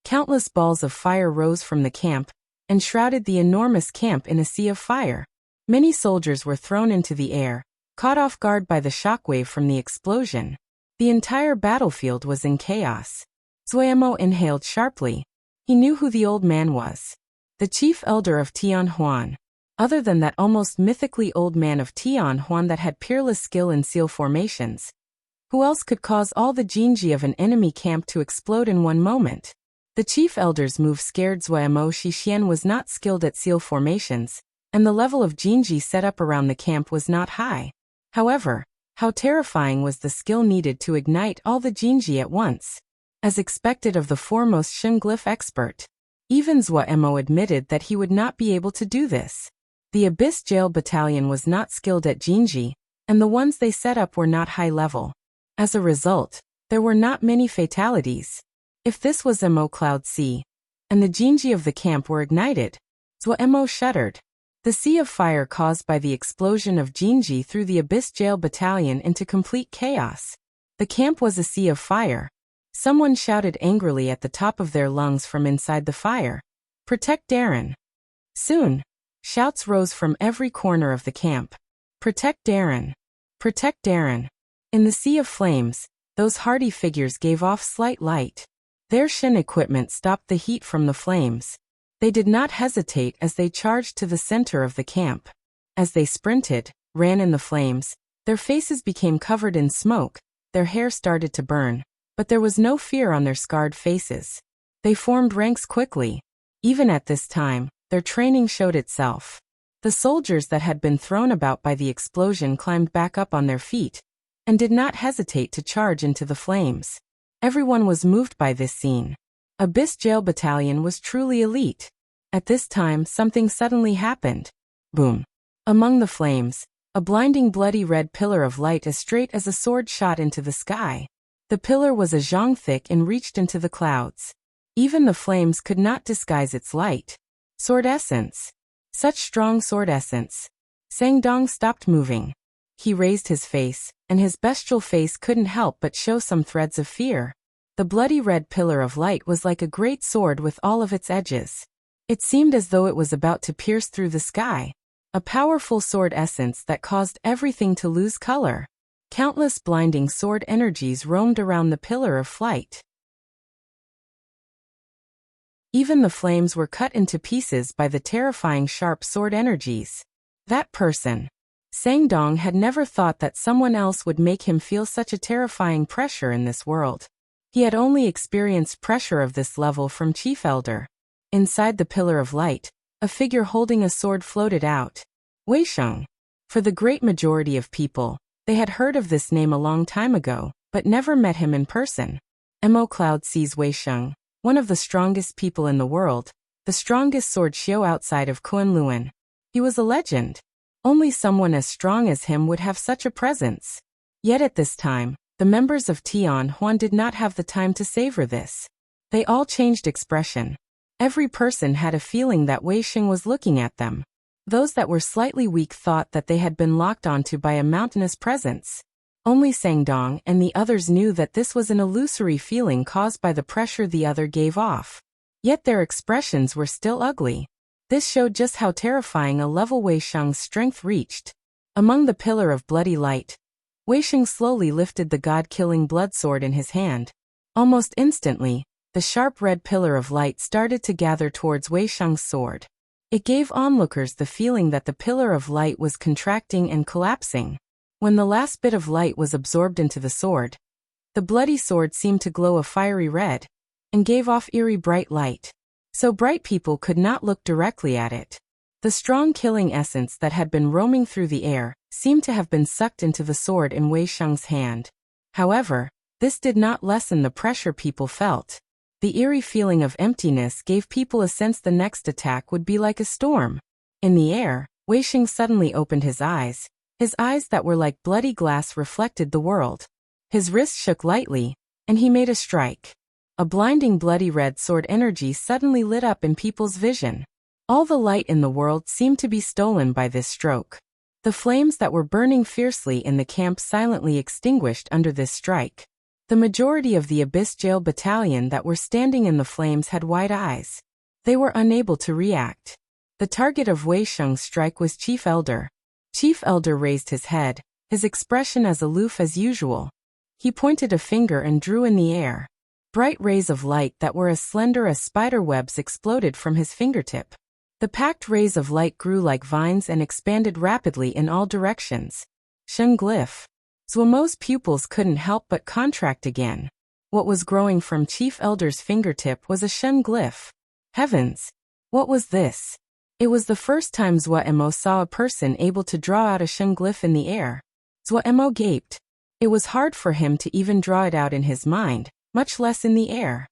Countless balls of fire rose from the camp and shrouded the enormous camp in a sea of fire. Many soldiers were thrown into the air, caught off guard by the shockwave from the explosion. The entire battlefield was in chaos. Zuomo inhaled sharply. He knew who the old man was. The chief elder of Tian Huan. Other than that almost mythically old man of Tian Huan that had peerless skill in seal formations, who else could cause all the Jinji of an enemy camp to explode in one moment? The chief elder's move scared Zuomo. Shixian was not skilled at seal formations, and the level of Jinji set up around the camp was not high. However, how terrifying was the skill needed to ignite all the Jinji at once? As expected of the foremost Shen glyph expert, even Zuomo admitted that he would not be able to do this. The Abyss Jail Battalion was not skilled at Jinji, and the ones they set up were not high level. As a result, there were not many fatalities. If this was Mo Cloud Sea, and the Jinji of the camp were ignited, Zuomo shuddered. The sea of fire caused by the explosion of Jinji threw the Abyss Jail Battalion into complete chaos. The camp was a sea of fire. Someone shouted angrily at the top of their lungs from inside the fire. "Protect Darren!" Soon, shouts rose from every corner of the camp. "Protect Darren! Protect Darren!" In the sea of flames, those hardy figures gave off slight light. Their Shen equipment stopped the heat from the flames. They did not hesitate as they charged to the center of the camp. As they sprinted, ran in the flames, their faces became covered in smoke, their hair started to burn, but there was no fear on their scarred faces. They formed ranks quickly. Even at this time, their training showed itself. The soldiers that had been thrown about by the explosion climbed back up on their feet, and did not hesitate to charge into the flames. Everyone was moved by this scene. Abyss Jail Battalion was truly elite. At this time, something suddenly happened. Boom. Among the flames, a blinding bloody red pillar of light as straight as a sword shot into the sky. The pillar was a zhang thick and reached into the clouds. Even the flames could not disguise its light. Sword essence. Such strong sword essence. Sangdong stopped moving. He raised his face, and his bestial face couldn't help but show some threads of fear. The bloody red pillar of light was like a great sword with all of its edges. It seemed as though it was about to pierce through the sky. A powerful sword essence that caused everything to lose color. Countless blinding sword energies roamed around the pillar of flight. Even the flames were cut into pieces by the terrifying sharp sword energies. That person. Sangdong had never thought that someone else would make him feel such a terrifying pressure in this world. He had only experienced pressure of this level from Chief Elder. Inside the pillar of light, a figure holding a sword floated out. Wei Sheng. For the great majority of people, they had heard of this name a long time ago, but never met him in person. Mo Cloud sees Wei Sheng, one of the strongest people in the world, the strongest sword xiu outside of Kunlun. He was a legend. Only someone as strong as him would have such a presence. Yet at this time, the members of Tian Huan did not have the time to savor this. They all changed expression. Every person had a feeling that Wei Sheng was looking at them. Those that were slightly weak thought that they had been locked onto by a mountainous presence. Only Sangdong and the others knew that this was an illusory feeling caused by the pressure the other gave off. Yet their expressions were still ugly. This showed just how terrifying a level Wei Sheng's strength reached. Among the pillar of bloody light, Wei Sheng slowly lifted the god-killing blood sword in his hand. Almost instantly, the sharp red pillar of light started to gather towards Wei Sheng's sword. It gave onlookers the feeling that the pillar of light was contracting and collapsing. When the last bit of light was absorbed into the sword, the bloody sword seemed to glow a fiery red, and gave off eerie bright light. So bright people could not look directly at it. The strong killing essence that had been roaming through the air seemed to have been sucked into the sword in Wei Sheng's hand. However, this did not lessen the pressure people felt. The eerie feeling of emptiness gave people a sense the next attack would be like a storm. In the air, Wei Sheng suddenly opened his eyes. His eyes that were like bloody glass reflected the world. His wrist shook lightly, and he made a strike. A blinding bloody red sword energy suddenly lit up in people's vision. All the light in the world seemed to be stolen by this stroke. The flames that were burning fiercely in the camp silently extinguished under this strike. The majority of the Abyss Jail Battalion that were standing in the flames had wide eyes. They were unable to react. The target of Wei Sheng's strike was Chief Elder. Chief Elder raised his head, his expression as aloof as usual. He pointed a finger and drew in the air. Bright rays of light that were as slender as spider webs exploded from his fingertip. The packed rays of light grew like vines and expanded rapidly in all directions. Shen glyph. Zuomo's pupils couldn't help but contract again. What was growing from Chief Elder's fingertip was a Shen glyph. Heavens! What was this? It was the first time Zuomo saw a person able to draw out a Shen glyph in the air. Zuomo gaped. It was hard for him to even draw it out in his mind, much less in the air.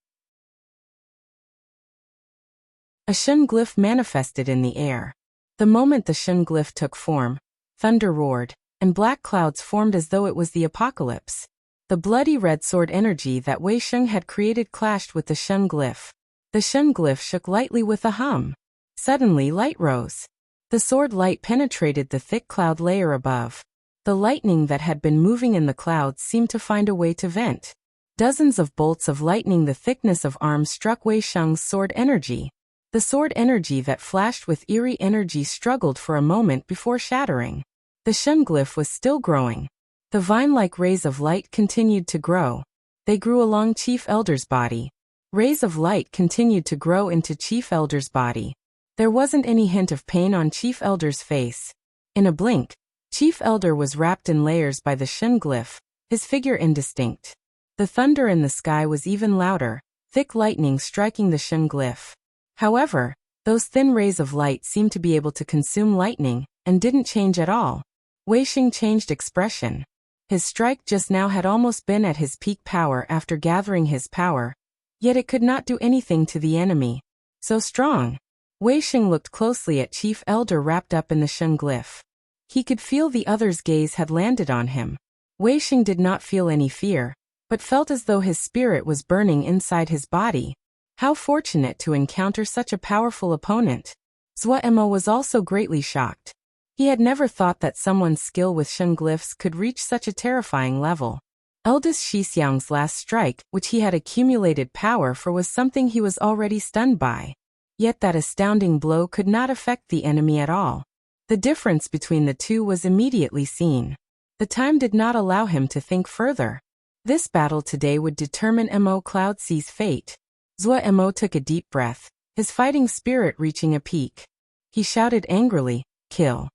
A Shen glyph manifested in the air. The moment the Shen glyph took form, thunder roared, and black clouds formed as though it was the apocalypse. The bloody red sword energy that Wei Sheng had created clashed with the Shen glyph. The Shen glyph shook lightly with a hum. Suddenly light rose. The sword light penetrated the thick cloud layer above. The lightning that had been moving in the clouds seemed to find a way to vent. Dozens of bolts of lightning the thickness of arms struck Wei Sheng's sword energy. The sword energy that flashed with eerie energy struggled for a moment before shattering. The Shen glyph was still growing. The vine-like rays of light continued to grow. They grew along Chief Elder's body. Rays of light continued to grow into Chief Elder's body. There wasn't any hint of pain on Chief Elder's face. In a blink, Chief Elder was wrapped in layers by the Shen glyph, his figure indistinct. The thunder in the sky was even louder, thick lightning striking the Shen glyph. However, those thin rays of light seemed to be able to consume lightning, and didn't change at all. Weisheng changed expression. His strike just now had almost been at his peak power after gathering his power, yet it could not do anything to the enemy. So strong. Weisheng looked closely at Chief Elder wrapped up in the Sheng glyph. He could feel the other's gaze had landed on him. Weisheng did not feel any fear, but felt as though his spirit was burning inside his body. How fortunate to encounter such a powerful opponent. Zhuo was also greatly shocked. He had never thought that someone's skill with Sheng glyphs could reach such a terrifying level. Eldest Shixiang's last strike, which he had accumulated power for, was something he was already stunned by. Yet that astounding blow could not affect the enemy at all. The difference between the two was immediately seen. The time did not allow him to think further. This battle today would determine Mo Cloud C's fate. Zhuo took a deep breath, his fighting spirit reaching a peak. He shouted angrily, "Kill."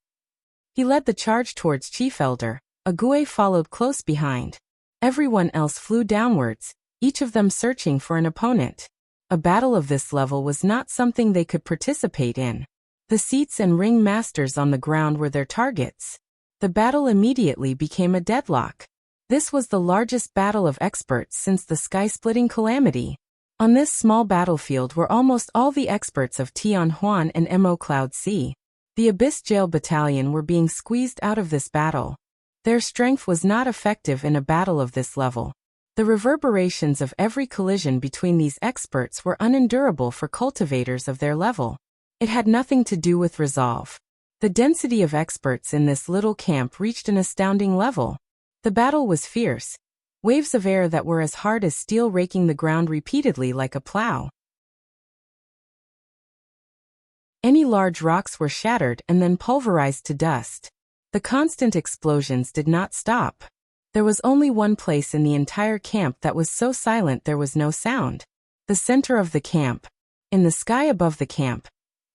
He led the charge towards Chief Elder. Agui followed close behind. Everyone else flew downwards, each of them searching for an opponent. A battle of this level was not something they could participate in. The seats and ring masters on the ground were their targets. The battle immediately became a deadlock. This was the largest battle of experts since the sky-splitting calamity. On this small battlefield were almost all the experts of Tianhuan and Mo Cloud C. The Abyss Jail Battalion were being squeezed out of this battle. Their strength was not effective in a battle of this level. The reverberations of every collision between these experts were unendurable for cultivators of their level. It had nothing to do with resolve. The density of experts in this little camp reached an astounding level. The battle was fierce. Waves of air that were as hard as steel raking the ground repeatedly like a plow. Any large rocks were shattered and then pulverized to dust. The constant explosions did not stop. There was only one place in the entire camp that was so silent there was no sound. The center of the camp. In the sky above the camp,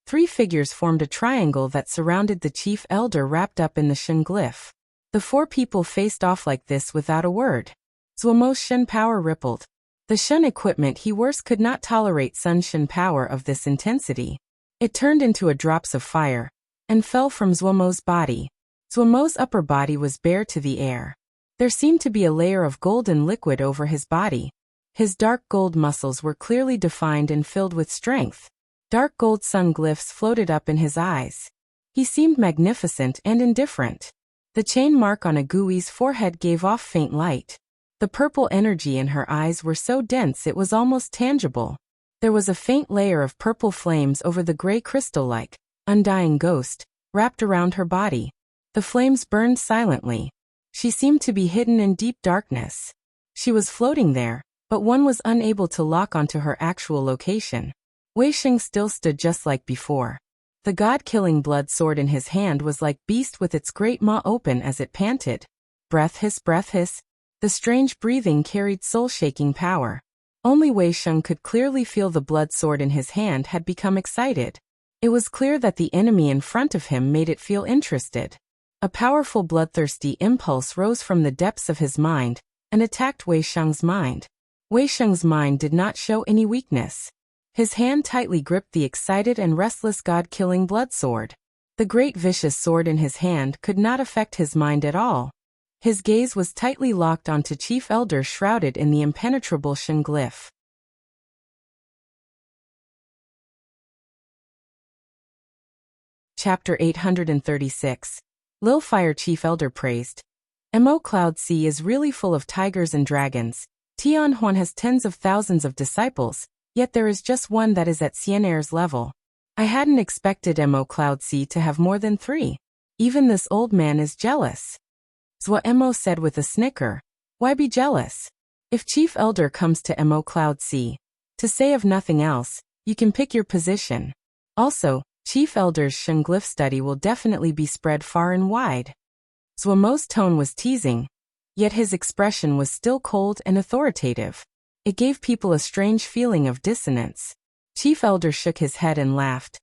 3 figures formed a triangle that surrounded the Chief Elder wrapped up in the Sheng glyph. The 4 people faced off like this without a word. Zhuomo's Shen power rippled. The Shen equipment he wore could not tolerate Sun Shen power of this intensity. It turned into a drops of fire, and fell from Zhuomo's body. Zhuomo's upper body was bare to the air. There seemed to be a layer of golden liquid over his body. His dark gold muscles were clearly defined and filled with strength. Dark gold sun glyphs floated up in his eyes. He seemed magnificent and indifferent. The chain mark on Agui's forehead gave off faint light. The purple energy in her eyes were so dense it was almost tangible. There was a faint layer of purple flames over the gray crystal-like, undying ghost, wrapped around her body. The flames burned silently. She seemed to be hidden in deep darkness. She was floating there, but one was unable to lock onto her actual location. Weisheng still stood just like before. The god-killing blood sword in his hand was like beast with its great maw open as it panted. Breath hiss, breath hiss. The strange breathing carried soul-shaking power. Only Weisheng could clearly feel the blood sword in his hand had become excited. It was clear that the enemy in front of him made it feel interested. A powerful bloodthirsty impulse rose from the depths of his mind and attacked Weisheng's mind. Weisheng's mind did not show any weakness. His hand tightly gripped the excited and restless god-killing blood sword. The great vicious sword in his hand could not affect his mind at all. His gaze was tightly locked onto Chief Elder shrouded in the impenetrable Sheng glyph. Chapter 836. Lilfire Chief Elder praised. Mo Cloud Sea is really full of tigers and dragons. Tianhuan has tens of thousands of disciples, yet there is just one that is at Xienair's level. I hadn't expected Mo Cloud Sea to have more than 3. Even this old man is jealous. Zhuo said with a snicker. Why be jealous? If Chief Elder comes to Mo Cloud Sea, to say of nothing else, you can pick your position. Also, Chief Elder's Sheng glyph study will definitely be spread far and wide. Zhuomo's tone was teasing, yet his expression was still cold and authoritative. It gave people a strange feeling of dissonance. Chief Elder shook his head and laughed.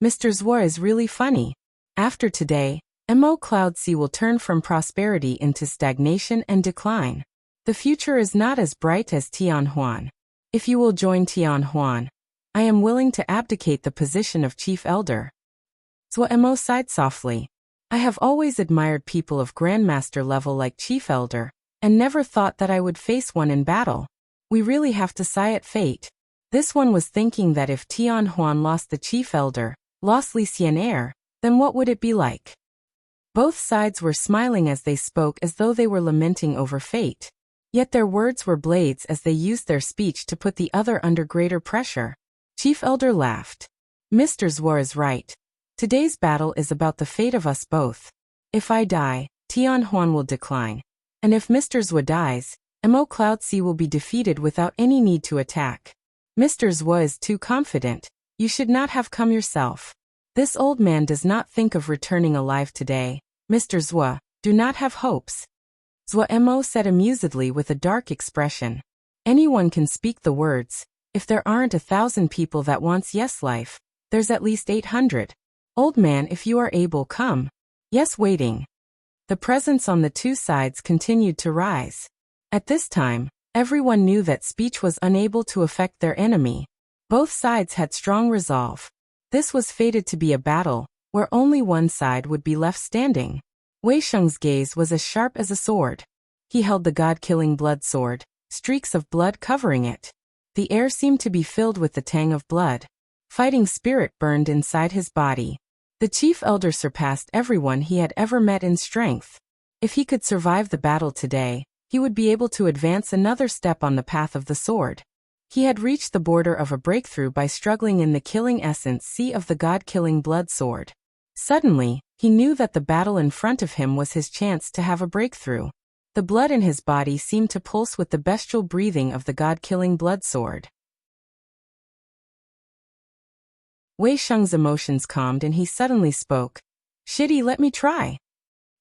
Mr. Zhuo is really funny. After today, Mo Cloud Sea will turn from prosperity into stagnation and decline. The future is not as bright as Tianhuan. If you will join Tianhuan, I am willing to abdicate the position of Chief Elder. Zhuemo sighed softly. I have always admired people of Grandmaster level like Chief Elder, and never thought that I would face one in battle. We really have to sigh at fate. This one was thinking that if Tian Huan lost the Chief Elder, lost Li Xian'er, then what would it be like? Both sides were smiling as they spoke as though they were lamenting over fate. Yet their words were blades as they used their speech to put the other under greater pressure. Chief Elder laughed. Mr. Zhuo is right. Today's battle is about the fate of us both. If I die, Tian Huan will decline. And if Mr. Zhuo dies, Mo Cloudse will be defeated without any need to attack. Mr. Zhuo is too confident. You should not have come yourself. This old man does not think of returning alive today. Mr. Zhuo, do not have hopes. Zhuo said amusedly with a dark expression. Anyone can speak the words. If there aren't 1,000 people that wants yes life, there's at least 800. Old man, if you are able, come. Yes, waiting. The presence on the two sides continued to rise. At this time, everyone knew that speech was unable to affect their enemy. Both sides had strong resolve. This was fated to be a battle, where only one side would be left standing. Wei Sheng's gaze was as sharp as a sword. He held the god-killing blood sword, streaks of blood covering it. The air seemed to be filled with the tang of blood. Fighting spirit burned inside his body. The Chief Elder surpassed everyone he had ever met in strength. If he could survive the battle today, he would be able to advance another step on the path of the sword. He had reached the border of a breakthrough by struggling in the killing essence sea of the god-killing blood sword. Suddenly, he knew that the battle in front of him was his chance to have a breakthrough. The blood in his body seemed to pulse with the bestial breathing of the god-killing blood sword. Wei Sheng's emotions calmed and he suddenly spoke. Shitty, let me try.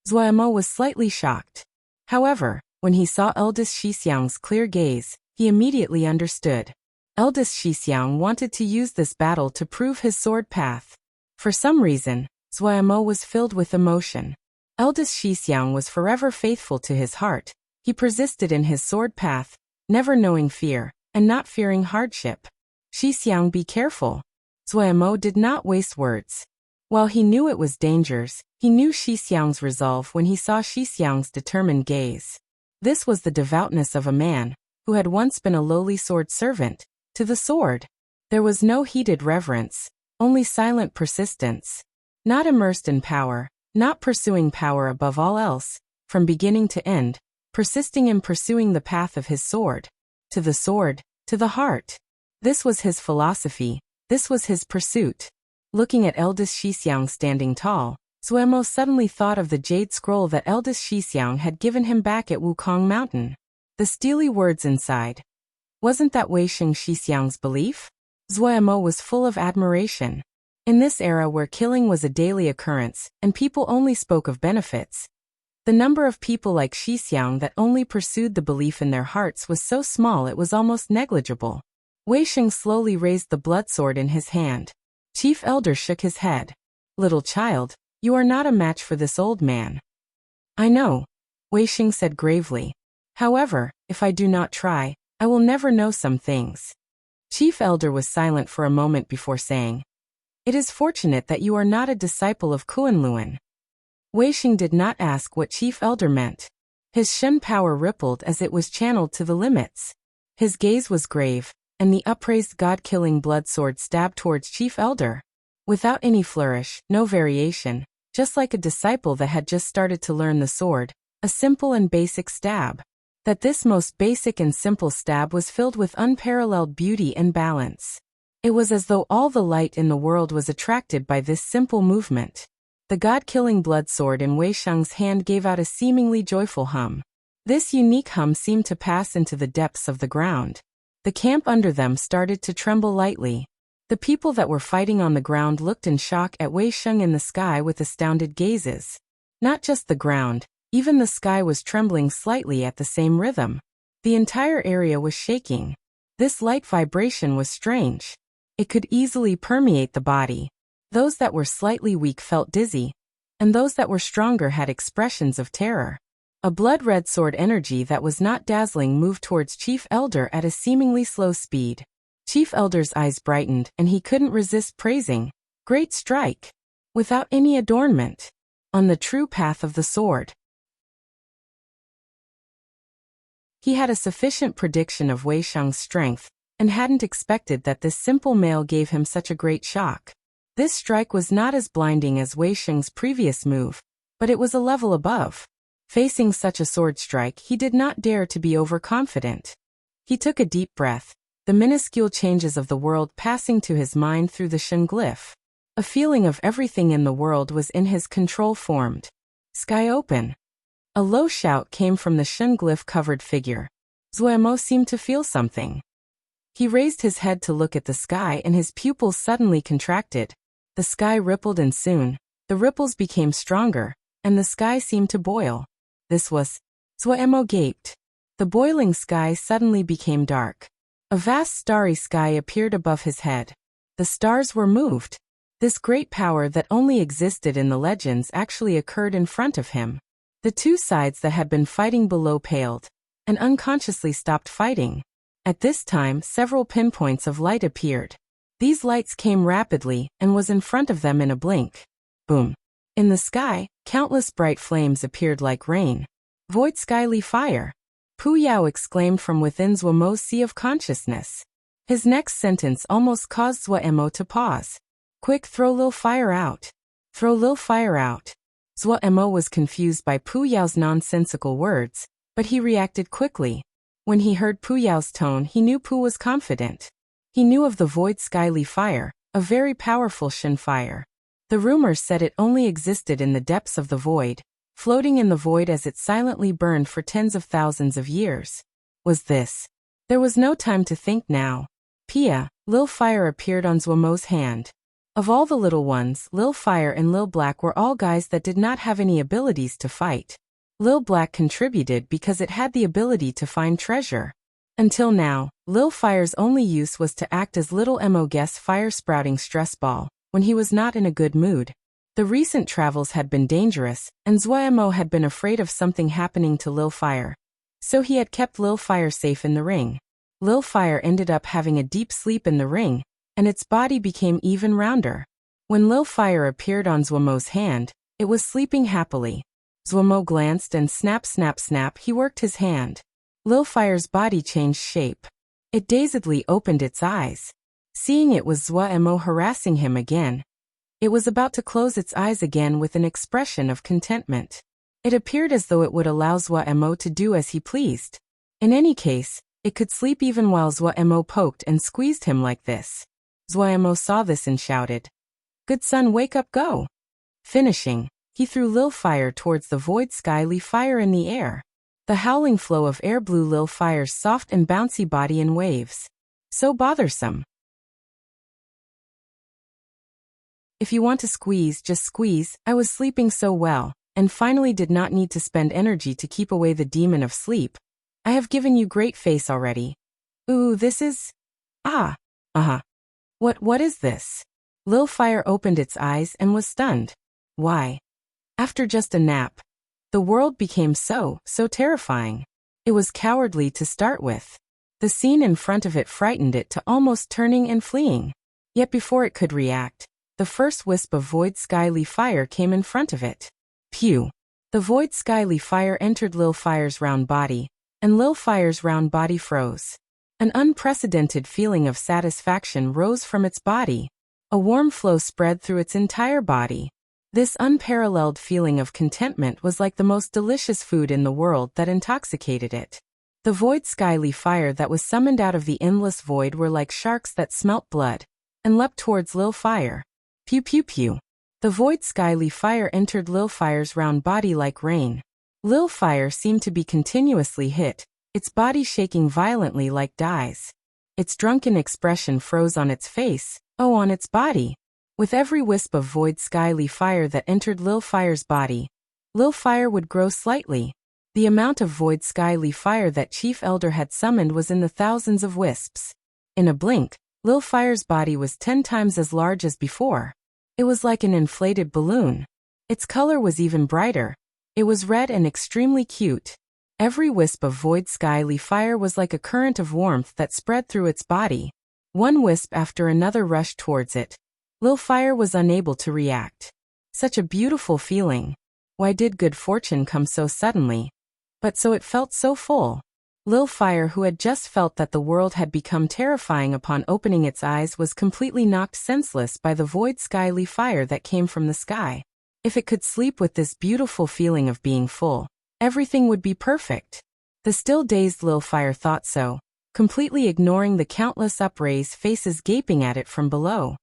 Zhuo was slightly shocked. However, when he saw eldest Shixiang's clear gaze, he immediately understood. Eldest Shixiang wanted to use this battle to prove his sword path. For some reason, Zhuo was filled with emotion. Eldest Shixiang was forever faithful to his heart. He persisted in his sword path, never knowing fear, and not fearing hardship. Shixiang, be careful. Zhuo did not waste words. While he knew it was dangers, he knew Shixiang's resolve when he saw Shixiang's determined gaze. This was the devoutness of a man, who had once been a lowly sword servant, to the sword. There was no heated reverence, only silent persistence. Not immersed in power, not pursuing power above all else, from beginning to end, persisting in pursuing the path of his sword. To the sword, to the heart. This was his philosophy. This was his pursuit. Looking at eldest Shixiang standing tall, Zhuo suddenly thought of the jade scroll that eldest Shixiang had given him back at Wukong Mountain. The steely words inside. Wasn't that Wei Sheng Shixiang's belief? Zhuo was full of admiration. In this era where killing was a daily occurrence, and people only spoke of benefits, the number of people like Shixiang that only pursued the belief in their hearts was so small it was almost negligible. Wei Sheng slowly raised the blood sword in his hand. Chief Elder shook his head. Little child, you are not a match for this old man. I know, Wei Sheng said gravely. However, if I do not try, I will never know some things. Chief Elder was silent for a moment before saying, It is fortunate that you are not a disciple of Kunlun. Wei Sheng did not ask what Chief Elder meant. His Shen power rippled as it was channeled to the limits. His gaze was grave, and the upraised god-killing blood sword stabbed towards Chief Elder. Without any flourish, no variation, just like a disciple that had just started to learn the sword, a simple and basic stab. That this most basic and simple stab was filled with unparalleled beauty and balance. It was as though all the light in the world was attracted by this simple movement. The god-killing blood sword in Wei Sheng's hand gave out a seemingly joyful hum. This unique hum seemed to pass into the depths of the ground. The camp under them started to tremble lightly. The people that were fighting on the ground looked in shock at Wei Sheng in the sky with astounded gazes. Not just the ground, even the sky was trembling slightly at the same rhythm. The entire area was shaking. This light vibration was strange. It could easily permeate the body. Those that were slightly weak felt dizzy, and those that were stronger had expressions of terror. A blood-red sword energy that was not dazzling moved towards Chief Elder at a seemingly slow speed. Chief Elder's eyes brightened and he couldn't resist praising. Great strike! Without any adornment. On the true path of the sword. He had a sufficient prediction of Wei Sheng's strength, and hadn't expected that this simple mail gave him such a great shock. This strike was not as blinding as Wei Sheng's previous move, but it was a level above. Facing such a sword strike, he did not dare to be overconfident. He took a deep breath, the minuscule changes of the world passing to his mind through the Shen glyph. A feeling of everything in the world was in his control formed. Sky open. A low shout came from the Shen glyph-covered figure. Zuemo seemed to feel something. He raised his head to look at the sky and his pupils suddenly contracted. The sky rippled and soon, the ripples became stronger, and the sky seemed to boil. This was... Zuemo gaped. The boiling sky suddenly became dark. A vast starry sky appeared above his head. The stars were moved. This great power that only existed in the legends actually occurred in front of him. The two sides that had been fighting below paled, and unconsciously stopped fighting. At this time, several pinpoints of light appeared. These lights came rapidly and was in front of them in a blink. Boom. In the sky, countless bright flames appeared like rain. Void skyly fire. Pu Yao exclaimed from within Zuemo's sea of consciousness. His next sentence almost caused Zuemo to pause. Quick, throw Lil Fire out. Throw Lil Fire out. Zuemo was confused by Pu Yao's nonsensical words, but he reacted quickly. When he heard Pu Yao's tone, he knew Pu was confident. He knew of the void skyly fire, a very powerful Shen fire. The rumors said it only existed in the depths of the void, floating in the void as it silently burned for tens of thousands of years. Was this? There was no time to think now. Pia, Lil Fire appeared on Zuemo's hand. Of all the little ones, Lil Fire and Lil Black were all guys that did not have any abilities to fight. Lil Black contributed because it had the ability to find treasure. Until now, Lil Fire's only use was to act as Little Mo Guest's fire-sprouting stress ball, when he was not in a good mood. The recent travels had been dangerous, and Zuemo had been afraid of something happening to Lil Fire. So he had kept Lil Fire safe in the ring. Lil Fire ended up having a deep sleep in the ring, and its body became even rounder. When Lil Fire appeared on Zuemo's hand, it was sleeping happily. Zuemo glanced and snap snap snap he worked his hand. Lil Fire's body changed shape. It dazedly opened its eyes. Seeing it was Zuemo harassing him again. It was about to close its eyes again with an expression of contentment. It appeared as though it would allow Zuemo to do as he pleased. In any case, it could sleep even while Zuemo poked and squeezed him like this. Zuemo saw this and shouted, "Good son, wake up, go!" Finishing, he threw Lil Fire towards the void skyly fire in the air. The howling flow of air blew Lil Fire's soft and bouncy body in waves. So bothersome. If you want to squeeze, just squeeze. I was sleeping so well, and finally did not need to spend energy to keep away the demon of sleep. I have given you great face already. Ooh, this is... Ah. What is this? Lil Fire opened its eyes and was stunned. Why? After just a nap, the world became so terrifying. It was cowardly to start with. The scene in front of it frightened it to almost turning and fleeing. Yet before it could react, the first wisp of void skyly fire came in front of it. Pew! The void skyly fire entered Lil Fire's round body, and Lil Fire's round body froze. An unprecedented feeling of satisfaction rose from its body. A warm flow spread through its entire body. This unparalleled feeling of contentment was like the most delicious food in the world that intoxicated it. The void skyly fire that was summoned out of the endless void were like sharks that smelt blood, and leapt towards Lil Fire. Pew pew pew. The void skyly fire entered Lil Fire's round body like rain. Lil Fire seemed to be continuously hit, its body shaking violently like dies. Its drunken expression froze on its face, on its body. With every wisp of void skyly fire that entered Lil Fire's body, Lil Fire would grow slightly. The amount of void skyly fire that Chief Elder had summoned was in the thousands of wisps. In a blink, Lil Fire's body was 10 times as large as before. It was like an inflated balloon. Its color was even brighter. It was red and extremely cute. Every wisp of void skyly fire was like a current of warmth that spread through its body. One wisp after another rushed towards it. Lil Fire was unable to react. Such a beautiful feeling. Why did good fortune come so suddenly? But so it felt so full. Lil Fire, who had just felt that the world had become terrifying upon opening its eyes, was completely knocked senseless by the void skyly fire that came from the sky. If it could sleep with this beautiful feeling of being full, everything would be perfect. The still dazed Lil Fire thought so, completely ignoring the countless upraised faces gaping at it from below.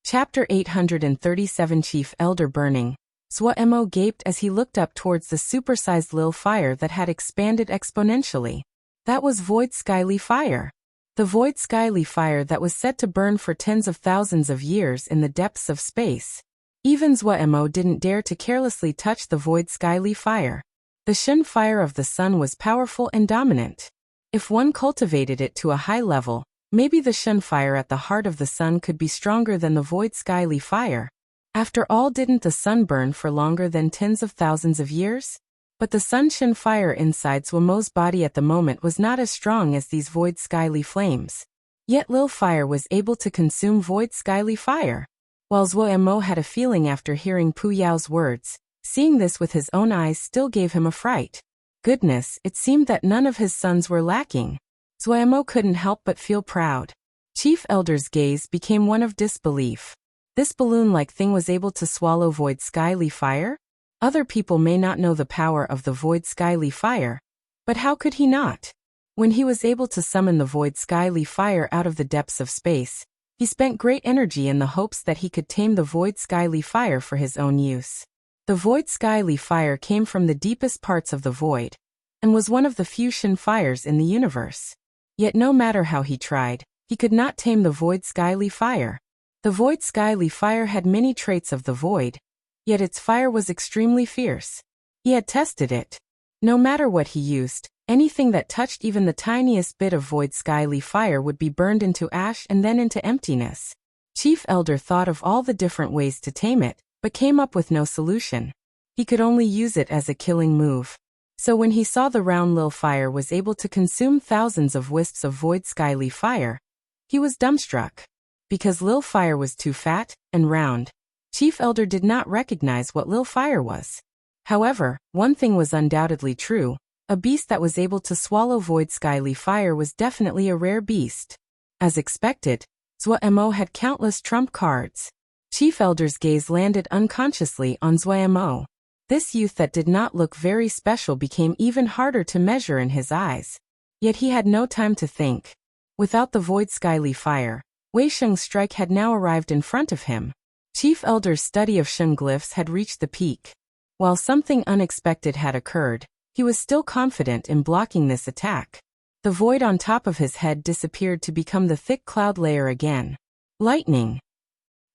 Chapter 837 Chief Elder Burning. Swordsmanship gaped as he looked up towards the supersized Lil Fire that had expanded exponentially. That was Void Skyly Fire. The Void Skyly Fire that was said to burn for tens of thousands of years in the depths of space. Even Swordsmanship didn't dare to carelessly touch the Void Skyly Fire. The Shen Fire of the sun was powerful and dominant. If one cultivated it to a high level, maybe the Shen Fire at the heart of the sun could be stronger than the Void Skyly Fire. After all, didn't the sun burn for longer than tens of thousands of years? But the sun Shen Fire inside Swamo's body at the moment was not as strong as these Void Skyly flames. Yet Lil Fire was able to consume Void Skyly Fire. While Swamo's had a feeling after hearing Pu Yao's words, seeing this with his own eyes still gave him a fright. Goodness, it seemed that none of his sons were lacking. Swamo's couldn't help but feel proud. Chief Elder's gaze became one of disbelief. This balloon-like thing was able to swallow Void Skyly Fire? Other people may not know the power of the Void Skyly Fire, but how could he not? When he was able to summon the Void Skyly Fire out of the depths of space, he spent great energy in the hopes that he could tame the Void Skyly Fire for his own use. The Void Skyly Fire came from the deepest parts of the void, and was one of the few Shen fires in the universe. Yet no matter how he tried, he could not tame the Void Skyly Fire. The Void Skyly Fire had many traits of the void, yet its fire was extremely fierce. He had tested it. No matter what he used, anything that touched even the tiniest bit of Void Skyly Fire would be burned into ash and then into emptiness. Chief Elder thought of all the different ways to tame it, but came up with no solution. He could only use it as a killing move. So when he saw the round Lil Fire was able to consume thousands of wisps of Void Skyly Fire, he was dumbstruck. Because Lil Fire was too fat and round, Chief Elder did not recognize what Lil Fire was. However, one thing was undoubtedly true: a beast that was able to swallow Void Skyly Fire was definitely a rare beast. As expected, Swamo's had countless trump cards. Chief Elder's gaze landed unconsciously on Swamo's. This youth that did not look very special became even harder to measure in his eyes. Yet he had no time to think. Without the Void Skyly Fire, Wei Sheng's strike had now arrived in front of him. Chief Elder's study of Shen glyphs had reached the peak. While something unexpected had occurred, he was still confident in blocking this attack. The void on top of his head disappeared to become the thick cloud layer again. Lightning!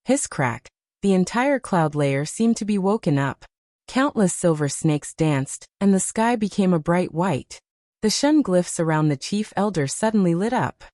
Hiss crack! The entire cloud layer seemed to be woken up. Countless silver snakes danced, and the sky became a bright white. The Shen glyphs around the Chief Elder suddenly lit up.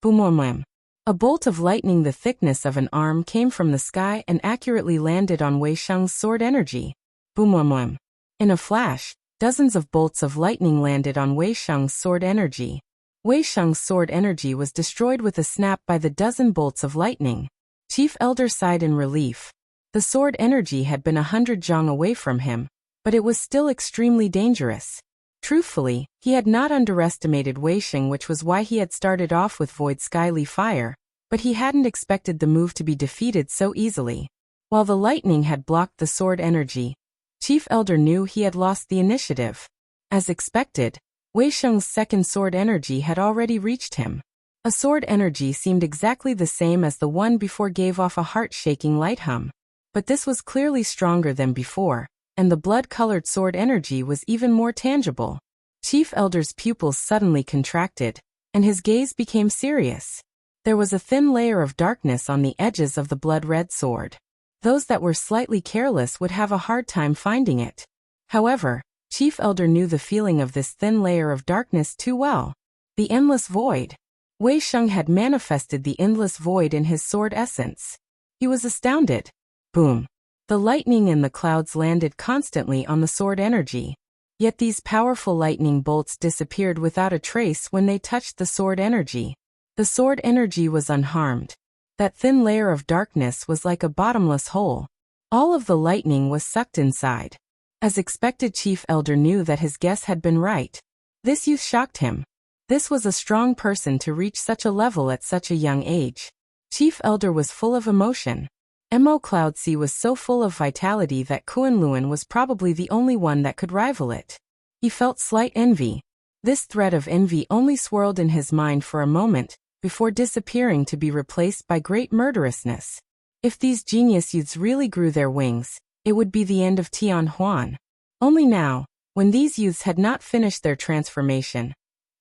Boom! A bolt of lightning the thickness of an arm came from the sky and accurately landed on Wei Sheng's sword energy. Boom! In a flash, dozens of bolts of lightning landed on Wei Sheng's sword energy. Wei Sheng's sword energy was destroyed with a snap by the dozen bolts of lightning. Chief Elder sighed in relief. The sword energy had been 100 zhang away from him, but it was still extremely dangerous. Truthfully, he had not underestimated Wei Sheng, which was why he had started off with Void Skyly Fire, but he hadn't expected the move to be defeated so easily. While the lightning had blocked the sword energy, Chief Elder knew he had lost the initiative. As expected, Wei Sheng's second sword energy had already reached him. A sword energy seemed exactly the same as the one before, gave off a heart-shaking light hum. But this was clearly stronger than before, and the blood-colored sword energy was even more tangible. Chief Elder's pupils suddenly contracted, and his gaze became serious. There was a thin layer of darkness on the edges of the blood-red sword. Those that were slightly careless would have a hard time finding it. However, Chief Elder knew the feeling of this thin layer of darkness too well. The endless void. Wei Sheng had manifested the endless void in his sword essence. He was astounded. Boom! The lightning and the clouds landed constantly on the sword energy. Yet these powerful lightning bolts disappeared without a trace when they touched the sword energy. The sword energy was unharmed. That thin layer of darkness was like a bottomless hole. All of the lightning was sucked inside. As expected, Chief Elder knew that his guess had been right. This youth shocked him. This was a strong person to reach such a level at such a young age. Chief Elder was full of emotion. Cloud Sea was so full of vitality that Kunlun was probably the only one that could rival it. He felt slight envy. This thread of envy only swirled in his mind for a moment, before disappearing to be replaced by great murderousness. If these genius youths really grew their wings, it would be the end of Tian Huan. Only now, when these youths had not finished their transformation,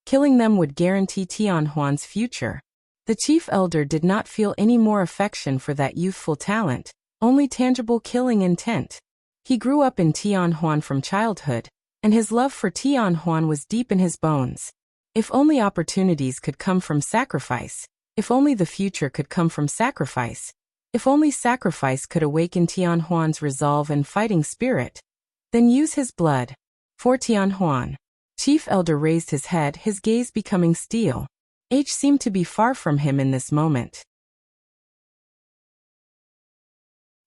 killing them would guarantee Tian Huan's future. The Chief Elder did not feel any more affection for that youthful talent, only tangible killing intent. He grew up in Tian Huan from childhood, and his love for Tian Huan was deep in his bones. If only opportunities could come from sacrifice, if only the future could come from sacrifice, if only sacrifice could awaken Tian Huan's resolve and fighting spirit, then use his blood. For Tian Huan. Chief Elder raised his head, his gaze becoming steel. H seemed to be far from him in this moment.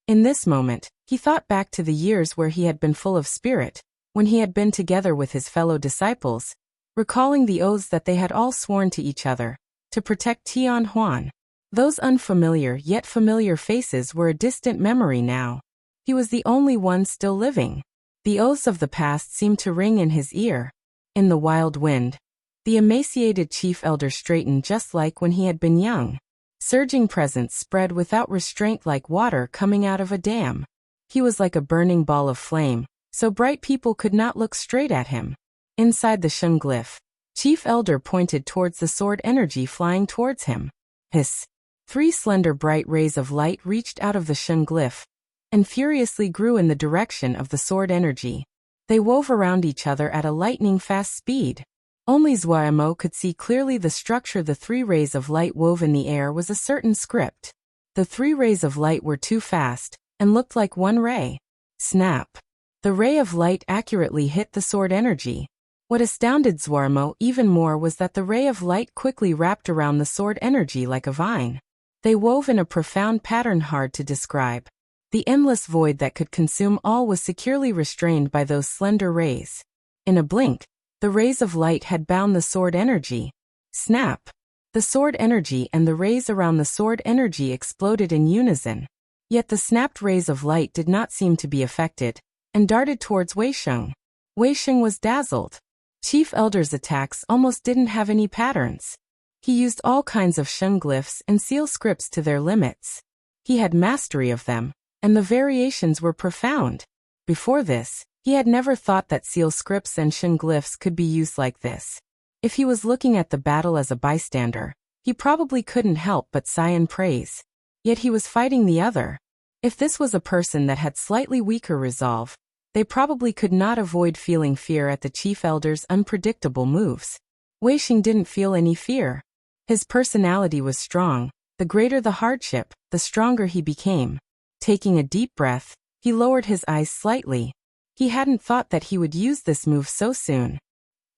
In this moment, he thought back to the years where he had been full of spirit, when he had been together with his fellow disciples, recalling the oaths that they had all sworn to each other, to protect Tian Huan. Those unfamiliar yet familiar faces were a distant memory now. He was the only one still living. The oaths of the past seemed to ring in his ear. In the wild wind, the emaciated Chief Elder straightened just like when he had been young. Surging presence spread without restraint like water coming out of a dam. He was like a burning ball of flame, so bright people could not look straight at him. Inside the Sheng glyph, Chief Elder pointed towards the sword energy flying towards him. Hiss! 3 slender bright rays of light reached out of the Sheng glyph, and furiously grew in the direction of the sword energy. They wove around each other at a lightning-fast speed. Only Zhuamo could see clearly the structure. The 3 rays of light wove in the air was a certain script. The 3 rays of light were too fast, and looked like one ray. Snap! The ray of light accurately hit the sword energy. What astounded Zhuamo even more was that the ray of light quickly wrapped around the sword energy like a vine. They wove in a profound pattern hard to describe. The endless void that could consume all was securely restrained by those slender rays. In a blink, the rays of light had bound the sword energy. Snap! The sword energy and the rays around the sword energy exploded in unison. Yet the snapped rays of light did not seem to be affected, and darted towards Wei Sheng. Wei Sheng was dazzled. Chief Elder's attacks almost didn't have any patterns. He used all kinds of Sheng glyphs and seal scripts to their limits. He had mastery of them, and the variations were profound. Before this, he had never thought that seal scripts and Sheng glyphs could be used like this. If he was looking at the battle as a bystander, he probably couldn't help but sigh in praise. Yet he was fighting the other. If this was a person that had slightly weaker resolve, they probably could not avoid feeling fear at the Chief Elder's unpredictable moves. Wei Sheng didn't feel any fear. His personality was strong. The greater the hardship, the stronger he became. Taking a deep breath, he lowered his eyes slightly. He hadn't thought that he would use this move so soon.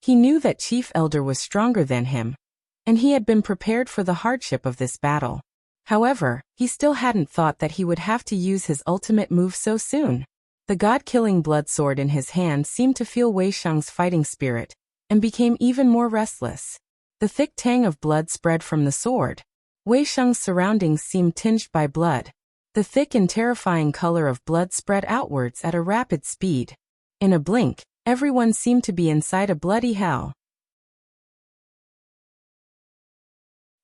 He knew that Chief Elder was stronger than him, and he had been prepared for the hardship of this battle. However, he still hadn't thought that he would have to use his ultimate move so soon. The god-killing blood sword in his hand seemed to feel Wei Sheng's fighting spirit, and became even more restless. The thick tang of blood spread from the sword. Wei Sheng's surroundings seemed tinged by blood. The thick and terrifying color of blood spread outwards at a rapid speed. In a blink, everyone seemed to be inside a bloody hell.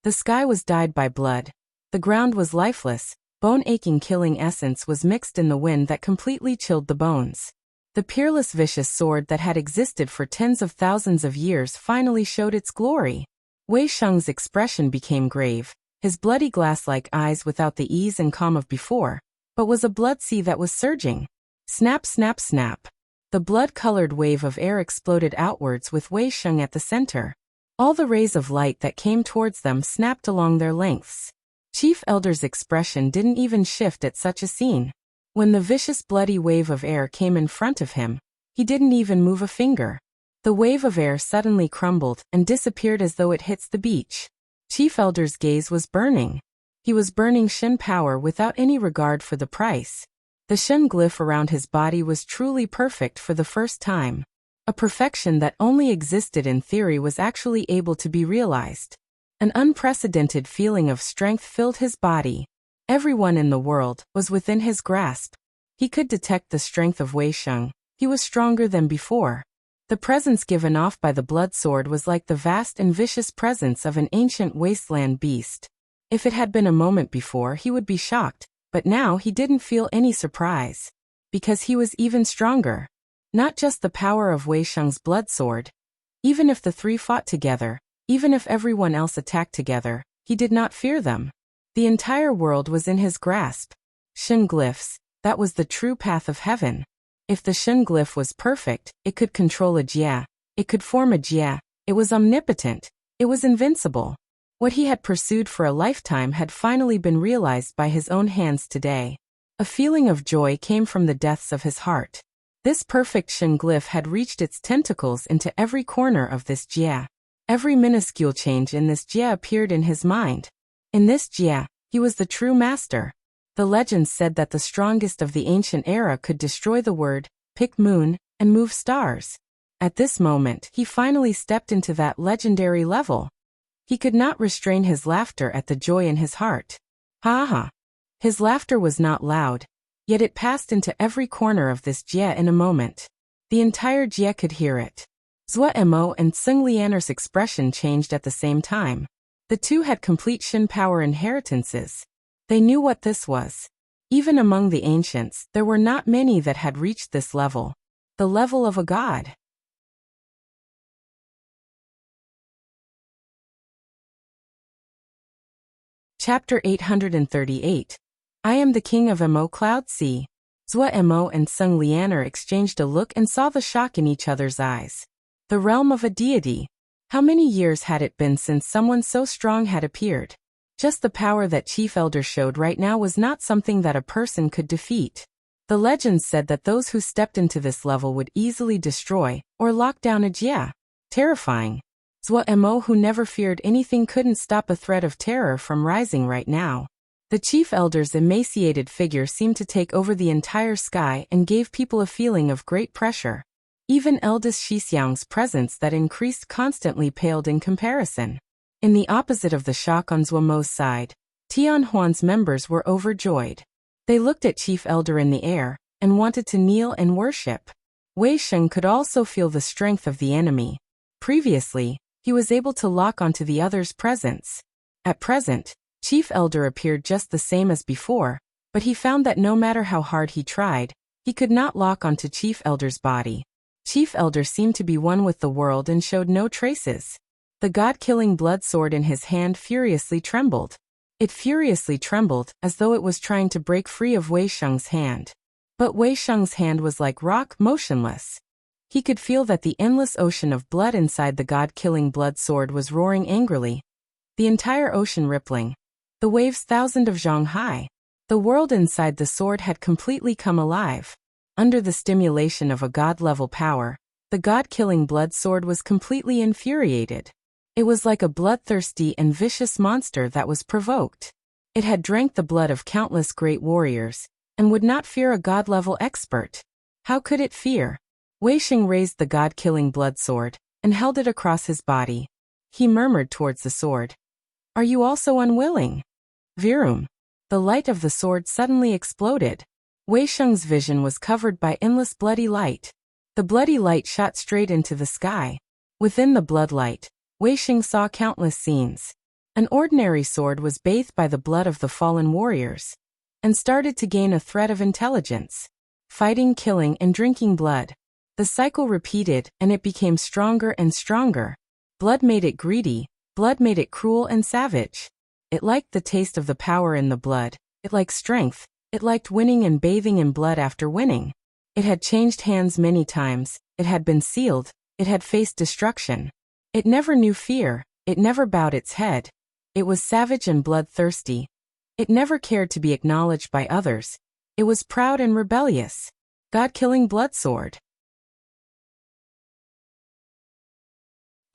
The sky was dyed by blood. The ground was lifeless. Bone-aching killing essence was mixed in the wind that completely chilled the bones. The peerless vicious sword that had existed for tens of thousands of years finally showed its glory. Wei Sheng's expression became grave. His bloody glass-like eyes without the ease and calm of before, but was a blood sea that was surging. Snap, snap, snap. The blood-colored wave of air exploded outwards with Wei Sheng at the center. All the rays of light that came towards them snapped along their lengths. Chief Elder's expression didn't even shift at such a scene. When the vicious bloody wave of air came in front of him, he didn't even move a finger. The wave of air suddenly crumbled and disappeared as though it hits the beach. Chief Elder's gaze was burning. He was burning Shen power without any regard for the price. The Shen glyph around his body was truly perfect for the first time. A perfection that only existed in theory was actually able to be realized. An unprecedented feeling of strength filled his body. Everyone in the world was within his grasp. He could detect the strength of Wei Sheng. He was stronger than before. The presence given off by the blood sword was like the vast and vicious presence of an ancient wasteland beast. If it had been a moment before, he would be shocked, but now he didn't feel any surprise. Because he was even stronger. Not just the power of Wei Sheng's blood sword. Even if the three fought together, even if everyone else attacked together, he did not fear them. The entire world was in his grasp. Shen glyphs, that was the true path of heaven. If the Shen glyph was perfect, it could control a Jia. It could form a Jia. It was omnipotent. It was invincible. What he had pursued for a lifetime had finally been realized by his own hands today. A feeling of joy came from the depths of his heart. This perfect Shen glyph had reached its tentacles into every corner of this Jia. Every minuscule change in this Jia appeared in his mind. In this Jia, he was the true master. The legends said that the strongest of the ancient era could destroy the word, pick moon, and move stars. At this moment, he finally stepped into that legendary level. He could not restrain his laughter at the joy in his heart. Ha ha. His laughter was not loud, yet it passed into every corner of this Jia in a moment. The entire Jia could hear it. Zhua Mo and Tseng Lianer's expression changed at the same time. The two had complete Shen power inheritances. They knew what this was. Even among the ancients, there were not many that had reached this level. The level of a god. Chapter 838. I am the king of Mo Cloud Sea. Zhua Mo and Tseng Lianer exchanged a look and saw the shock in each other's eyes. The realm of a deity. How many years had it been since someone so strong had appeared? Just the power that Chief Elder showed right now was not something that a person could defeat. The legends said that those who stepped into this level would easily destroy or lock down a Jia. Terrifying. Zhua Mo, who never feared anything, couldn't stop a threat of terror from rising right now. The Chief Elder's emaciated figure seemed to take over the entire sky and gave people a feeling of great pressure. Even eldest Shixiang's presence that increased constantly paled in comparison. In the opposite of the shock on Zhua Mo's side, Tian Huan's members were overjoyed. They looked at Chief Elder in the air and wanted to kneel and worship. Wei Sheng could also feel the strength of the enemy. Previously, he was able to lock onto the other's presence. At present, Chief Elder appeared just the same as before, but he found that no matter how hard he tried, he could not lock onto Chief Elder's body. Chief Elder seemed to be one with the world and showed no traces. The god-killing blood sword in his hand furiously trembled. It furiously trembled as though it was trying to break free of Wei Sheng's hand. But Wei Sheng's hand was like rock, motionless. He could feel that the endless ocean of blood inside the god-killing blood sword was roaring angrily. The entire ocean rippling. The waves thousand of zhang high. The world inside the sword had completely come alive. Under the stimulation of a god-level power, the god-killing blood sword was completely infuriated. It was like a bloodthirsty and vicious monster that was provoked. It had drank the blood of countless great warriors, and would not fear a god-level expert. How could it fear? Wei Sheng raised the god-killing blood sword, and held it across his body. He murmured towards the sword. Are you also unwilling? Virum. The light of the sword suddenly exploded. Wei Sheng's vision was covered by endless bloody light. The bloody light shot straight into the sky. Within the blood light, Wei Sheng saw countless scenes. An ordinary sword was bathed by the blood of the fallen warriors, and started to gain a thread of intelligence. Fighting, killing, and drinking blood. The cycle repeated, and it became stronger and stronger. Blood made it greedy, blood made it cruel and savage. It liked the taste of the power in the blood, it liked strength. It liked winning and bathing in blood after winning. It had changed hands many times, it had been sealed, it had faced destruction. It never knew fear, it never bowed its head. It was savage and bloodthirsty. It never cared to be acknowledged by others. It was proud and rebellious. God-killing blood sword.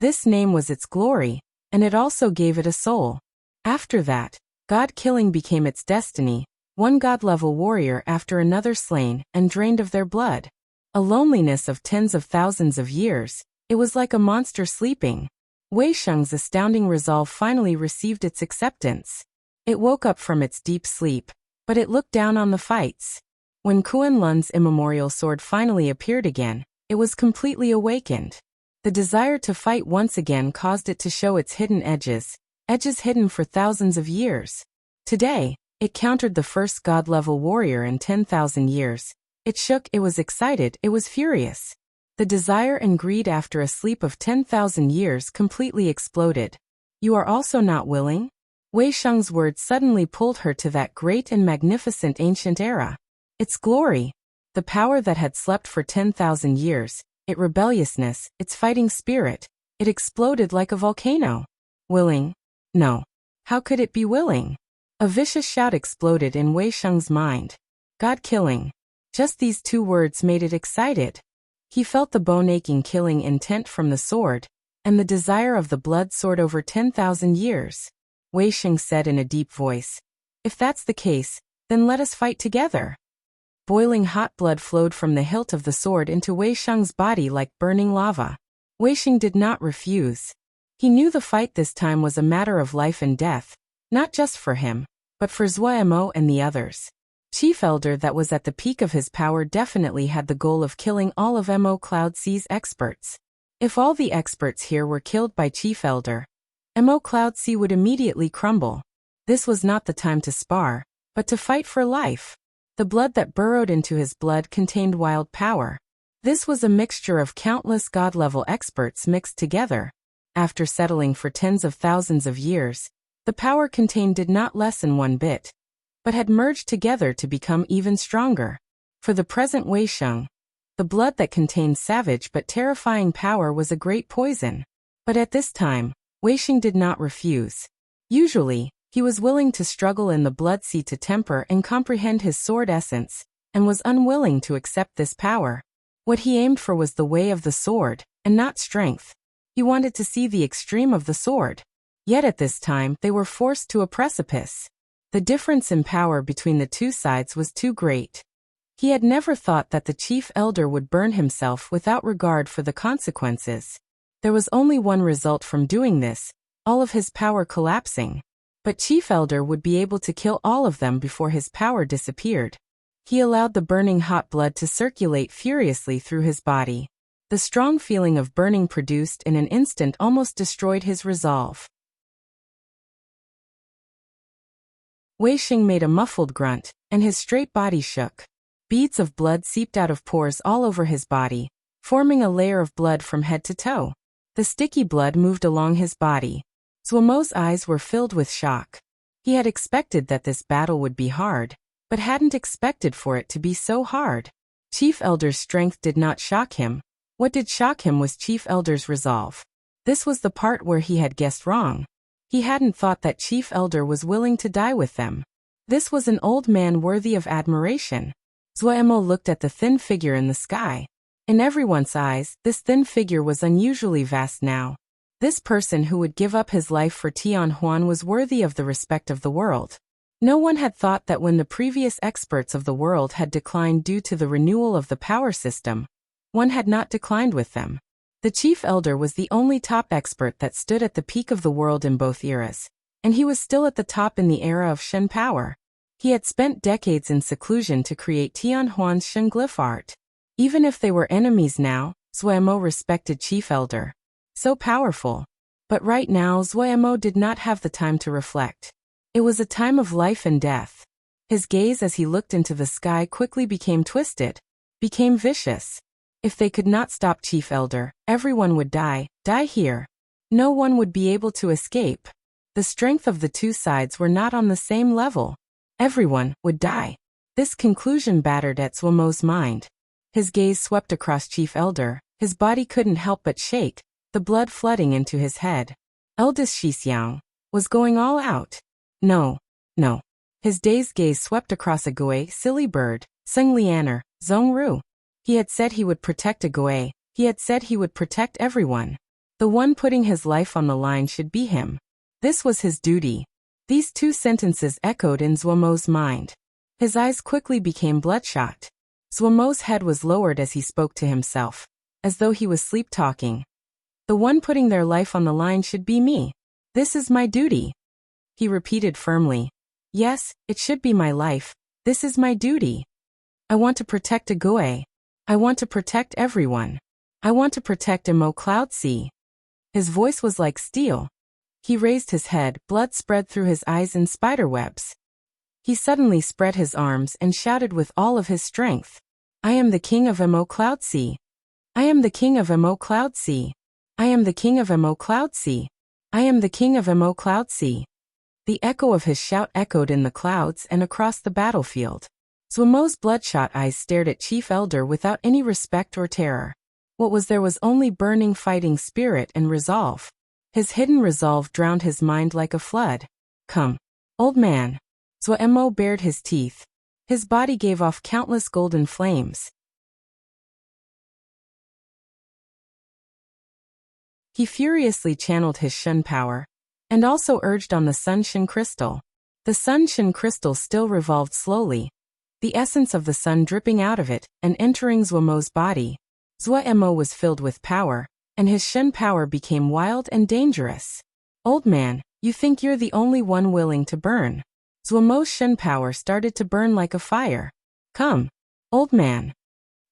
This name was its glory, and it also gave it a soul. After that, God-killing became its destiny, one god-level warrior after another slain and drained of their blood. A loneliness of tens of thousands of years, it was like a monster sleeping. Wei Sheng's astounding resolve finally received its acceptance. It woke up from its deep sleep, but it looked down on the fights. When Kuan Lun's immemorial sword finally appeared again, it was completely awakened. The desire to fight once again caused it to show its hidden edges hidden for thousands of years. Today, it countered the first god-level warrior in 10,000 years. It shook, it was excited, it was furious. The desire and greed after a sleep of 10,000 years completely exploded. You are also not willing? Wei Sheng's words suddenly pulled her to that great and magnificent ancient era. Its glory, the power that had slept for 10,000 years, its rebelliousness, its fighting spirit, it exploded like a volcano. Willing? No. How could it be willing? A vicious shout exploded in Wei Sheng's mind. God-killing. Just these two words made it excited. He felt the bone-aching killing intent from the sword, and the desire of the blood sword over 10,000 years. Wei Sheng said in a deep voice, "If that's the case, then let us fight together." Boiling hot blood flowed from the hilt of the sword into Wei Sheng's body like burning lava. Wei Sheng did not refuse. He knew the fight this time was a matter of life and death, not just for him, but for Zuo and the others. Chief Elder that was at the peak of his power definitely had the goal of killing all of Mo Cloud C's experts. If all the experts here were killed by Chief Elder, Mo Cloud C would immediately crumble. This was not the time to spar, but to fight for life. The blood that burrowed into his blood contained wild power. This was a mixture of countless god-level experts mixed together. After settling for tens of thousands of years, the power contained did not lessen one bit, but had merged together to become even stronger. For the present Wei Sheng, the blood that contained savage but terrifying power was a great poison. But at this time, Wei Sheng did not refuse. Usually, he was willing to struggle in the blood sea to temper and comprehend his sword essence, and was unwilling to accept this power. What he aimed for was the way of the sword, and not strength. He wanted to see the extreme of the sword. Yet at this time, they were forced to a precipice. The difference in power between the two sides was too great. He had never thought that the Chief Elder would burn himself without regard for the consequences. There was only one result from doing this, all of his power collapsing. But Chief Elder would be able to kill all of them before his power disappeared. He allowed the burning hot blood to circulate furiously through his body. The strong feeling of burning produced in an instant almost destroyed his resolve. Wei Sheng made a muffled grunt, and his straight body shook. Beads of blood seeped out of pores all over his body, forming a layer of blood from head to toe. The sticky blood moved along his body. Zuomo's eyes were filled with shock. He had expected that this battle would be hard, but hadn't expected for it to be so hard. Chief Elder's strength did not shock him. What did shock him was Chief Elder's resolve. This was the part where he had guessed wrong. He hadn't thought that Chief Elder was willing to die with them. This was an old man worthy of admiration. Zuo looked at the thin figure in the sky. In everyone's eyes, this thin figure was unusually vast now. This person who would give up his life for Tianhuan was worthy of the respect of the world. No one had thought that when the previous experts of the world had declined due to the renewal of the power system, one had not declined with them. The Chief Elder was the only top expert that stood at the peak of the world in both eras, and he was still at the top in the era of Shen power. He had spent decades in seclusion to create Tianhuan's Shen glyph art. Even if they were enemies now, Zuo respected Chief Elder. So powerful. But right now Zuo did not have the time to reflect. It was a time of life and death. His gaze as he looked into the sky quickly became twisted, became vicious. If they could not stop Chief Elder, everyone would die here. No one would be able to escape. The strength of the two sides were not on the same level. Everyone would die. This conclusion battered at Zuomo's mind. His gaze swept across Chief Elder. His body couldn't help but shake, the blood flooding into his head. Eldest Shixiang was going all out. No. His dazed gaze swept across Ague, silly bird, Sung Lianer, Zhong Ru. He had said he would protect Ague, he had said he would protect everyone. The one putting his life on the line should be him. This was his duty. These two sentences echoed in Zuomo's mind. His eyes quickly became bloodshot. Zuomo's head was lowered as he spoke to himself, as though he was sleep-talking. The one putting their life on the line should be me. This is my duty. He repeated firmly. Yes, it should be my life. This is my duty. I want to protect Ague. I want to protect everyone. I want to protect Imo Cloud Sea. His voice was like steel. He raised his head, blood spread through his eyes in spiderwebs. He suddenly spread his arms and shouted with all of his strength. I am the king of Imo Cloud Sea. I am the king of Imo Cloud Sea. I am the king of Imo Cloud Sea. I am the king of Imo Cloud Sea. The echo of his shout echoed in the clouds and across the battlefield. Zuomo's bloodshot eyes stared at Chief Elder without any respect or terror. What was there was only burning fighting spirit and resolve. His hidden resolve drowned his mind like a flood. Come, old man. Zuomo bared his teeth. His body gave off countless golden flames. He furiously channeled his Shun power, and also urged on the Sun Shin crystal. The Sun Shin crystal still revolved slowly, the essence of the sun dripping out of it and entering Zuomo's body. Zuomo was filled with power, and his Shun power became wild and dangerous. Old man, you think you're the only one willing to burn. Zuomo's Shun power started to burn like a fire. Come, old man.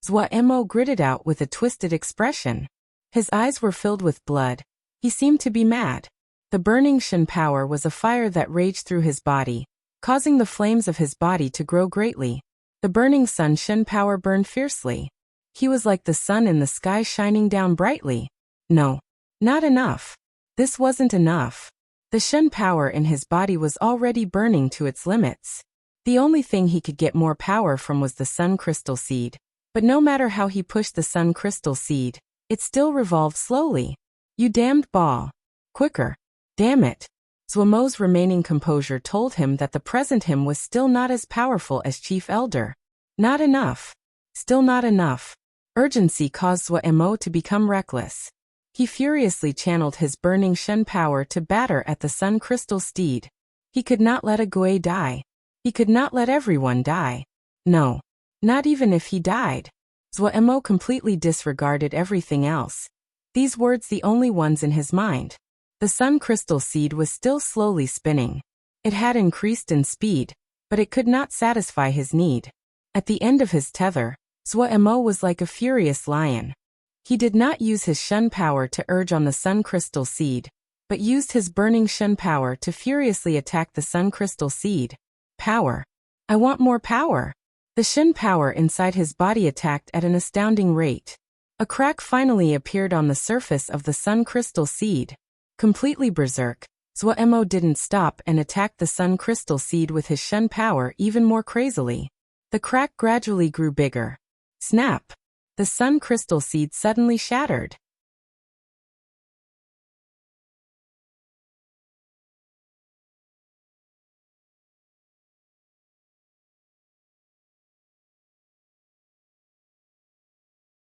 Zuomo gritted out with a twisted expression. His eyes were filled with blood. He seemed to be mad. The burning Shun power was a fire that raged through his body, causing the flames of his body to grow greatly. The burning sun Shun power burned fiercely. He was like the sun in the sky shining down brightly. No, not enough. This wasn't enough. The Shun power in his body was already burning to its limits. The only thing he could get more power from was the sun crystal seed. But no matter how he pushed the sun crystal seed, it still revolved slowly. You damned ball. Quicker. Damn it. Zuomo's remaining composure told him that the present him was still not as powerful as Chief Elder. Not enough. Still not enough. Urgency caused Zuomo to become reckless. He furiously channeled his burning Shun power to batter at the sun crystal steed. He could not let Ague die. He could not let everyone die. No. Not even if he died. Zuomo completely disregarded everything else. These words the only ones in his mind. The sun crystal seed was still slowly spinning. It had increased in speed, but it could not satisfy his need. At the end of his tether, Zuomo was like a furious lion. He did not use his Shun power to urge on the sun crystal seed, but used his burning Shun power to furiously attack the sun crystal seed. Power. I want more power. The Shun power inside his body attacked at an astounding rate. A crack finally appeared on the surface of the sun crystal seed. Completely berserk, Zuomo didn't stop and attacked the sun crystal seed with his Shun power even more crazily. The crack gradually grew bigger. Snap! The sun crystal seed suddenly shattered.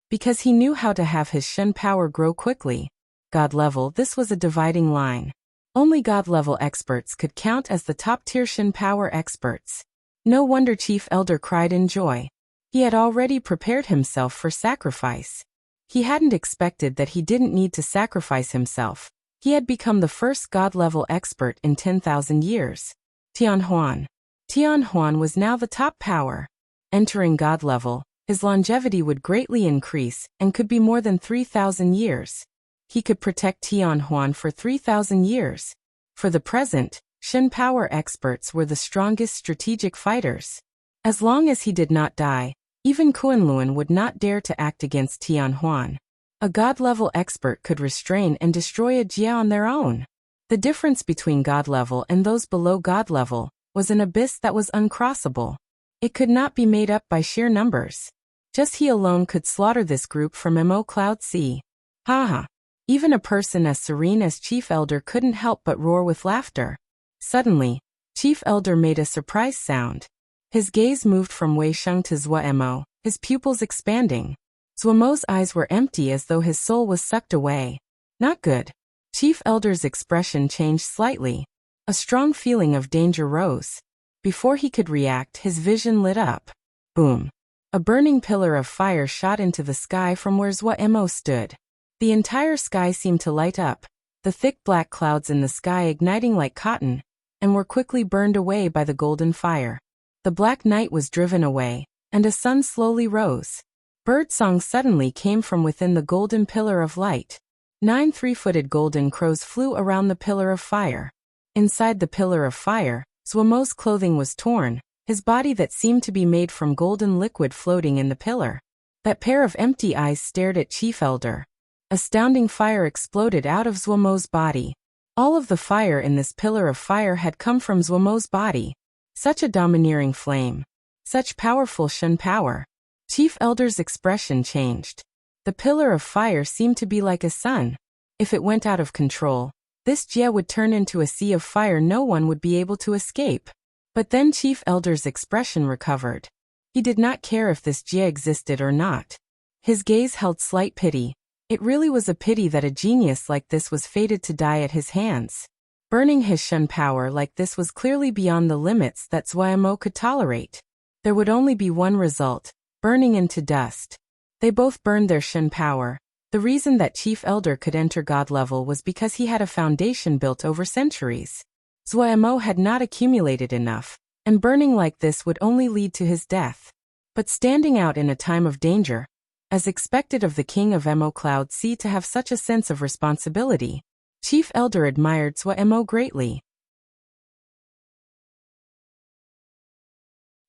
Because he knew how to have his Shun power grow quickly. God level, this was a dividing line. Only God level experts could count as the top-tier Shun power experts. No wonder Chief Elder cried in joy. He had already prepared himself for sacrifice. He hadn't expected that he didn't need to sacrifice himself. He had become the first God level expert in 10,000 years. Tianhuan. Tianhuan was now the top power. Entering God level, his longevity would greatly increase and could be more than 3,000 years. He could protect Tianhuan for 3,000 years. For the present, Shun power experts were the strongest strategic fighters. As long as he did not die, even Kunlun would not dare to act against Tianhuan. A God-level expert could restrain and destroy a Jia on their own. The difference between God level and those below God level was an abyss that was uncrossable. It could not be made up by sheer numbers. Just he alone could slaughter this group from Imo Cloud Sea. Ha! Even a person as serene as Chief Elder couldn't help but roar with laughter. Suddenly, Chief Elder made a surprise sound. His gaze moved from Wei Sheng to Zuo, his pupils expanding. Zuomo's eyes were empty as though his soul was sucked away. Not good. Chief Elder's expression changed slightly. A strong feeling of danger rose. Before he could react, his vision lit up. Boom. A burning pillar of fire shot into the sky from where Zuo stood. The entire sky seemed to light up, the thick black clouds in the sky igniting like cotton, and were quickly burned away by the golden fire. The black night was driven away, and a sun slowly rose. Birdsong suddenly came from within the golden pillar of light. 9 three-footed golden crows flew around the pillar of fire. Inside the pillar of fire, Zuomo's clothing was torn, his body that seemed to be made from golden liquid floating in the pillar. That pair of empty eyes stared at Chief Elder. Astounding fire exploded out of Zuomo's body. All of the fire in this pillar of fire had come from Zuomo's body. Such a domineering flame. Such powerful Shen power. Chief Elder's expression changed. The pillar of fire seemed to be like a sun. If it went out of control, this Jia would turn into a sea of fire no one would be able to escape. But then Chief Elder's expression recovered. He did not care if this Jia existed or not. His gaze held slight pity. It really was a pity that a genius like this was fated to die at his hands. Burning his Shen power like this was clearly beyond the limits that Zuo could tolerate. There would only be one result, burning into dust. They both burned their Shen power. The reason that Chief Elder could enter God level was because he had a foundation built over centuries. Zuo had not accumulated enough, and burning like this would only lead to his death. But standing out in a time of danger, as expected of the king of Mo Cloud Sea to have such a sense of responsibility, Chief Elder admired Zuo greatly.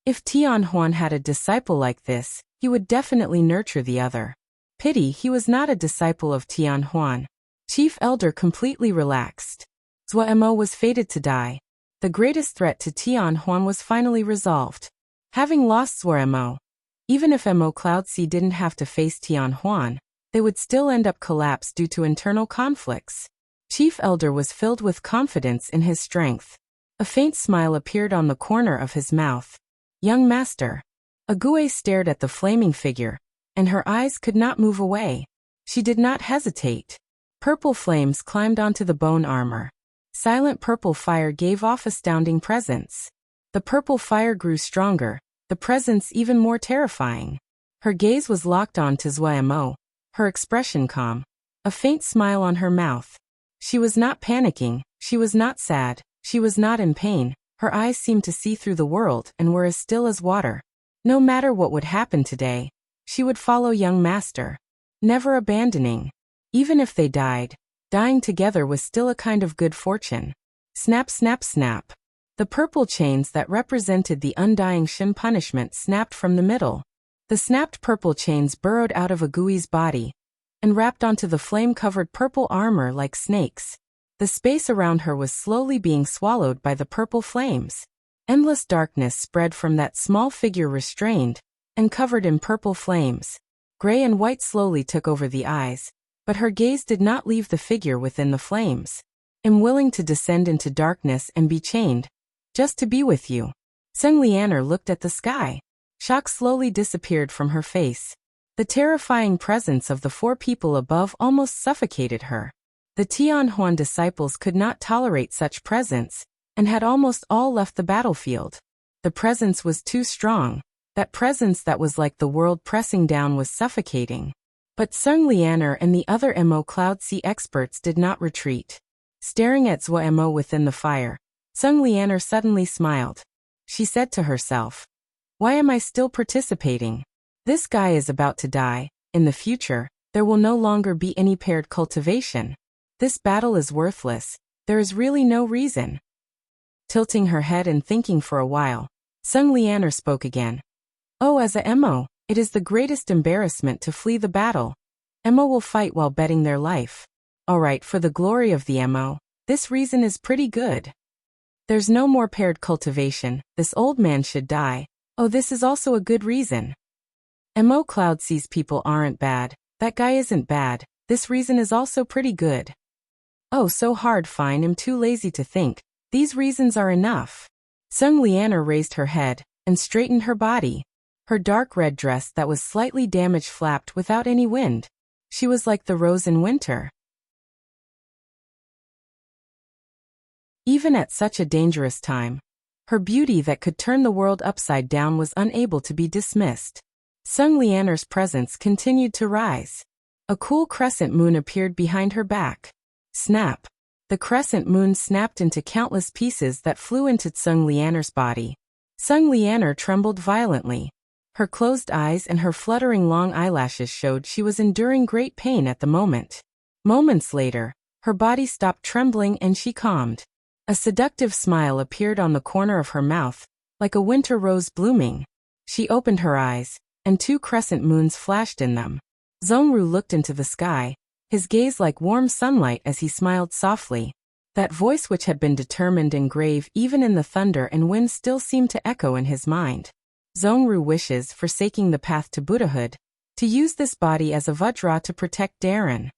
If Tian Huan had a disciple like this, he would definitely nurture the other. Pity he was not a disciple of Tian Huan. Chief Elder completely relaxed. Zuo was fated to die. The greatest threat to Tian Huan was finally resolved. Having lost Zuo, even if Mo Cloud Sea didn't have to face Tian Huan, they would still end up collapsed due to internal conflicts. Chief Elder was filled with confidence in his strength. A faint smile appeared on the corner of his mouth. Young master. Ague stared at the flaming figure, and her eyes could not move away. She did not hesitate. Purple flames climbed onto the bone armor. Silent purple fire gave off astounding presence. The purple fire grew stronger, the presence even more terrifying. Her gaze was locked on to Zuo, her expression calm, a faint smile on her mouth. She was not panicking, she was not sad, she was not in pain. Her eyes seemed to see through the world and were as still as water. No matter what would happen today, she would follow young master, never abandoning. Even if they died, dying together was still a kind of good fortune. Snap, snap, snap. The purple chains that represented the undying Shen punishment snapped from the middle. The snapped purple chains burrowed out of Agui's body and wrapped onto the flame-covered purple armor like snakes. The space around her was slowly being swallowed by the purple flames. Endless darkness spread from that small figure restrained and covered in purple flames. Gray and white slowly took over the eyes, but her gaze did not leave the figure within the flames. "I'm willing to descend into darkness and be chained, just to be with you." Seng Lianer looked at the sky. Shock slowly disappeared from her face. The terrifying presence of the 4 people above almost suffocated her. The Tian Huan disciples could not tolerate such presence, and had almost all left the battlefield. The presence was too strong. That presence that was like the world pressing down was suffocating. But Seng Lianer and the other Mo Cloud Sea experts did not retreat. Staring at Zuo within the fire, Seng Lianer suddenly smiled. She said to herself, "Why am I still participating? This guy is about to die. In the future, there will no longer be any paired cultivation. This battle is worthless. There is really no reason." Tilting her head and thinking for a while, Seng Lianer spoke again. "Oh, as a Mo, it is the greatest embarrassment to flee the battle. Mo will fight while betting their life. Alright, for the glory of the Mo, this reason is pretty good. There's no more paired cultivation, this old man should die. Oh, this is also a good reason. Mo Cloud Sea's people aren't bad, that guy isn't bad, this reason is also pretty good. Oh, so hard, fine, I'm too lazy to think, these reasons are enough." Sung Lianer raised her head and straightened her body. Her dark red dress that was slightly damaged flapped without any wind. She was like the rose in winter. Even at such a dangerous time, her beauty that could turn the world upside down was unable to be dismissed. Sung Lianer's presence continued to rise. A cool crescent moon appeared behind her back. Snap! The crescent moon snapped into countless pieces that flew into Sung Lianer's body. Sung Lianer trembled violently. Her closed eyes and her fluttering long eyelashes showed she was enduring great pain at the moment. Moments later, her body stopped trembling and she calmed. A seductive smile appeared on the corner of her mouth, like a winter rose blooming. She opened her eyes, and 2 crescent moons flashed in them. Zhongru looked into the sky, his gaze like warm sunlight as he smiled softly. That voice which had been determined and grave even in the thunder and wind still seemed to echo in his mind. Zhongru wishes, forsaking the path to Buddhahood, to use this body as a Vajra to protect Darren.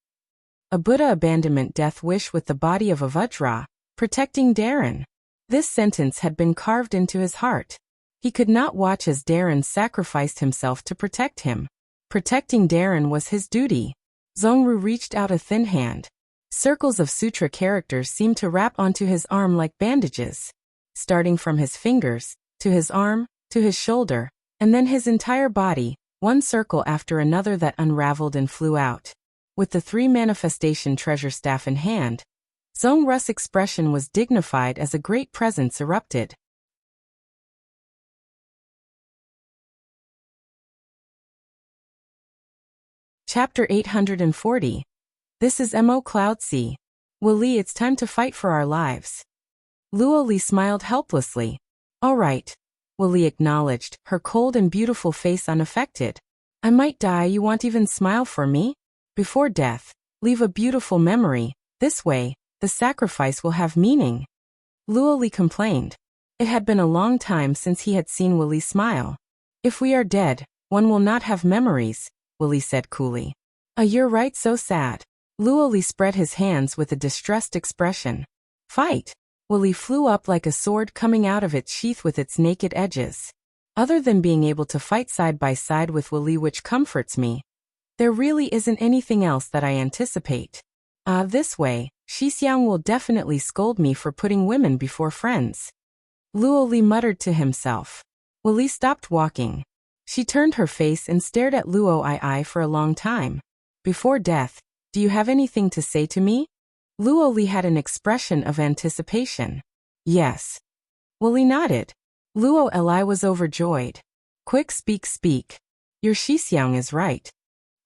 A Buddha abandonment death wish with the body of a Vajra, protecting Darren. This sentence had been carved into his heart. He could not watch as Darren sacrificed himself to protect him. Protecting Darren was his duty. Zhongru reached out a thin hand. Circles of sutra characters seemed to wrap onto his arm like bandages. Starting from his fingers, to his arm, to his shoulder, and then his entire body, one circle after another that unraveled and flew out. With the 3 manifestation treasure staff in hand, Zhongru's expression was dignified as a great presence erupted. Chapter 840. This is Mo Cloud Sea. Wuli, it's time to fight for our lives. Luo Li smiled helplessly. All right. Wuli acknowledged, her cold and beautiful face unaffected. I might die, you won't even smile for me? Before death, leave a beautiful memory. This way, the sacrifice will have meaning. Luo Li complained. It had been a long time since he had seen Wuli smile. If we are dead, one will not have memories, Wuli said coolly. You're right, so sad. Luo Li spread his hands with a distressed expression. Fight! Wuli flew up like a sword coming out of its sheath with its naked edges. Other than being able to fight side by side with Wuli, which comforts me, there really isn't anything else that I anticipate. This way, Xixiang will definitely scold me for putting women before friends. Luo Li muttered to himself. Wuli stopped walking. She turned her face and stared at Luo Ai for a long time. Before death, do you have anything to say to me? Luo Li had an expression of anticipation. Yes. Wuli nodded. Luo Li was overjoyed. Quick, speak. Your Xixiang is right.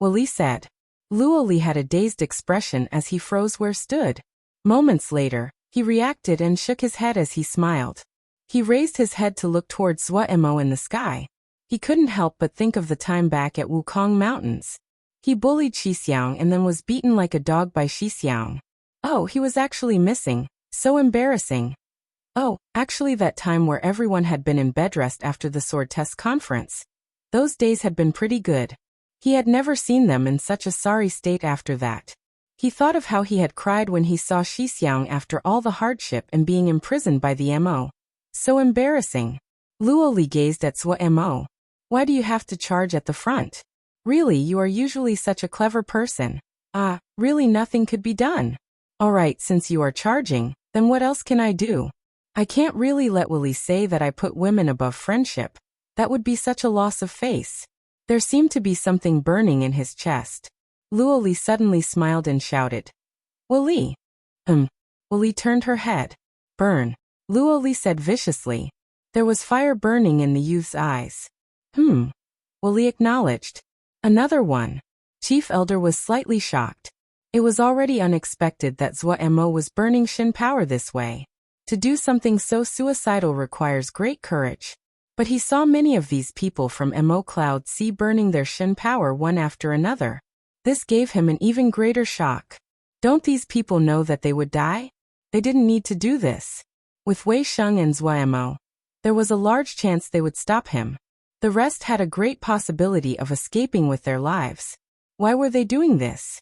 Wuli said. Luo Li had a dazed expression as he froze where stood. Moments later, he reacted and shook his head as he smiled. He raised his head to look toward Mo in the sky. He couldn't help but think of the time back at Wukong Mountains. He bullied Xixiang and then was beaten like a dog by Xixiang. Oh, he was actually missing. So embarrassing. Oh, actually that time where everyone had been in bed rest after the sword test conference. Those days had been pretty good. He had never seen them in such a sorry state after that. He thought of how he had cried when he saw Xixiang after all the hardship and being imprisoned by the Mo. So embarrassing. Luo Li gazed at Mo. Why do you have to charge at the front? Really, you are usually such a clever person. Really nothing could be done. Alright, since you are charging, then what else can I do? I can't really let Wuli say that I put women above friendship. That would be such a loss of face. There seemed to be something burning in his chest. Luo Li suddenly smiled and shouted. Wuli. Wuli turned her head. Burn. Luo Li said viciously. There was fire burning in the youth's eyes. Wuli acknowledged. Another one. Chief Elder was slightly shocked. It was already unexpected that Mo was burning Shin power this way. To do something so suicidal requires great courage. But he saw many of these people from Mo Cloud Sea burning their Shin power one after another. This gave him an even greater shock. Don't these people know that they would die? They didn't need to do this. With Wei Sheng and Mo, there was a large chance they would stop him. The rest had a great possibility of escaping with their lives. Why were they doing this?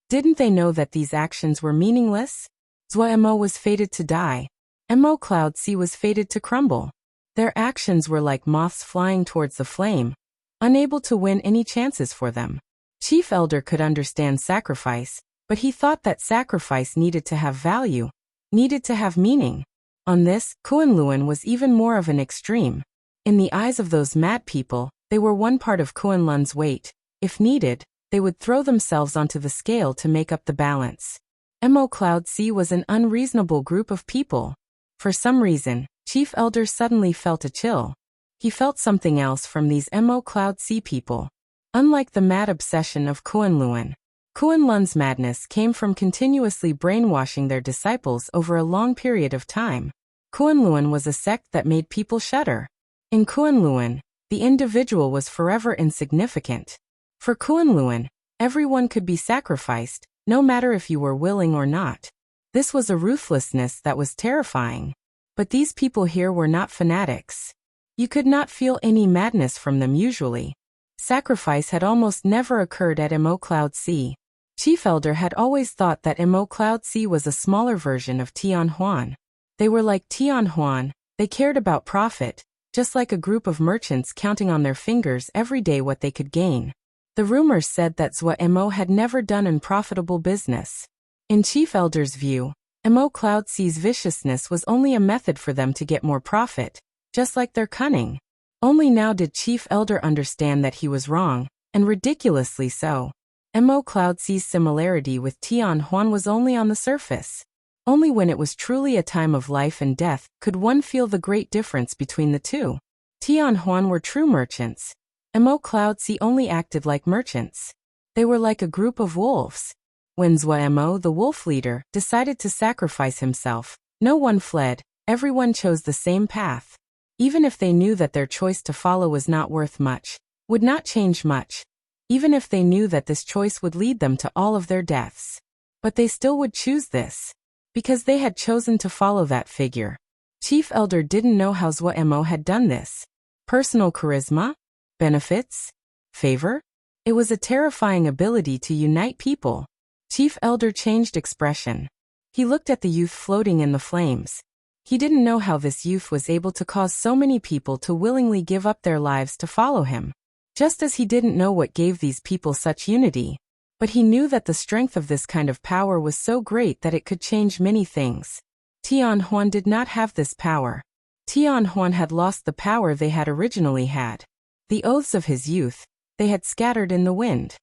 Didn't they know that these actions were meaningless? Mo was fated to die. Mo Cloud C was fated to crumble. Their actions were like moths flying towards the flame, unable to win any chances for them. Chief Elder could understand sacrifice, but he thought that sacrifice needed to have value, needed to have meaning. On this, Kunlun was even more of an extreme. In the eyes of those mad people, they were one part of Kunlun's weight. If needed, they would throw themselves onto the scale to make up the balance. Mo Cloud C was an unreasonable group of people. For some reason, Chief Elder suddenly felt a chill. He felt something else from these Mo Cloud C people. Unlike the mad obsession of Kunlun, Kunlun's madness came from continuously brainwashing their disciples over a long period of time. Kunlun was a sect that made people shudder. In Kunlun, the individual was forever insignificant. For Kunlun, everyone could be sacrificed, no matter if you were willing or not. This was a ruthlessness that was terrifying. But these people here were not fanatics. You could not feel any madness from them usually. Sacrifice had almost never occurred at Mo Cloud C. Chief Elder had always thought that Mo Cloud C was a smaller version of Tianhuan. They were like Tianhuan, they cared about profit, just like a group of merchants counting on their fingers every day what they could gain. The rumors said that Mo had never done unprofitable business. In Chief Elder's view, Mo Cloud C's viciousness was only a method for them to get more profit, just like their cunning. Only now did Chief Elder understand that he was wrong, and ridiculously so. Mo Cloud C's similarity with Tianhuan was only on the surface. Only when it was truly a time of life and death could one feel the great difference between the two. Tianhuan were true merchants. Mo Cloud C only acted like merchants. They were like a group of wolves. When Mo, the wolf leader, decided to sacrifice himself, no one fled, everyone chose the same path. Even if they knew that their choice to follow was not worth much, would not change much, even if they knew that this choice would lead them to all of their deaths. But they still would choose this, because they had chosen to follow that figure. Chief Elder didn't know how Mo had done this. Personal charisma? Benefits? Favor? It was a terrifying ability to unite people. Chief Elder changed expression. He looked at the youth floating in the flames. He didn't know how this youth was able to cause so many people to willingly give up their lives to follow him. Just as he didn't know what gave these people such unity. But he knew that the strength of this kind of power was so great that it could change many things. Tianhuan did not have this power. Tianhuan had lost the power they had originally had. The oaths of his youth, they had scattered in the wind.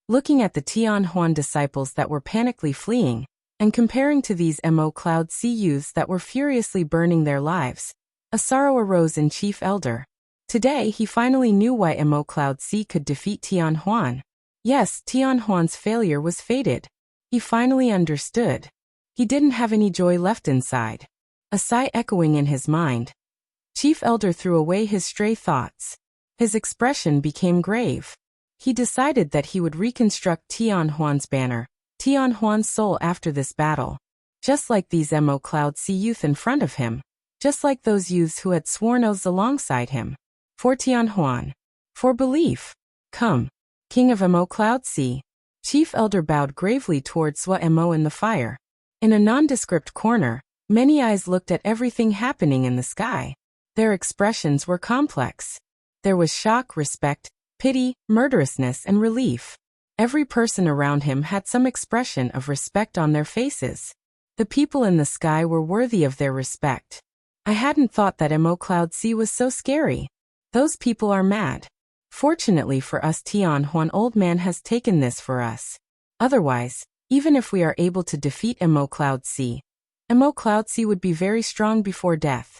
Looking at the Tianhuan disciples that were panically fleeing, and comparing to these Mo Cloud C youths that were furiously burning their lives, a sorrow arose in Chief Elder. Today he finally knew why Mo Cloud C could defeat Tianhuan. Yes, Tianhuan's failure was fated. He finally understood. He didn't have any joy left inside. A sigh echoing in his mind. Chief Elder threw away his stray thoughts. His expression became grave. He decided that he would reconstruct Tianhuan's banner, Tianhuan's soul after this battle. Just like these Mo Cloud C youth in front of him. Just like those youths who had sworn oaths alongside him. For Tianhuan. For belief. Come, King of Mo Cloud C. Chief Elder bowed gravely towards Mo in the fire. In a nondescript corner, many eyes looked at everything happening in the sky. Their expressions were complex. There was shock, respect, pity, murderousness, and relief. Every person around him had some expression of respect on their faces. The people in the sky were worthy of their respect. I hadn't thought that Mo Cloud C was so scary. Those people are mad. Fortunately for us, Tianhuan old man has taken this for us. Otherwise, even if we are able to defeat Mo Cloud C would be very strong before death.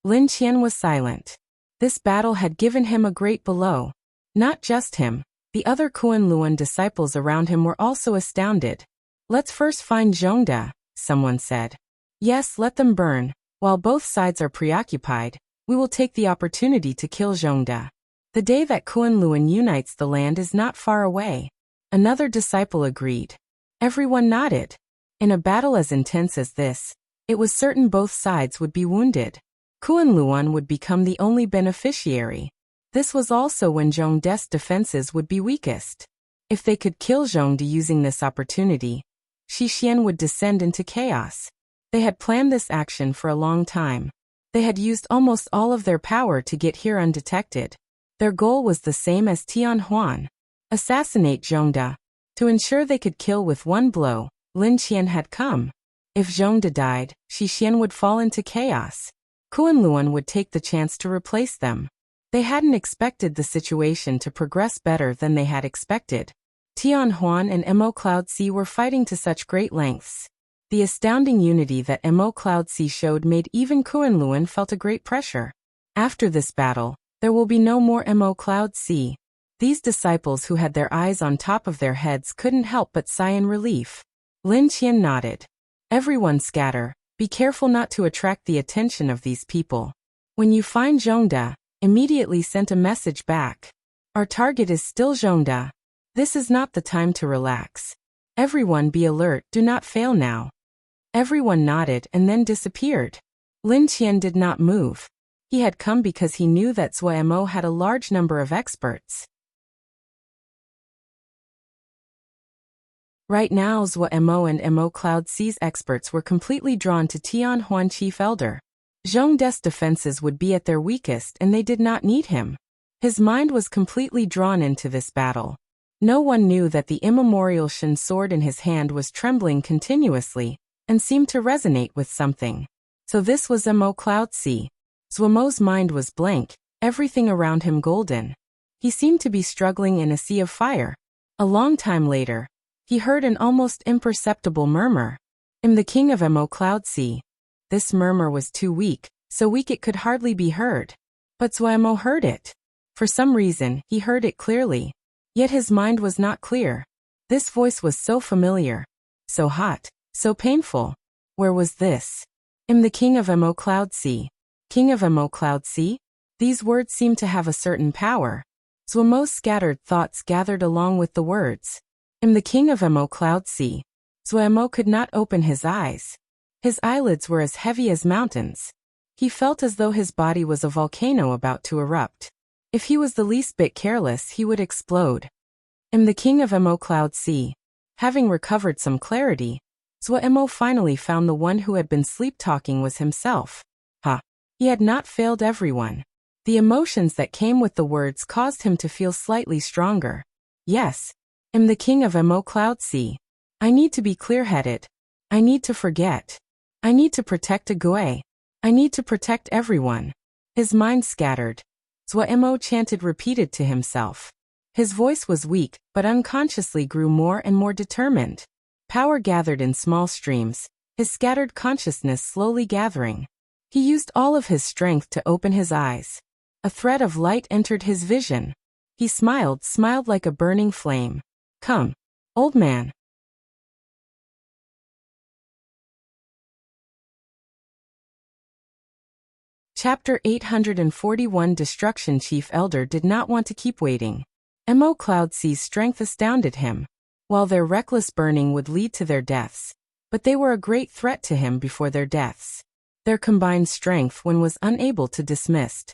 Lin Qian was silent. This battle had given him a great blow. Not just him, the other Kunlun disciples around him were also astounded. Let's first find Zhongda, someone said. Yes, let them burn. While both sides are preoccupied, we will take the opportunity to kill Zhongda. The day that Kunlun unites the land is not far away. Another disciple agreed. Everyone nodded. In a battle as intense as this, it was certain both sides would be wounded. Kunlun would become the only beneficiary. This was also when Zhongda's defenses would be weakest. If they could kill Zhongde using this opportunity, Xixian would descend into chaos. They had planned this action for a long time. They had used almost all of their power to get here undetected. Their goal was the same as Tian Huan: assassinate Zhongde. To ensure they could kill with one blow, Lin Qian had come. If Zhongde died, Xixian would fall into chaos. Kunluan would take the chance to replace them. They hadn't expected the situation to progress better than they had expected. Tian Huan and Mo Cloud-C were fighting to such great lengths. The astounding unity that Mo Cloud-C showed made even Kunluan felt a great pressure. After this battle, there will be no more Mo Cloud-C. These disciples who had their eyes on top of their heads couldn't help but sigh in relief. Lin Qian nodded. Everyone scatter. Be careful not to attract the attention of these people. When you find Zhongde, immediately send a message back. Our target is still Zhongde. This is not the time to relax. Everyone be alert, do not fail now. Everyone nodded and then disappeared. Lin Qian did not move. He had come because he knew that Mo had a large number of experts. Right now Mo and Mo Cloud-C's experts were completely drawn to Tian Huan Chief Elder. Zhongde's defenses would be at their weakest and they did not need him. His mind was completely drawn into this battle. No one knew that the immemorial Shen sword in his hand was trembling continuously and seemed to resonate with something. So this was Mo Cloud-C. Mo's mind was blank, everything around him golden. He seemed to be struggling in a sea of fire. A long time later, he heard an almost imperceptible murmur. "I'm the king of Mo Cloud-C." This murmur was too weak, so weak it could hardly be heard. But Mo heard it. For some reason, he heard it clearly. Yet his mind was not clear. This voice was so familiar, so hot, so painful. Where was this? "I'm the king of Mo Cloud-C." King of Mo Cloud-C? These words seemed to have a certain power. Mo's scattered thoughts gathered along with the words. "I'm the king of Mo Cloud-C." Mo could not open his eyes. His eyelids were as heavy as mountains. He felt as though his body was a volcano about to erupt. If he was the least bit careless, he would explode. "I'm the king of Mo Cloud-C." Having recovered some clarity, Mo finally found the one who had been sleep-talking was himself. He had not failed everyone. The emotions that came with the words caused him to feel slightly stronger. Yes, I'm the king of Mo Cloud-C. I need to be clear-headed. I need to forget. I need to protect Ague. I need to protect everyone. His mind scattered. Mo chanted repeated to himself. His voice was weak, but unconsciously grew more and more determined. Power gathered in small streams, his scattered consciousness slowly gathering. He used all of his strength to open his eyes. A thread of light entered his vision. He smiled like a burning flame. "Come, old man." Chapter 841 Destruction. Chief Elder did not want to keep waiting. Mo Cloud-C's strength astounded him. While their reckless burning would lead to their deaths, but they were a great threat to him before their deaths. Their combined strength one was unable to dismiss.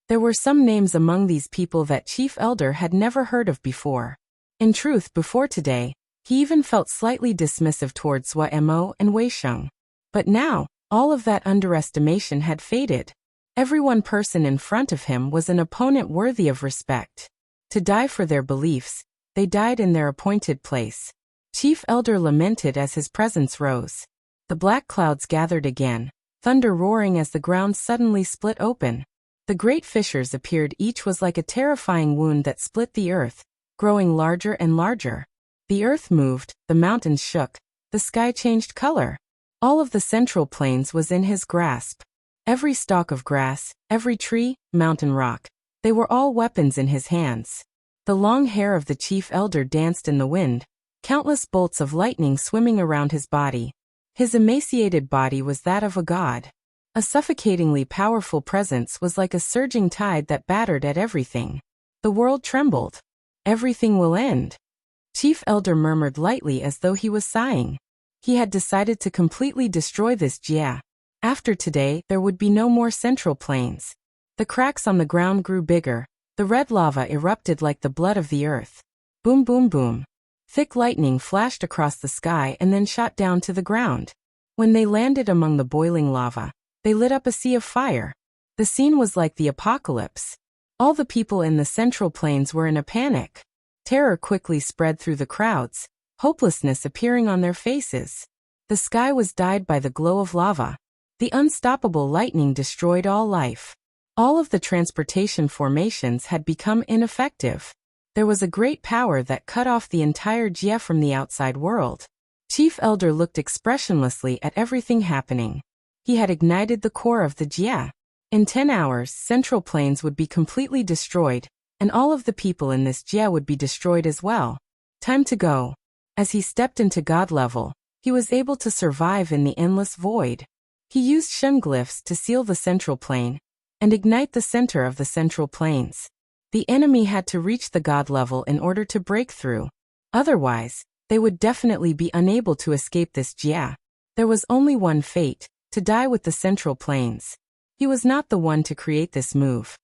There were some names among these people that Chief Elder had never heard of before. In truth, before today, he even felt slightly dismissive towards Mo and Wei Sheng. But now, all of that underestimation had faded. Every one person in front of him was an opponent worthy of respect. To die for their beliefs, they died in their appointed place. Chief Elder lamented as his presence rose. The black clouds gathered again, thunder roaring as the ground suddenly split open. The great fissures appeared, each was like a terrifying wound that split the earth, growing larger and larger. The earth moved, the mountains shook, the sky changed color. All of the central plains was in his grasp. Every stalk of grass, every tree, mountain rock, they were all weapons in his hands. The long hair of the Chief Elder danced in the wind, countless bolts of lightning swimming around his body. His emaciated body was that of a god. A suffocatingly powerful presence was like a surging tide that battered at everything. The world trembled. "Everything will end." Chief Elder murmured lightly as though he was sighing. He had decided to completely destroy this Jia. After today, there would be no more central plains. The cracks on the ground grew bigger. The red lava erupted like the blood of the earth. Boom boom boom. Thick lightning flashed across the sky and then shot down to the ground. When they landed among the boiling lava, they lit up a sea of fire. The scene was like the apocalypse. All the people in the central plains were in a panic. Terror quickly spread through the crowds, hopelessness appearing on their faces. The sky was dyed by the glow of lava. The unstoppable lightning destroyed all life. All of the transportation formations had become ineffective. There was a great power that cut off the entire Jia from the outside world. Chief Elder looked expressionlessly at everything happening. He had ignited the core of the Jia. In 10 hours, Central Plains would be completely destroyed, and all of the people in this Jia would be destroyed as well. Time to go. As he stepped into God level, he was able to survive in the endless void. He used Shun glyphs to seal the Central Plain and ignite the center of the Central Plains. The enemy had to reach the God level in order to break through. Otherwise, they would definitely be unable to escape this Jia. There was only one fate, to die with the Central Plains. He was not the one to create this move.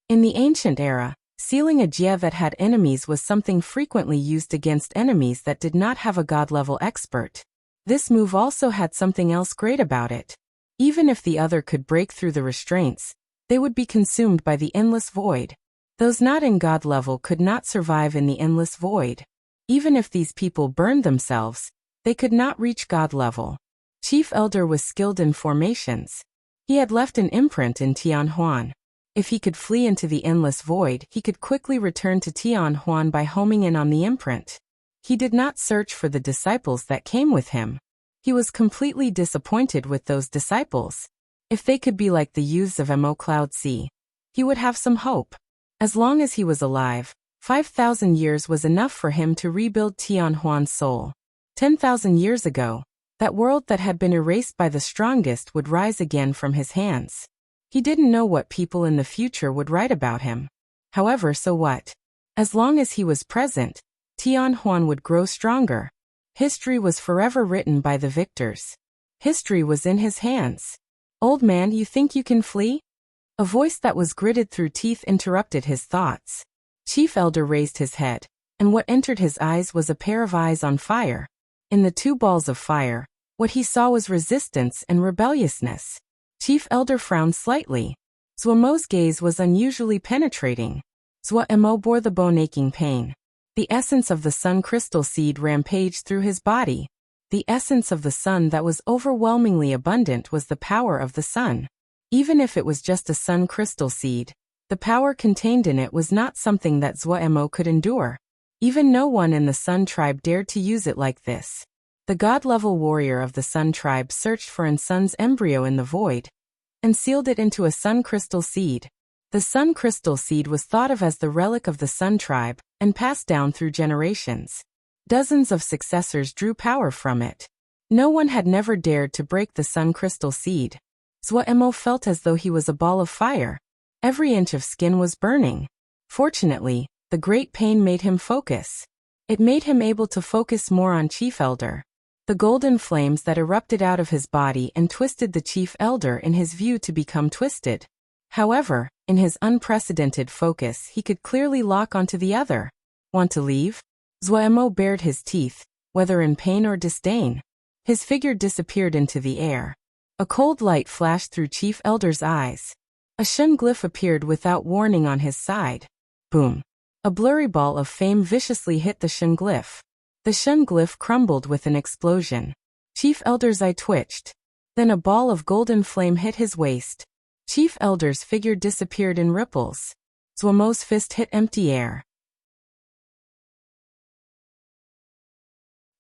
In the ancient era, sealing a Jia that had enemies was something frequently used against enemies that did not have a God-level expert. This move also had something else great about it. Even if the other could break through the restraints, they would be consumed by the endless void. Those not in God level could not survive in the endless void. Even if these people burned themselves, they could not reach God level. Chief Elder was skilled in formations. He had left an imprint in Tianhuan. If he could flee into the endless void, he could quickly return to Tianhuan by homing in on the imprint. He did not search for the disciples that came with him. He was completely disappointed with those disciples. If they could be like the youths of Mo Cloud Sea, he would have some hope. As long as he was alive, 5,000 years was enough for him to rebuild Tianhuan's soul. 10,000 years ago, that world that had been erased by the strongest would rise again from his hands. He didn't know what people in the future would write about him. However, so what? As long as he was present, Tianhuan would grow stronger. History was forever written by the victors. History was in his hands. Old man, you think you can flee? A voice that was gritted through teeth interrupted his thoughts. Chief Elder raised his head, and what entered his eyes was a pair of eyes on fire. In the two balls of fire, what he saw was resistance and rebelliousness. Chief Elder frowned slightly. Zhuomo's gaze was unusually penetrating. Zhuomo bore the bone-aching pain. The essence of the sun crystal seed rampaged through his body. The essence of the sun that was overwhelmingly abundant was the power of the sun. Even if it was just a sun crystal seed, the power contained in it was not something that Zhuomo could endure. Even no one in the Sun tribe dared to use it like this. The god-level warrior of the Sun tribe searched for an sun's embryo in the void and sealed it into a sun crystal seed. The sun crystal seed was thought of as the relic of the Sun tribe and passed down through generations. Dozens of successors drew power from it. No one had never dared to break the sun crystal seed. Zhuomo felt as though he was a ball of fire. Every inch of skin was burning. Fortunately, the great pain made him focus. It made him able to focus more on Chief Elder. The golden flames that erupted out of his body and twisted the Chief Elder in his view to become twisted. However, in his unprecedented focus he could clearly lock onto the other. Want to leave? Zhuomo bared his teeth, whether in pain or disdain. His figure disappeared into the air. A cold light flashed through Chief Elder's eyes. A Shun glyph appeared without warning on his side. Boom. A blurry ball of flame viciously hit the Shun glyph. The Shun glyph crumbled with an explosion. Chief Elder's eye twitched. Then a ball of golden flame hit his waist. Chief Elder's figure disappeared in ripples. Zhuomo's fist hit empty air.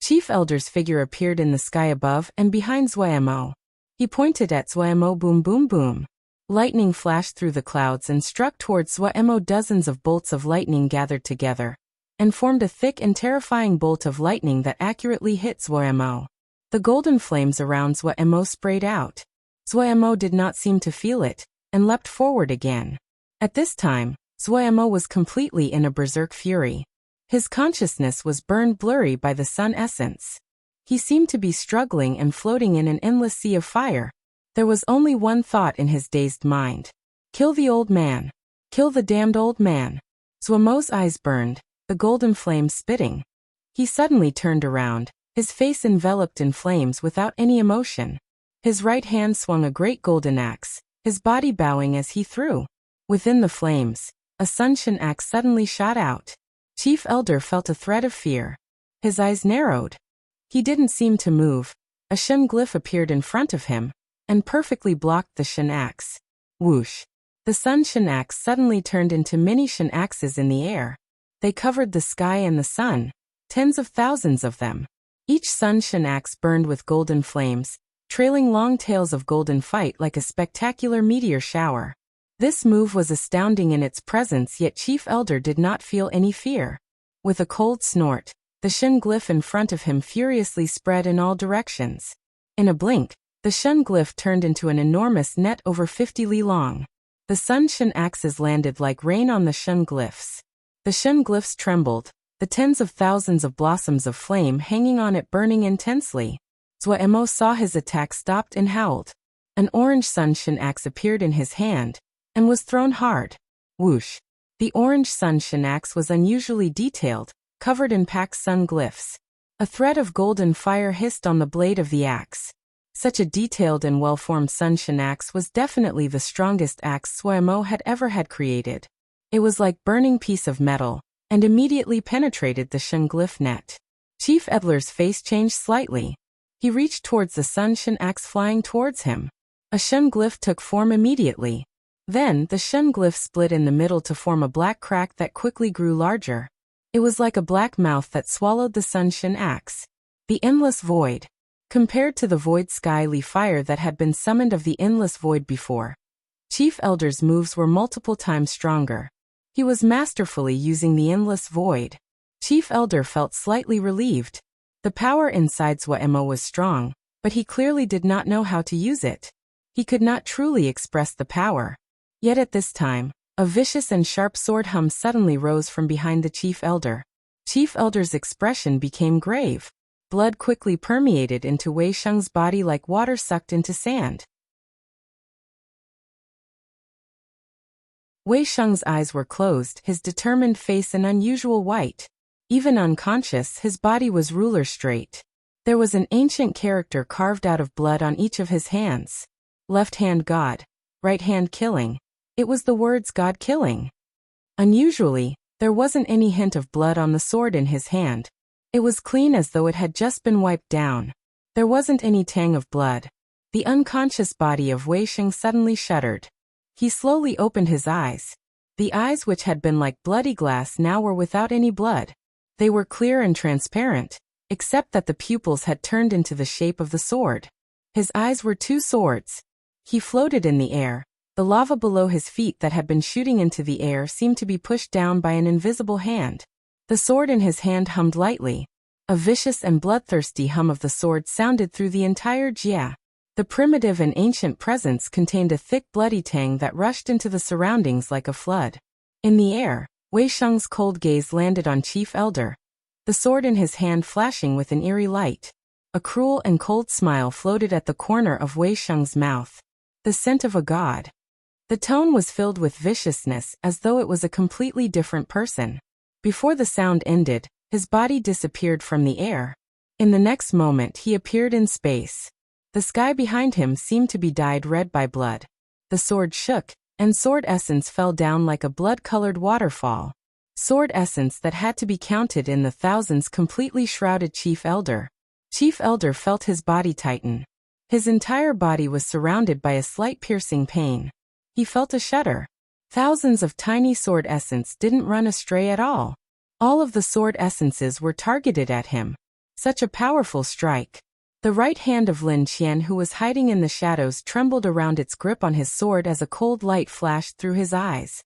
Chief Elder's figure appeared in the sky above and behind Zhuomo. He pointed at Zhuomo. Boom boom boom. Lightning flashed through the clouds and struck towards Zhuomo. Dozens of bolts of lightning gathered together and formed a thick and terrifying bolt of lightning that accurately hit Zhuomo. The golden flames around Zhuomo sprayed out. Zhuomo did not seem to feel it and leapt forward again. At this time, Zhuomo was completely in a berserk fury. His consciousness was burned blurry by the sun essence. He seemed to be struggling and floating in an endless sea of fire. There was only one thought in his dazed mind. Kill the old man. Kill the damned old man. Zuomo's eyes burned, the golden flame spitting. He suddenly turned around, his face enveloped in flames without any emotion. His right hand swung a great golden axe, his body bowing as he threw. Within the flames, a Sunshin axe suddenly shot out. Chief Elder felt a threat of fear. His eyes narrowed. He didn't seem to move. A Shin glyph appeared in front of him, and perfectly blocked the Shin axe. Whoosh! The Sunshin axe suddenly turned into many Shin axes in the air. They covered the sky and the sun, tens of thousands of them. Each Sunshin axe burned with golden flames, trailing long tails of golden fight like a spectacular meteor shower. This move was astounding in its presence, yet Chief Elder did not feel any fear. With a cold snort, the Shin glyph in front of him furiously spread in all directions. In a blink, the Shin glyph turned into an enormous net over 50 li long. The Sunshin axes landed like rain on the Shin glyphs. The Shin glyphs trembled, the tens of thousands of blossoms of flame hanging on it burning intensely. Zuomo saw his attack stopped and howled. An orange Sunshin axe appeared in his hand, and was thrown hard. Whoosh! The orange Sunshin axe was unusually detailed, covered in packed sun glyphs. A thread of golden fire hissed on the blade of the axe. Such a detailed and well-formed Sunshin axe was definitely the strongest axe Zuomo had ever had created. It was like burning piece of metal, and immediately penetrated the Shin glyph net. Chief Elder's face changed slightly. He reached towards the Sunshin axe flying towards him. A Shin glyph took form immediately. Then, the Shin glyph split in the middle to form a black crack that quickly grew larger. It was like a black mouth that swallowed the Sunshin axe. The endless void. Compared to the void skyly fire that had been summoned of the endless void before, Chief Elder's moves were multiple times stronger. He was masterfully using the endless void. Chief Elder felt slightly relieved. The power inside Zuomo was strong, but he clearly did not know how to use it. He could not truly express the power. Yet at this time, a vicious and sharp sword hum suddenly rose from behind the Chief Elder. Chief Elder's expression became grave. Blood quickly permeated into Wei Sheng's body like water sucked into sand. Wei Sheng's eyes were closed, his determined face an unusual white. Even unconscious, his body was ruler straight. There was an ancient character carved out of blood on each of his hands. Left hand God, right hand killing. It was the words God killing. Unusually, there wasn't any hint of blood on the sword in his hand. It was clean as though it had just been wiped down. There wasn't any tang of blood. The unconscious body of Wei Sheng suddenly shuddered. He slowly opened his eyes. The eyes which had been like bloody glass now were without any blood. They were clear and transparent, except that the pupils had turned into the shape of the sword. His eyes were two swords. He floated in the air. The lava below his feet that had been shooting into the air seemed to be pushed down by an invisible hand. The sword in his hand hummed lightly. A vicious and bloodthirsty hum of the sword sounded through the entire Jia. The primitive and ancient presence contained a thick bloody tang that rushed into the surroundings like a flood. In the air, Wei Sheng's cold gaze landed on Chief Elder, the sword in his hand flashing with an eerie light. A cruel and cold smile floated at the corner of Wei Sheng's mouth. The scent of a god. The tone was filled with viciousness as though it was a completely different person. Before the sound ended, his body disappeared from the air. In the next moment he appeared in space. The sky behind him seemed to be dyed red by blood. The sword shook, and sword essence fell down like a blood-colored waterfall. Sword essence that had to be counted in the thousands completely shrouded Chief Elder. Chief Elder felt his body tighten. His entire body was surrounded by a slight piercing pain. He felt a shudder. Thousands of tiny sword essence didn't run astray at all. All of the sword essences were targeted at him. Such a powerful strike. The right hand of Lin Qian, who was hiding in the shadows, trembled around its grip on his sword as a cold light flashed through his eyes.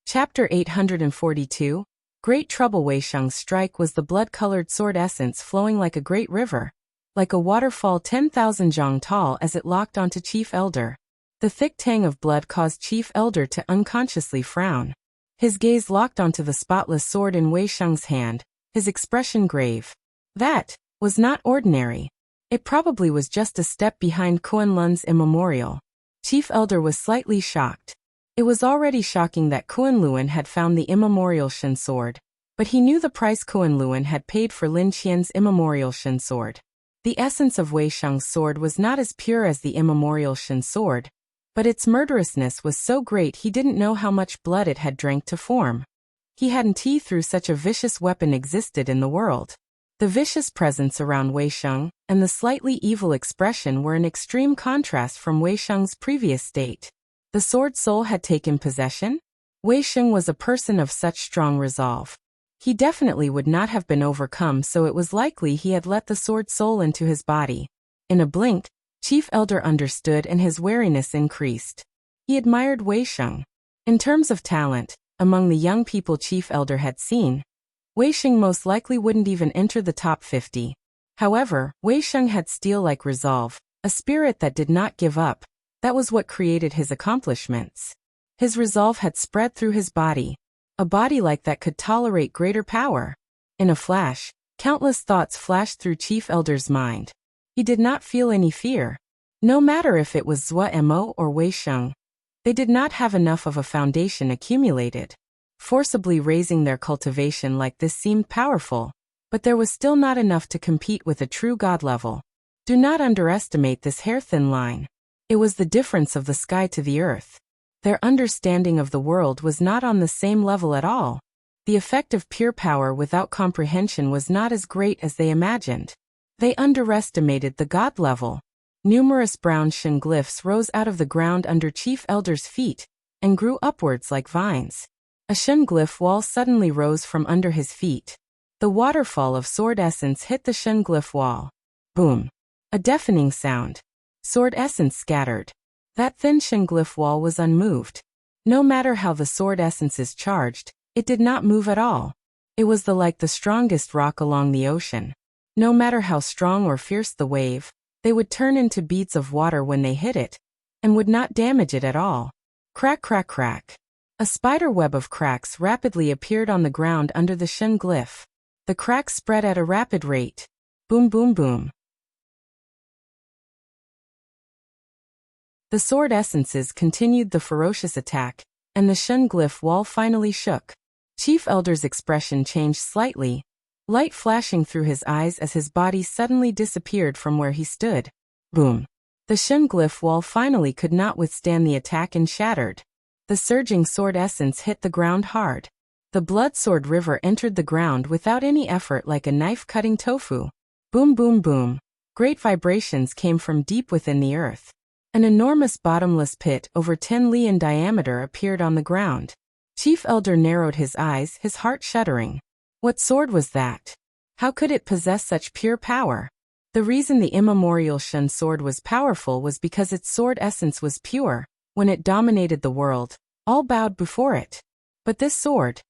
Chapter 842. Great Trouble. Wei Sheng's strike was the blood-colored sword essence flowing like a great river, like a waterfall 10,000 zhang tall as it locked onto Chief Elder. The thick tang of blood caused Chief Elder to unconsciously frown. His gaze locked onto the spotless sword in Wei Sheng's hand, his expression grave. That was not ordinary. It probably was just a step behind Kunlun's Immortal. Chief Elder was slightly shocked. It was already shocking that Kunlun had found the Immortal Shen sword, but he knew the price Kunlun had paid for Lin Qian's Immortal Shen sword. The essence of Wei Sheng's sword was not as pure as the Immortal Shen sword, but its murderousness was so great he didn't know how much blood it had drank to form. He hadn't through such a vicious weapon existed in the world. The vicious presence around Wei Sheng and the slightly evil expression were an extreme contrast from Wei Sheng's previous state. The sword soul had taken possession? Wei Sheng was a person of such strong resolve. He definitely would not have been overcome, so it was likely he had let the sword soul into his body. In a blink, Chief Elder understood and his wariness increased. He admired Wei Sheng. In terms of talent, among the young people Chief Elder had seen, Wei Sheng most likely wouldn't even enter the top 50. However, Wei Sheng had steel-like resolve, a spirit that did not give up. That was what created his accomplishments. His resolve had spread through his body. A body like that could tolerate greater power. In a flash, countless thoughts flashed through Chief Elder's mind. He did not feel any fear. No matter if it was Zhua Mo or Wei Sheng, they did not have enough of a foundation accumulated. Forcibly raising their cultivation like this seemed powerful, but there was still not enough to compete with a true god level. Do not underestimate this hair-thin line. It was the difference of the sky to the earth. Their understanding of the world was not on the same level at all. The effect of pure power without comprehension was not as great as they imagined. They underestimated the god level. Numerous brown shin glyphs rose out of the ground under Chief Elder's feet and grew upwards like vines. A shin glyph wall suddenly rose from under his feet. The waterfall of sword essence hit the shin glyph wall. Boom! A deafening sound. Sword essence scattered. That thin shin glyph wall was unmoved. No matter how the sword essence is charged, it did not move at all. It was like the strongest rock along the ocean. No matter how strong or fierce the wave, they would turn into beads of water when they hit it, and would not damage it at all. Crack, crack, crack. A spider web of cracks rapidly appeared on the ground under the shin glyph. The cracks spread at a rapid rate. Boom, boom, boom. The sword essences continued the ferocious attack, and the shin glyph wall finally shook. Chief Elder's expression changed slightly, light flashing through his eyes as his body suddenly disappeared from where he stood. Boom. The shin glyph wall finally could not withstand the attack and shattered. The surging sword essence hit the ground hard. The blood sword river entered the ground without any effort like a knife cutting tofu. Boom, boom, boom. Great vibrations came from deep within the earth. An enormous bottomless pit over 10 li in diameter appeared on the ground. Chief Elder narrowed his eyes, his heart shuddering. What sword was that? How could it possess such pure power? The reason the Immortal Shen sword was powerful was because its sword essence was pure. When it dominated the world, all bowed before it. But this sword,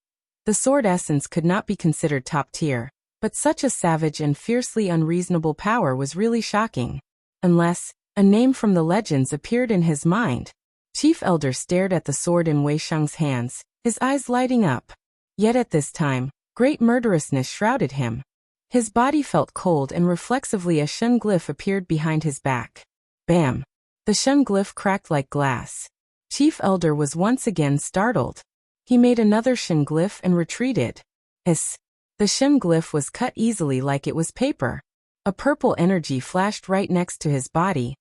the sword essence could not be considered top tier, but such a savage and fiercely unreasonable power was really shocking. Unless a name from the legends appeared in his mind. Chief Elder stared at the sword in Wei Sheng's hands, his eyes lighting up. Yet at this time, great murderousness shrouded him. His body felt cold and reflexively a shin glyph appeared behind his back. Bam! The shin glyph cracked like glass. Chief Elder was once again startled. He made another shin glyph and retreated. Hiss! The shin glyph was cut easily like it was paper. A purple energy flashed right next to his body,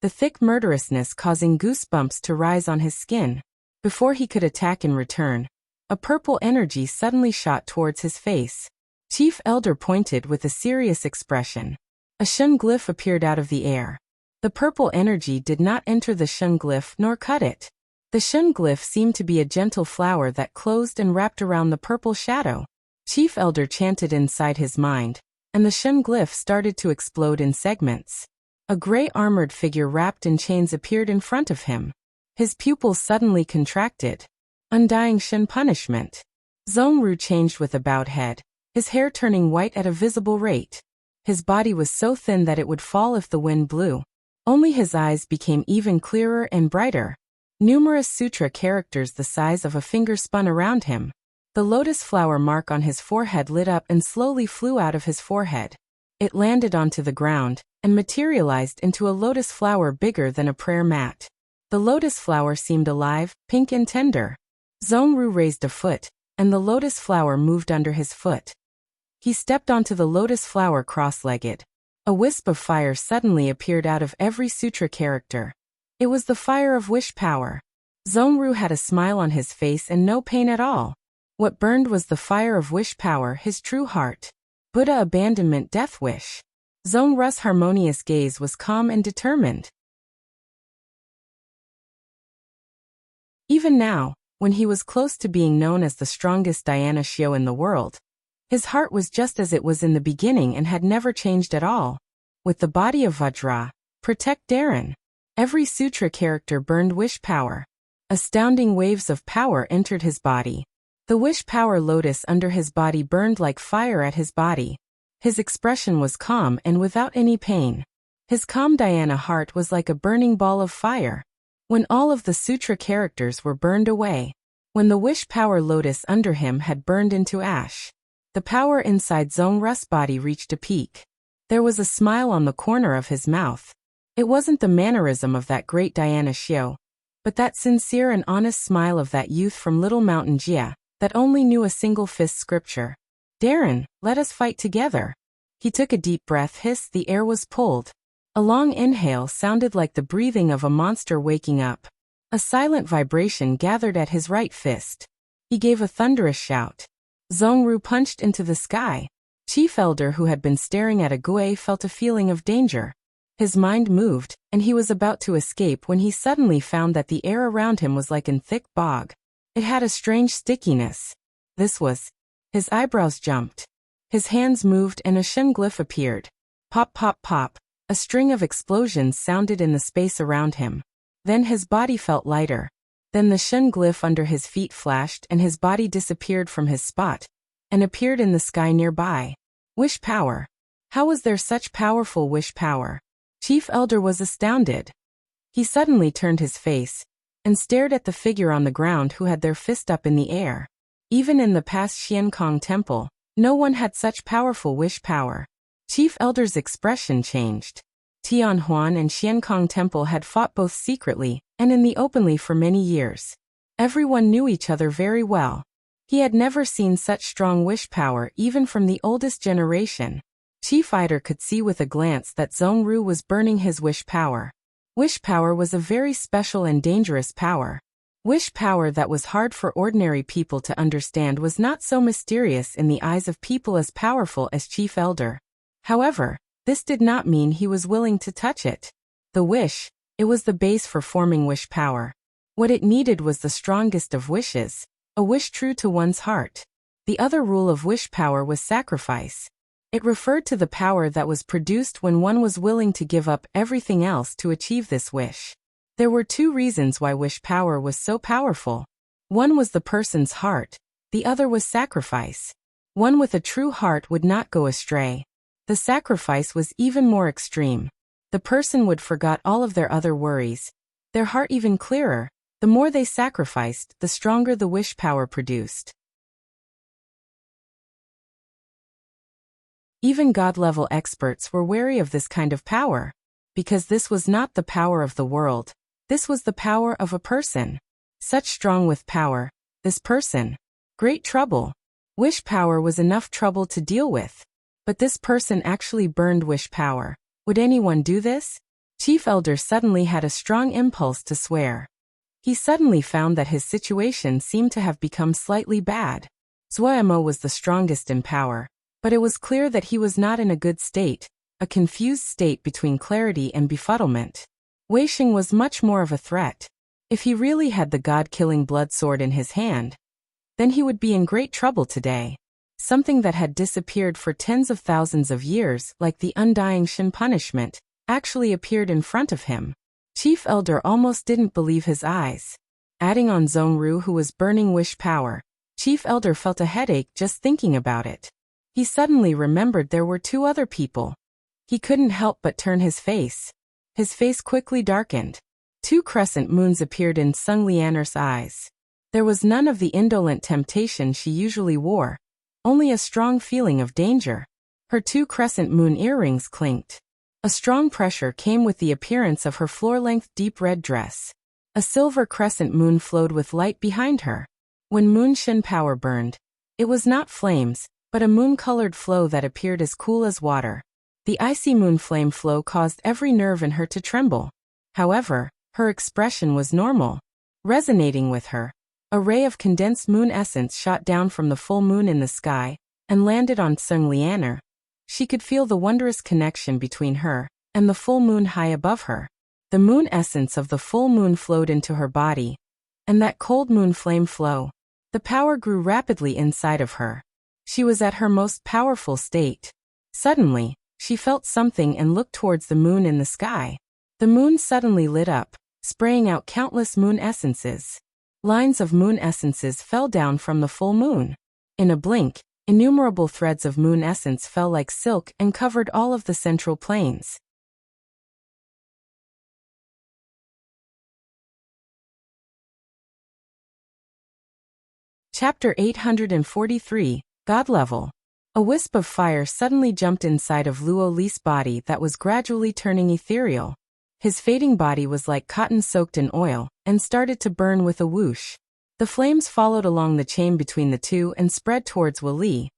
the thick murderousness causing goosebumps to rise on his skin. Before he could attack in return, a purple energy suddenly shot towards his face. Chief Elder pointed with a serious expression. A shin glyph appeared out of the air. The purple energy did not enter the shin glyph nor cut it. The shin glyph seemed to be a gentle flower that closed and wrapped around the purple shadow. Chief Elder chanted inside his mind, and the shin glyph started to explode in segments. A gray armored figure wrapped in chains appeared in front of him. His pupils suddenly contracted. Undying Shin punishment. Zhongru changed with a bowed head, his hair turning white at a visible rate. His body was so thin that it would fall if the wind blew. Only his eyes became even clearer and brighter. Numerous sutra characters the size of a finger spun around him. The lotus flower mark on his forehead lit up and slowly flew out of his forehead. It landed onto the ground and materialized into a lotus flower bigger than a prayer mat. The lotus flower seemed alive, pink and tender. Zhongru raised a foot, and the lotus flower moved under his foot. He stepped onto the lotus flower cross-legged. A wisp of fire suddenly appeared out of every sutra character. It was the fire of wish power. Zhongru had a smile on his face and no pain at all. What burned was the fire of wish power, his true heart. Buddha abandonment death wish. Zhongru's harmonious gaze was calm and determined. Even now, when he was close to being known as the strongest dhyana shio in the world, his heart was just as it was in the beginning and had never changed at all. With the body of Vajra, protect Darren. Every sutra character burned wish power. Astounding waves of power entered his body. The wish power lotus under his body burned like fire at his body. His expression was calm and without any pain. His calm dhyana heart was like a burning ball of fire. When all of the sutra characters were burned away, when the wish power lotus under him had burned into ash, the power inside Zhongru's body reached a peak. There was a smile on the corner of his mouth. It wasn't the mannerism of that great dhyana shio, but that sincere and honest smile of that youth from Little Mountain Jia, that only knew a single fist scripture. Darren, let us fight together. He took a deep breath. The air was pulled. A long inhale sounded like the breathing of a monster waking up. A silent vibration gathered at his right fist. He gave a thunderous shout. Zhongru punched into the sky. Chief Elder, who had been staring at a Gui, felt a feeling of danger. His mind moved, and he was about to escape when he suddenly found that the air around him was like a thick bog. It had a strange stickiness. This was... His eyebrows jumped. His hands moved and a Shen glyph appeared. Pop, pop, pop. A string of explosions sounded in the space around him. Then his body felt lighter. Then the Shen glyph under his feet flashed and his body disappeared from his spot and appeared in the sky nearby. Wish power. How was there such powerful wish power? Chief Elder was astounded. He suddenly turned his face and stared at the figure on the ground who had their fist up in the air. Even in the past Xiankong temple, no one had such powerful wish power. Chief Elder's expression changed. Tianhuan and Xiankong temple had fought both secretly and in the openly for many years. Everyone knew each other very well. He had never seen such strong wish power even from the oldest generation. Chief Eider could see with a glance that Zhongru was burning his wish power. Wish power was a very special and dangerous power. Wish power that was hard for ordinary people to understand was not so mysterious in the eyes of people as powerful as Chief Elder. However, this did not mean he was willing to touch it. The wish, it was the base for forming wish power. What it needed was the strongest of wishes, a wish true to one's heart. The other rule of wish power was sacrifice. It referred to the power that was produced when one was willing to give up everything else to achieve this wish. There were two reasons why wish power was so powerful. One was the person's heart, the other was sacrifice. One with a true heart would not go astray. The sacrifice was even more extreme. The person would forget all of their other worries, their heart even clearer. The more they sacrificed, the stronger the wish power produced. Even God-level experts were wary of this kind of power, because this was not the power of the world. This was the power of a person. Such strong with power, this person. Great trouble. Wish power was enough trouble to deal with. But this person actually burned wish power. Would anyone do this? Chief Elder suddenly had a strong impulse to swear. He suddenly found that his situation seemed to have become slightly bad. Zuomo was the strongest in power, but it was clear that he was not in a good state, a confused state between clarity and befuddlement. Weisheng was much more of a threat. If he really had the god-killing blood sword in his hand, then he would be in great trouble today. Something that had disappeared for tens of thousands of years, like the undying Shin punishment, actually appeared in front of him. Chief Elder almost didn't believe his eyes. Adding on Zhongru, who was burning wish power, Chief Elder felt a headache just thinking about it. He suddenly remembered there were two other people. He couldn't help but turn his face. His face quickly darkened. Two crescent moons appeared in Sung Lianer's eyes. There was none of the indolent temptation she usually wore, only a strong feeling of danger. Her 2 crescent moon earrings clinked. A strong pressure came with the appearance of her floor-length deep red dress. A silver crescent moon flowed with light behind her. When moon shin power burned, it was not flames, but a moon-colored flow that appeared as cool as water. The icy moon flame flow caused every nerve in her to tremble. However, her expression was normal. Resonating with her, a ray of condensed moon essence shot down from the full moon in the sky and landed on Tsung Lianer. She could feel the wondrous connection between her and the full moon high above her. The moon essence of the full moon flowed into her body, and that cold moon flame flow. The power grew rapidly inside of her. She was at her most powerful state. Suddenly, she felt something and looked towards the moon in the sky. The moon suddenly lit up, spraying out countless moon essences. Lines of moon essences fell down from the full moon. In a blink, innumerable threads of moon essence fell like silk and covered all of the central plains. Chapter 843, God Level. A wisp of fire suddenly jumped inside of Luo Li's body that was gradually turning ethereal. His fading body was like cotton soaked in oil, and started to burn with a whoosh. The flames followed along the chain between the two and spread towards Wu Li.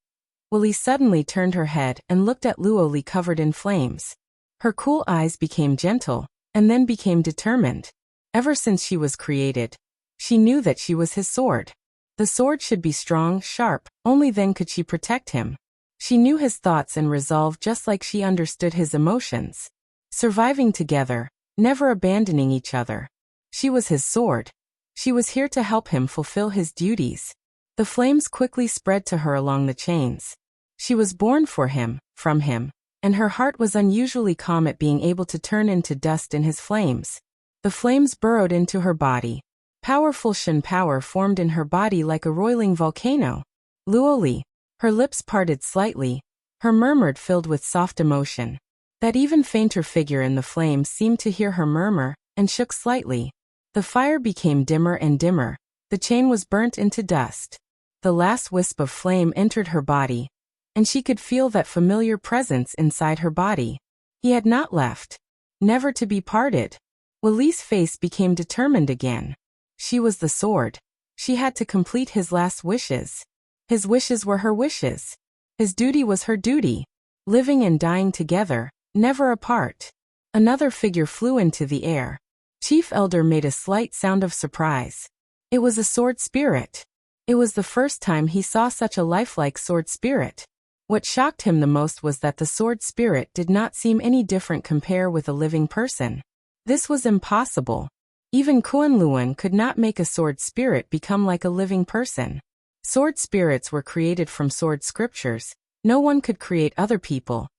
Wu Li suddenly turned her head and looked at Luo Li covered in flames. Her cool eyes became gentle, and then became determined. Ever since she was created, she knew that she was his sword. The sword should be strong, sharp, only then could she protect him. She knew his thoughts and resolve just like she understood his emotions. Surviving together, never abandoning each other. She was his sword. She was here to help him fulfill his duties. The flames quickly spread to her along the chains. She was born for him, from him, and her heart was unusually calm at being able to turn into dust in his flames. The flames burrowed into her body. Powerful Shin power formed in her body like a roiling volcano. Luo Li, her lips parted slightly, her murmur filled with soft emotion. That even fainter figure in the flames seemed to hear her murmur, and shook slightly. The fire became dimmer and dimmer. The chain was burnt into dust. The last wisp of flame entered her body, and she could feel that familiar presence inside her body. He had not left. Never to be parted. Wu Li's face became determined again. She was the sword. She had to complete his last wishes. His wishes were her wishes. His duty was her duty. Living and dying together, never apart. Another figure flew into the air. Chief Elder made a slight sound of surprise. It was a sword spirit. It was the first time he saw such a lifelike sword spirit. What shocked him the most was that the sword spirit did not seem any different compared with a living person. This was impossible. Even Kunlun could not make a sword spirit become like a living person. Sword spirits were created from sword scriptures. No one could create other people.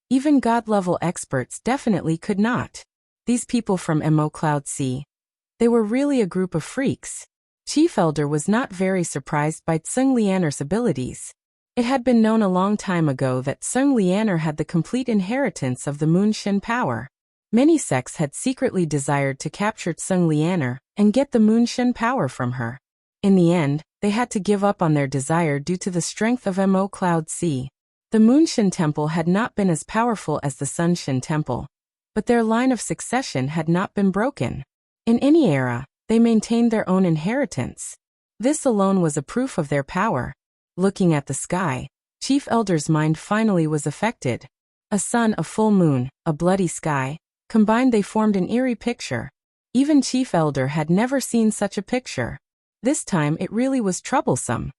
Even God-level experts definitely could not. These people from Mo Cloud Sea. They were really a group of freaks. Chief Elder was not very surprised by Tsung Lianer's abilities. It had been known a long time ago that Tsung Lianer had the complete inheritance of the Moon Shin power. Many sects had secretly desired to capture Tsung Lianer and get the Moon Shin power from her. In the end, they had to give up on their desire due to the strength of Mo Cloud Sea. The Moon Shin Temple had not been as powerful as the Sun Shin Temple, but their line of succession had not been broken. In any era, they maintained their own inheritance. This alone was a proof of their power. Looking at the sky, Chief Elder's mind finally was affected. A sun, a full moon, a bloody sky, combined they formed an eerie picture. Even Chief Elder had never seen such a picture. This time it really was troublesome.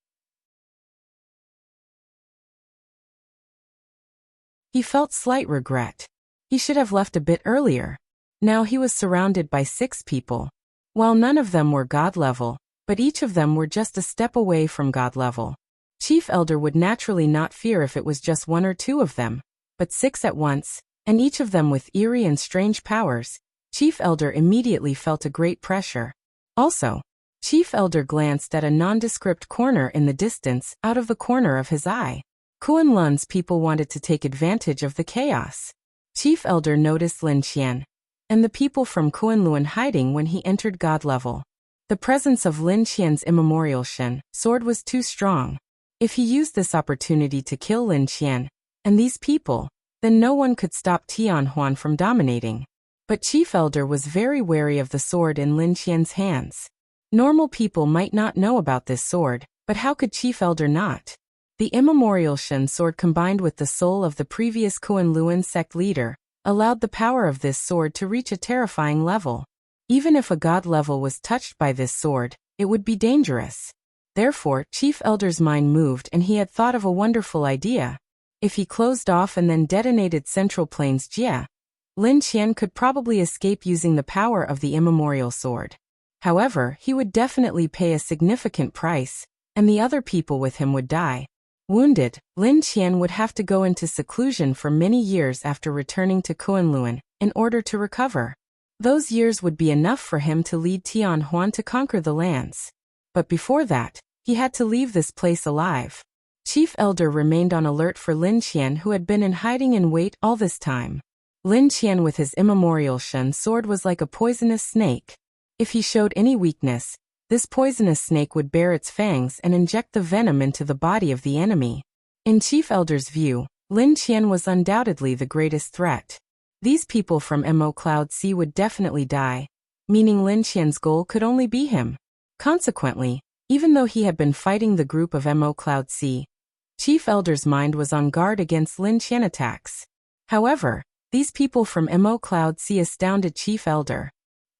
He felt slight regret. He should have left a bit earlier. Now he was surrounded by 6 people. While none of them were God level, but each of them were just a step away from God level. Chief Elder would naturally not fear if it was just 1 or 2 of them, but 6 at once, and each of them with eerie and strange powers. Chief Elder immediately felt a great pressure. Also, Chief Elder glanced at a nondescript corner in the distance out of the corner of his eye. Kunlun's people wanted to take advantage of the chaos. Chief Elder noticed Lin Qian and the people from Kunlun hiding when he entered God level. The presence of Lin Qian's immemorial Shin sword was too strong. If he used this opportunity to kill Lin Qian, And these people? Then no one could stop Tianhuan from dominating. But Chief Elder was very wary of the sword in Lin Qian's hands. Normal people might not know about this sword, but how could Chief Elder not? The immemorial Shen sword combined with the soul of the previous Kunlun sect leader allowed the power of this sword to reach a terrifying level. Even if a god level was touched by this sword, it would be dangerous. Therefore, Chief Elder's mind moved and he had thought of a wonderful idea. If he closed off and then detonated Central Plains Jia, Lin Qian could probably escape using the power of the immemorial sword. However, he would definitely pay a significant price, and the other people with him would die. Wounded, Lin Qian would have to go into seclusion for many years after returning to Kunlun in order to recover. Those years would be enough for him to lead Tianhuan to conquer the lands. But before that, he had to leave this place alive. Chief Elder remained on alert for Lin Qian, who had been in hiding in wait all this time. Lin Qian with his immemorial Shen sword was like a poisonous snake. If he showed any weakness, this poisonous snake would bare its fangs and inject the venom into the body of the enemy. In Chief Elder's view, Lin Qian was undoubtedly the greatest threat. These people from Mo Cloud Sea would definitely die, meaning Lin Qian's goal could only be him. Consequently, even though he had been fighting the group of Mo Cloud Sea, Chief Elder's mind was on guard against Lin Qian attacks. However, these people from Mo Cloud Sea astounded Chief Elder.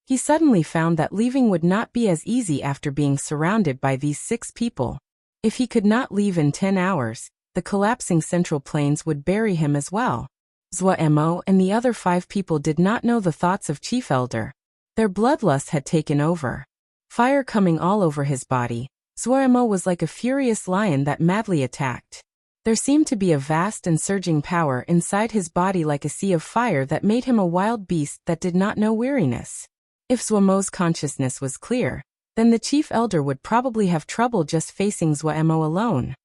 He suddenly found that leaving would not be as easy after being surrounded by these 6 people. If he could not leave in 10 hours, the collapsing Central Plains would bury him as well. Zhua Mo and the other 5 people did not know the thoughts of Chief Elder. Their bloodlust had taken over. Fire coming all over his body, Zhua Mo was like a furious lion that madly attacked. There seemed to be a vast and surging power inside his body like a sea of fire that made him a wild beast that did not know weariness. If Zhua Mo's consciousness was clear, then the Chief Elder would probably have trouble just facing Zhua Mo alone.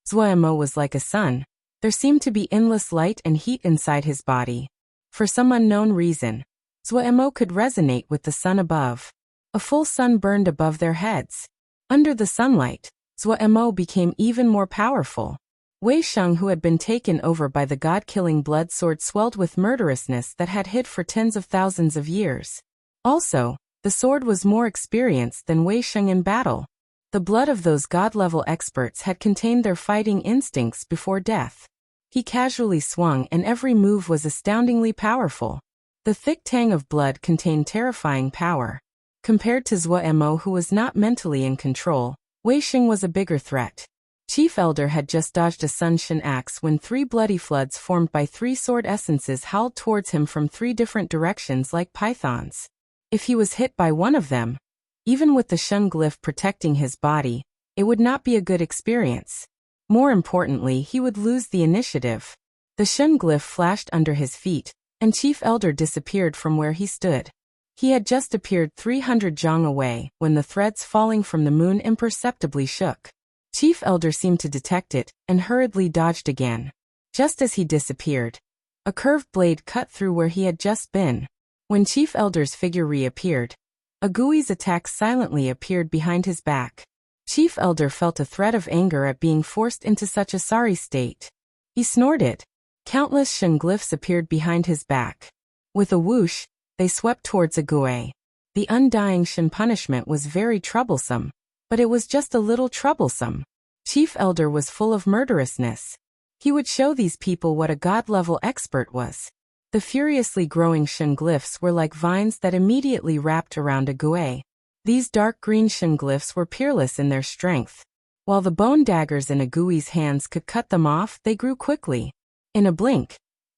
Zhua Mo was like a sun. There seemed to be endless light and heat inside his body. For some unknown reason, Zhua Mo could resonate with the sun above. A full sun burned above their heads. Under the sunlight, Zhua Mo became even more powerful. Wei Sheng, who had been taken over by the god-killing blood sword, swelled with murderousness that had hid for tens of thousands of years. Also, the sword was more experienced than Wei Sheng in battle. The blood of those god-level experts had contained their fighting instincts before death. He casually swung and every move was astoundingly powerful. The thick tang of blood contained terrifying power. Compared to Zhua Mo, who was not mentally in control, Wei Sheng was a bigger threat. Chief Elder had just dodged a Sun Shin axe when 3 bloody floods formed by 3 sword essences howled towards him from 3 different directions like pythons. If he was hit by one of them, even with the Shun glyph protecting his body, it would not be a good experience. More importantly, he would lose the initiative. The Shun glyph flashed under his feet, and Chief Elder disappeared from where he stood. He had just appeared 300 zhang away when the threads falling from the moon imperceptibly shook. Chief Elder seemed to detect it and hurriedly dodged again. Just as he disappeared, a curved blade cut through where he had just been. When Chief Elder's figure reappeared, a Gui's attack silently appeared behind his back. Chief Elder felt a threat of anger at being forced into such a sorry state. He snorted. Countless Shen glyphs appeared behind his back. With a whoosh, they swept towards a Gui. The undying Shen punishment was very troublesome. But it was just a little troublesome. Chief Elder was full of murderousness. He would show these people what a god-level expert was. The furiously growing Shen glyphs were like vines that immediately wrapped around a Gui. These dark green Shen glyphs were peerless in their strength. While the bone daggers in a Gui's hands could cut them off, they grew quickly. In a blink,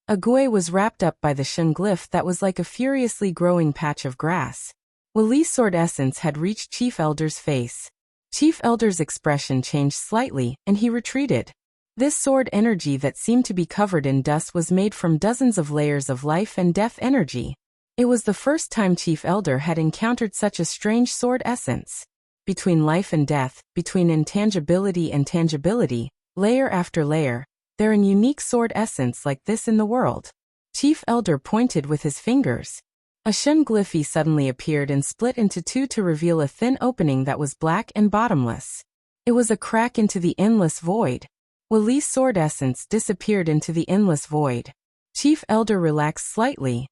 a Gui was wrapped up by the Shen glyph that was like a furiously growing patch of grass. Wali's sword essence had reached Chief Elder's face. Chief Elder's expression changed slightly, and he retreated. This sword energy that seemed to be covered in dust was made from dozens of layers of life and death energy. It was the first time Chief Elder had encountered such a strange sword essence. Between life and death, between intangibility and tangibility, layer after layer, there is a unique sword essence like this in the world. Chief Elder pointed with his fingers. A Shen glyph suddenly appeared and split into 2 to reveal a thin opening that was black and bottomless. It was a crack into the endless void. Wuli's sword essence disappeared into the endless void. Chief Elder relaxed slightly.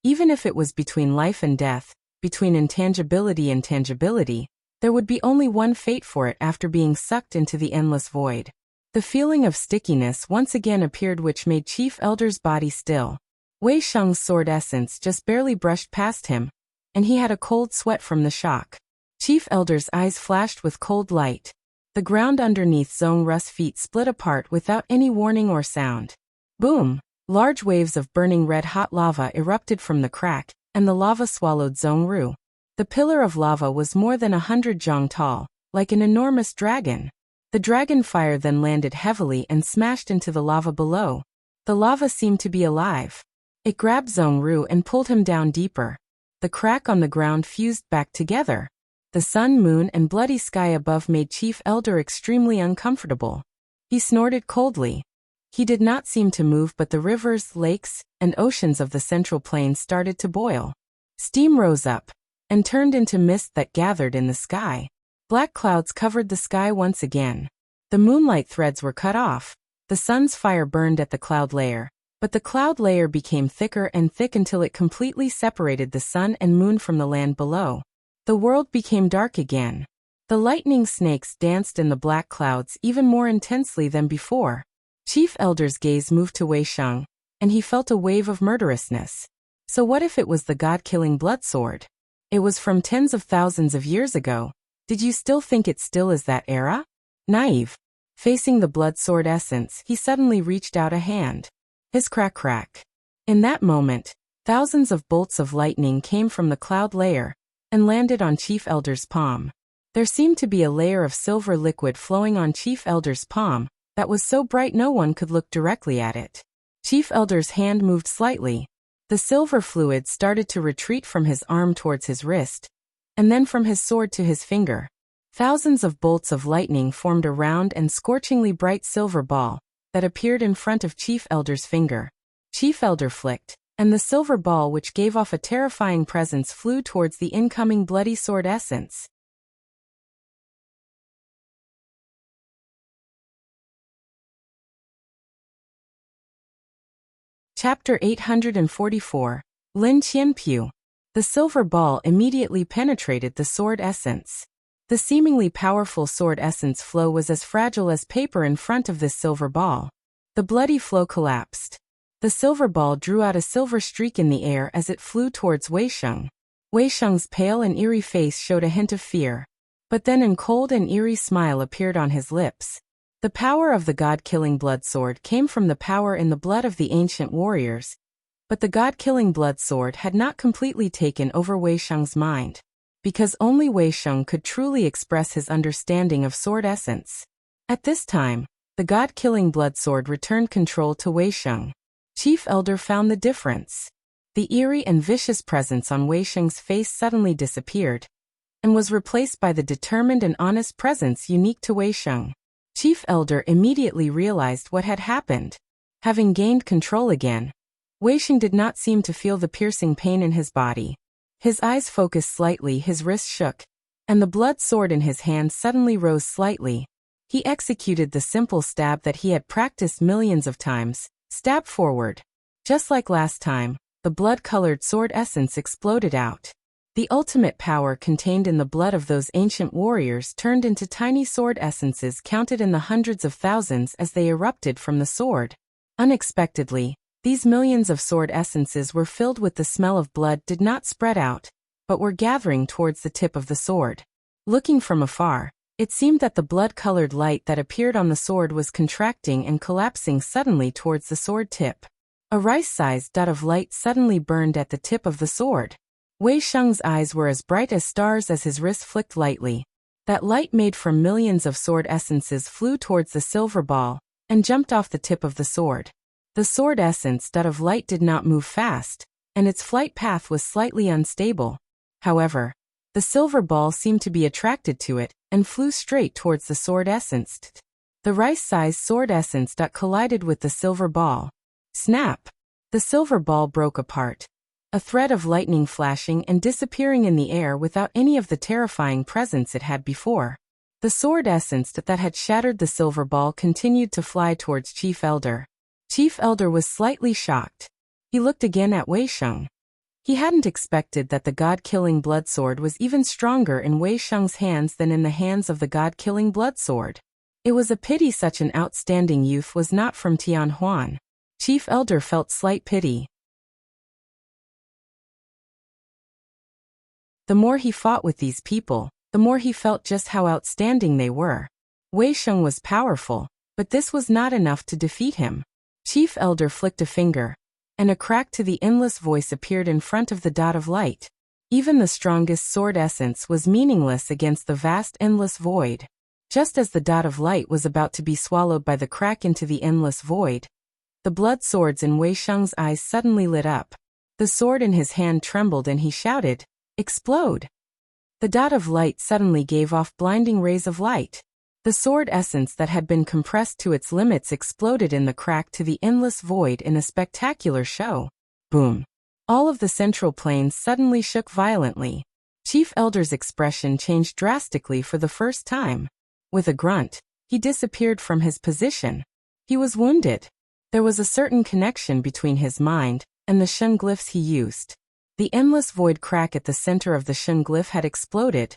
Even if it was between life and death, between intangibility and tangibility, there would be only one fate for it after being sucked into the endless void. The feeling of stickiness once again appeared, which made Chief Elder's body still. Wei Sheng's sword essence just barely brushed past him, and he had a cold sweat from the shock. Chief Elder's eyes flashed with cold light. The ground underneath Zhong Ru's feet split apart without any warning or sound. Boom! Large waves of burning red-hot lava erupted from the crack, and the lava swallowed Zhong Ru. The pillar of lava was more than 100 zhang tall, like an enormous dragon. The dragon fire then landed heavily and smashed into the lava below. The lava seemed to be alive. It grabbed Zhong Ru and pulled him down deeper. The crack on the ground fused back together. The sun, moon, and bloody sky above made Chief Elder extremely uncomfortable. He snorted coldly. He did not seem to move, but the rivers, lakes, and oceans of the central plain started to boil. Steam rose up and turned into mist that gathered in the sky. Black clouds covered the sky once again. The moonlight threads were cut off. The sun's fire burned at the cloud layer, but the cloud layer became thicker and thick until it completely separated the sun and moon from the land below. The world became dark again. The lightning snakes danced in the black clouds even more intensely than before. Chief Elder's gaze moved to Wei Sheng, and he felt a wave of murderousness. So what if it was the god-killing blood sword? It was from tens of thousands of years ago. Did you still think it still is that era? Naive. Facing the blood sword essence, he suddenly reached out a hand. His crack. In that moment, thousands of bolts of lightning came from the cloud layer and landed on Chief Elder's palm. There seemed to be a layer of silver liquid flowing on Chief Elder's palm that was so bright no one could look directly at it. Chief Elder's hand moved slightly. The silver fluid started to retreat from his arm towards his wrist, and then from his sword to his finger. Thousands of bolts of lightning formed a round and scorchingly bright silver ball that appeared in front of Chief Elder's finger. Chief Elder flicked, and the silver ball, which gave off a terrifying presence, flew towards the incoming bloody sword essence. Chapter 844. Lin Qianpu. The silver ball immediately penetrated the sword essence. The seemingly powerful sword essence flow was as fragile as paper in front of this silver ball. The bloody flow collapsed. The silver ball drew out a silver streak in the air as it flew towards Wei Sheng. Wei Sheng's pale and eerie face showed a hint of fear. But then a cold and eerie smile appeared on his lips. The power of the god-killing blood sword came from the power in the blood of the ancient warriors, but the god-killing blood sword had not completely taken over Wei Sheng's mind, because only Wei Sheng could truly express his understanding of sword essence. At this time, the god-killing blood sword returned control to Wei Sheng. Chief Elder found the difference. The eerie and vicious presence on Wei Sheng's face suddenly disappeared, and was replaced by the determined and honest presence unique to Wei Sheng. Chief Elder immediately realized what had happened. Having gained control again, Wei Sheng did not seem to feel the piercing pain in his body. His eyes focused slightly, his wrist shook, and the blood sword in his hand suddenly rose slightly. He executed the simple stab that he had practiced millions of times. Stab forward. Just like last time, the blood-colored sword essence exploded out. The ultimate power contained in the blood of those ancient warriors turned into tiny sword essences counted in the hundreds of thousands as they erupted from the sword. Unexpectedly, these millions of sword essences were filled with the smell of blood, did not spread out, but were gathering towards the tip of the sword. Looking from afar, it seemed that the blood-colored light that appeared on the sword was contracting and collapsing suddenly towards the sword tip. A rice-sized dot of light suddenly burned at the tip of the sword. Wei Sheng's eyes were as bright as stars as his wrist flicked lightly. That light made from millions of sword essences flew towards the silver ball and jumped off the tip of the sword. The sword essence dot of light did not move fast, and its flight path was slightly unstable. However, the silver ball seemed to be attracted to it and flew straight towards the sword essence. The rice-sized sword essence dot collided with the silver ball. Snap! The silver ball broke apart. a thread of lightning flashing and disappearing in the air without any of the terrifying presence it had before. The sword essence that had shattered the silver ball continued to fly towards Chief Elder. Chief Elder was slightly shocked. He looked again at Wei Sheng. He hadn't expected that the god-killing blood sword was even stronger in Wei Sheng's hands than in the hands of the god-killing blood sword. It was a pity such an outstanding youth was not from Tianhuan. Chief Elder felt slight pity. The more he fought with these people, the more he felt just how outstanding they were. Wei Sheng was powerful, but this was not enough to defeat him. Chief Elder flicked a finger, and a crack to the endless voice appeared in front of the dot of light. Even the strongest sword essence was meaningless against the vast endless void. Just as the dot of light was about to be swallowed by the crack into the endless void, the blood swords in Wei Sheng's eyes suddenly lit up. The sword in his hand trembled and he shouted, "Explode!" The dot of light suddenly gave off blinding rays of light. The sword essence that had been compressed to its limits exploded in the crack to the endless void in a spectacular show. Boom! All of the central planes suddenly shook violently. Chief Elder's expression changed drastically for the first time. With a grunt, he disappeared from his position. He was wounded. There was a certain connection between his mind and the Shun glyphs he used. The endless void crack at the center of the Shun glyph had exploded,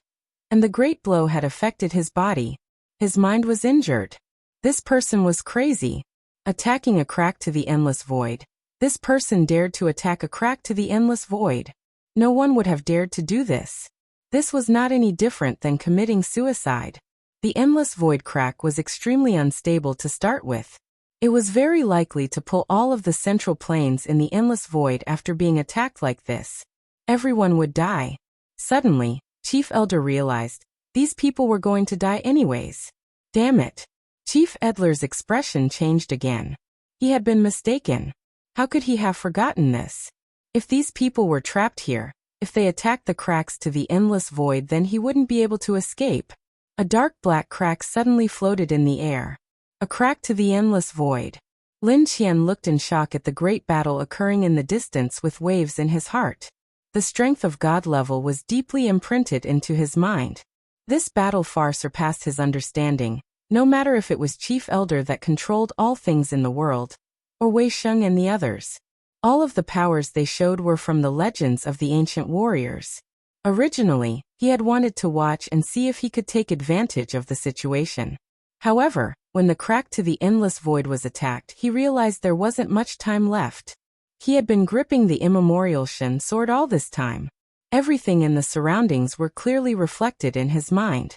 and the great blow had affected his body. His mind was injured. This person was crazy. Attacking a crack to the endless void. This person dared to attack a crack to the endless void. No one would have dared to do this. This was not any different than committing suicide. The endless void crack was extremely unstable to start with. It was very likely to pull all of the central planes in the endless void after being attacked like this. Everyone would die. Suddenly, Chief Elder realized, these people were going to die anyways. Damn it. Chief Elder's expression changed again. He had been mistaken. How could he have forgotten this? If these people were trapped here, if they attacked the cracks to the endless void, then he wouldn't be able to escape. A dark black crack suddenly floated in the air. A crack to the endless void. Lin Qian looked in shock at the great battle occurring in the distance with waves in his heart. The strength of God level was deeply imprinted into his mind. This battle far surpassed his understanding, no matter if it was Chief Elder that controlled all things in the world, or Wei Sheng and the others. All of the powers they showed were from the legends of the ancient warriors. Originally, he had wanted to watch and see if he could take advantage of the situation. However, when the crack to the endless void was attacked, he realized there wasn't much time left. He had been gripping the immemorial Shen sword all this time. Everything in the surroundings were clearly reflected in his mind.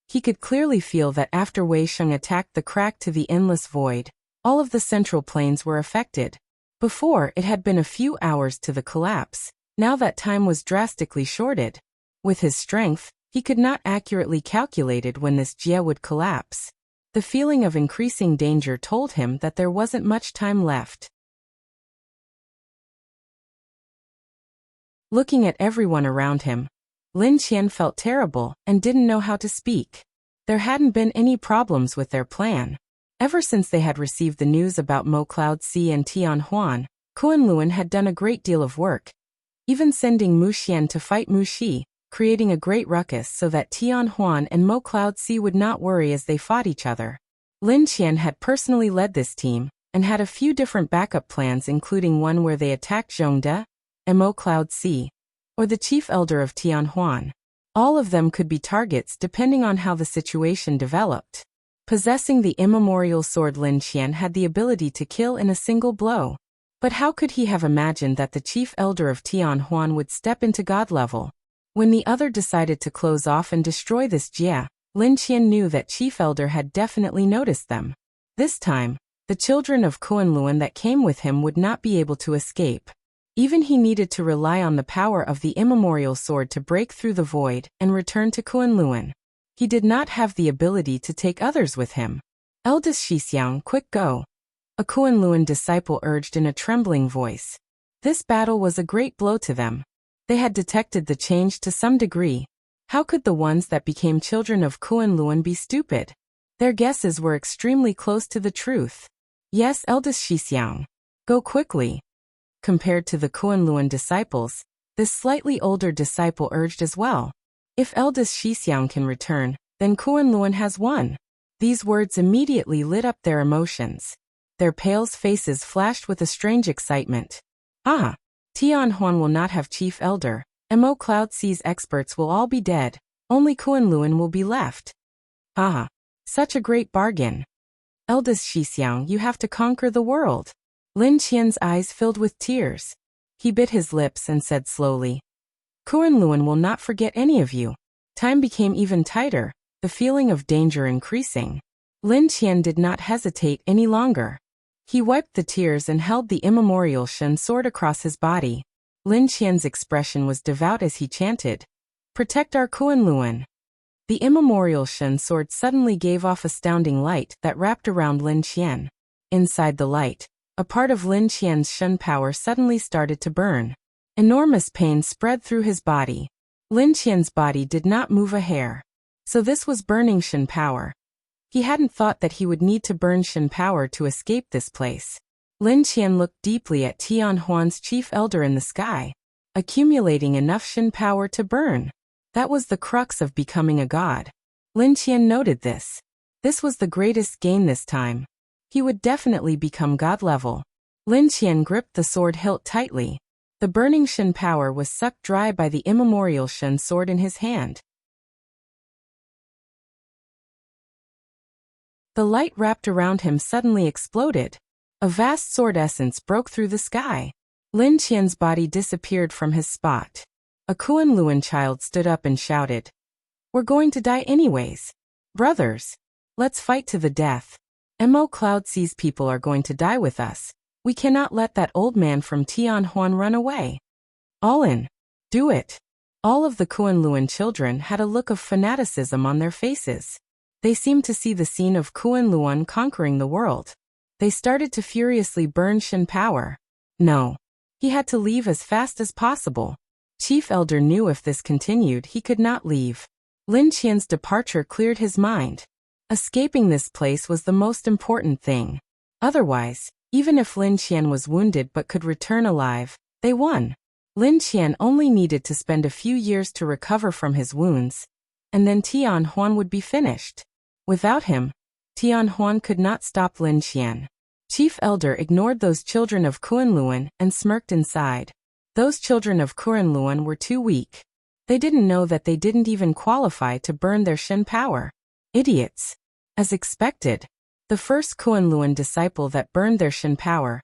He could clearly feel that after Wei Sheng attacked the crack to the endless void, all of the central planes were affected. Before, it had been a few hours to the collapse. Now that time was drastically shorted. With his strength, he could not accurately calculate when this Jia would collapse. The feeling of increasing danger told him that there wasn't much time left. Looking at everyone around him, Lin Qian felt terrible and didn't know how to speak. There hadn't been any problems with their plan. Ever since they had received the news about Mo Cloud Si and Tianhuan, Kunlun had done a great deal of work, even sending Mu Xian to fight Mu Xi, creating a great ruckus so that Tianhuan and Mo Cloud Si would not worry as they fought each other. Lin Qian had personally led this team, and had a few different backup plans, including one where they attacked Zhongde and Mo Cloud Si, or the Chief Elder of Tianhuan. All of them could be targets depending on how the situation developed. Possessing the immemorial sword, Lin Qian had the ability to kill in a single blow. But how could he have imagined that the Chief Elder of Tianhuan would step into God level? When the other decided to close off and destroy this Jia, Lin Qian knew that Chief Elder had definitely noticed them. This time, the children of Kunlun that came with him would not be able to escape. Even he needed to rely on the power of the immemorial sword to break through the void and return to Kunlun. He did not have the ability to take others with him. Eldest Xixiang, quick go! A Kunlun disciple urged in a trembling voice. This battle was a great blow to them. They had detected the change to some degree. How could the ones that became children of Kunlun be stupid? Their guesses were extremely close to the truth. Yes, eldest Xixiang. Go quickly. compared to the Kunlun disciples, this slightly older disciple urged as well. If eldest Shixiang can return, then Kunlun has won. These words immediately lit up their emotions. Their pale faces flashed with a strange excitement. Ah! Tianhuan will not have chief elder. Mo Cloud Sea's experts will all be dead. Only Kunlun will be left. Ah! Such a great bargain. Eldest Shixiang, you have to conquer the world. Lin Qian's eyes filled with tears. He bit his lips and said slowly, Kunlun will not forget any of you. Time became even tighter, the feeling of danger increasing. Lin Qian did not hesitate any longer. He wiped the tears and held the immemorial Shen sword across his body. Lin Qian's expression was devout as he chanted, Protect our Kunlun. The immemorial Shen sword suddenly gave off astounding light that wrapped around Lin Qian. Inside the light, a part of Lin Qian's Shen power suddenly started to burn. Enormous pain spread through his body. Lin Qian's body did not move a hair. So this was burning Shen power. He hadn't thought that he would need to burn Shen power to escape this place. Lin Qian looked deeply at Tianhuan's chief elder in the sky, accumulating enough Shen power to burn. That was the crux of becoming a god. Lin Qian noted this. This was the greatest gain this time. He would definitely become god level. Lin Qian gripped the sword hilt tightly. The burning Shen power was sucked dry by the immemorial Shen sword in his hand. The light wrapped around him suddenly exploded. A vast sword essence broke through the sky. Lin Qian's body disappeared from his spot. A Kunlun child stood up and shouted, We're going to die anyways. Brothers, let's fight to the death. Mo Cloud Sea's people are going to die with us. We cannot let that old man from Tianhuan run away. All in. Do it. All of the Kunlun children had a look of fanaticism on their faces. They seemed to see the scene of Kunlun conquering the world. They started to furiously burn Shen power. No. He had to leave as fast as possible. Chief Elder knew if this continued he could not leave. Lin Qian's departure cleared his mind. Escaping this place was the most important thing. Otherwise, even if Lin Qian was wounded but could return alive, they won. Lin Qian only needed to spend a few years to recover from his wounds, and then Tianhuan would be finished. Without him, Tianhuan could not stop Lin Qian. Chief Elder ignored those children of Kunlun and smirked inside. Those children of Kunlun were too weak. They didn't know that they didn't even qualify to burn their Shen power. Idiots. As expected, the first Kunlun disciple that burned their Shen power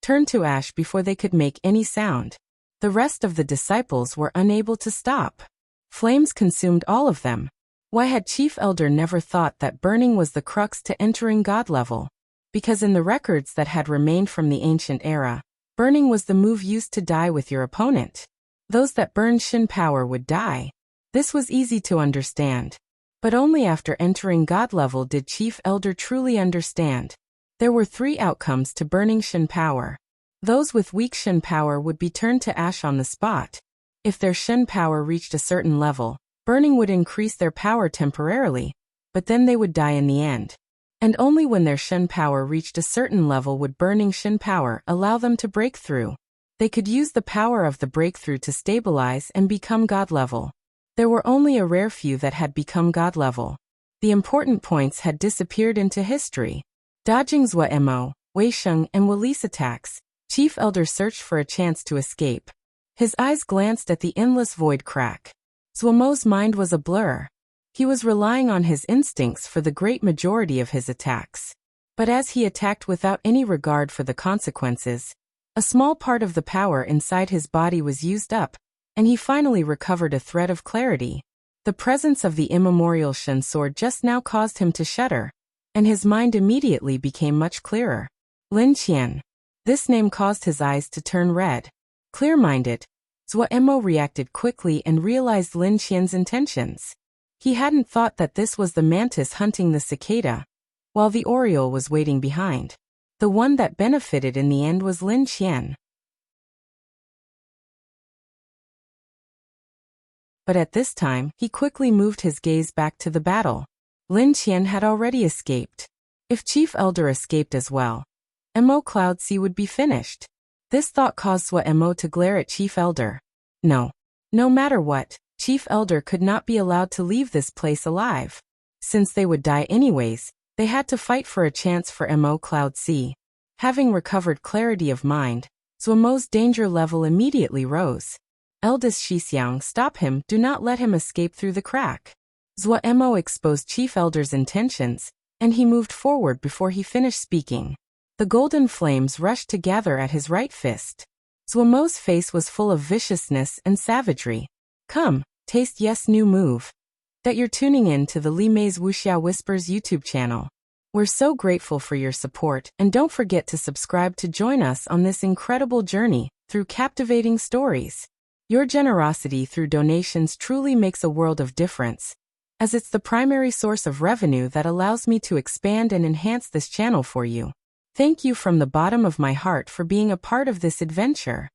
turned to ash before they could make any sound. The rest of the disciples were unable to stop. Flames consumed all of them. Why had Chief Elder never thought that burning was the crux to entering God level? Because in the records that had remained from the ancient era, burning was the move used to die with your opponent. Those that burned Shen power would die. This was easy to understand. But only after entering God level did Chief Elder truly understand. There were 3 outcomes to burning Shen power. Those with weak Shen power would be turned to ash on the spot. If their Shen power reached a certain level, burning would increase their power temporarily, but then they would die in the end. And only when their Shen power reached a certain level would burning Shen power allow them to break through. They could use the power of the breakthrough to stabilize and become God level. There were only a rare few that had become God level. The important points had disappeared into history. Dodging Zhua Mo, Wei Sheng, and Willis attacks, Chief Elder searched for a chance to escape. His eyes glanced at the endless void crack. Zhua Mo's mind was a blur. He was relying on his instincts for the great majority of his attacks. But as he attacked without any regard for the consequences, a small part of the power inside his body was used up, and he finally recovered a thread of clarity. The presence of the immemorial Shen sword just now caused him to shudder, and his mind immediately became much clearer. Lin Qian. This name caused his eyes to turn red. Clear-minded, Zhua Mo reacted quickly and realized Lin Qian's intentions. He hadn't thought that this was the mantis hunting the cicada, while the oriole was waiting behind. The one that benefited in the end was Lin Qian. But at this time, he quickly moved his gaze back to the battle. Lin Qian had already escaped. If Chief Elder escaped as well, Mo Cloud Sea would be finished. This thought caused Mo to glare at Chief Elder. No. No matter what, Chief Elder could not be allowed to leave this place alive. Since they would die anyways, they had to fight for a chance for Mo Cloud C. Having recovered clarity of mind, Mo's danger level immediately rose. Eldest Shixiang, stop him, do not let him escape through the crack. Mo exposed Chief Elder's intentions, and he moved forward before he finished speaking. The golden flames rushed to gather at his right fist. Mo's face was full of viciousness and savagery. Come, taste yes new move. That you're tuning in to the Li Mei's Wuxia Whispers YouTube channel. We're so grateful for your support, and don't forget to subscribe to join us on this incredible journey through captivating stories. Your generosity through donations truly makes a world of difference, as it's the primary source of revenue that allows me to expand and enhance this channel for you. Thank you from the bottom of my heart for being a part of this adventure.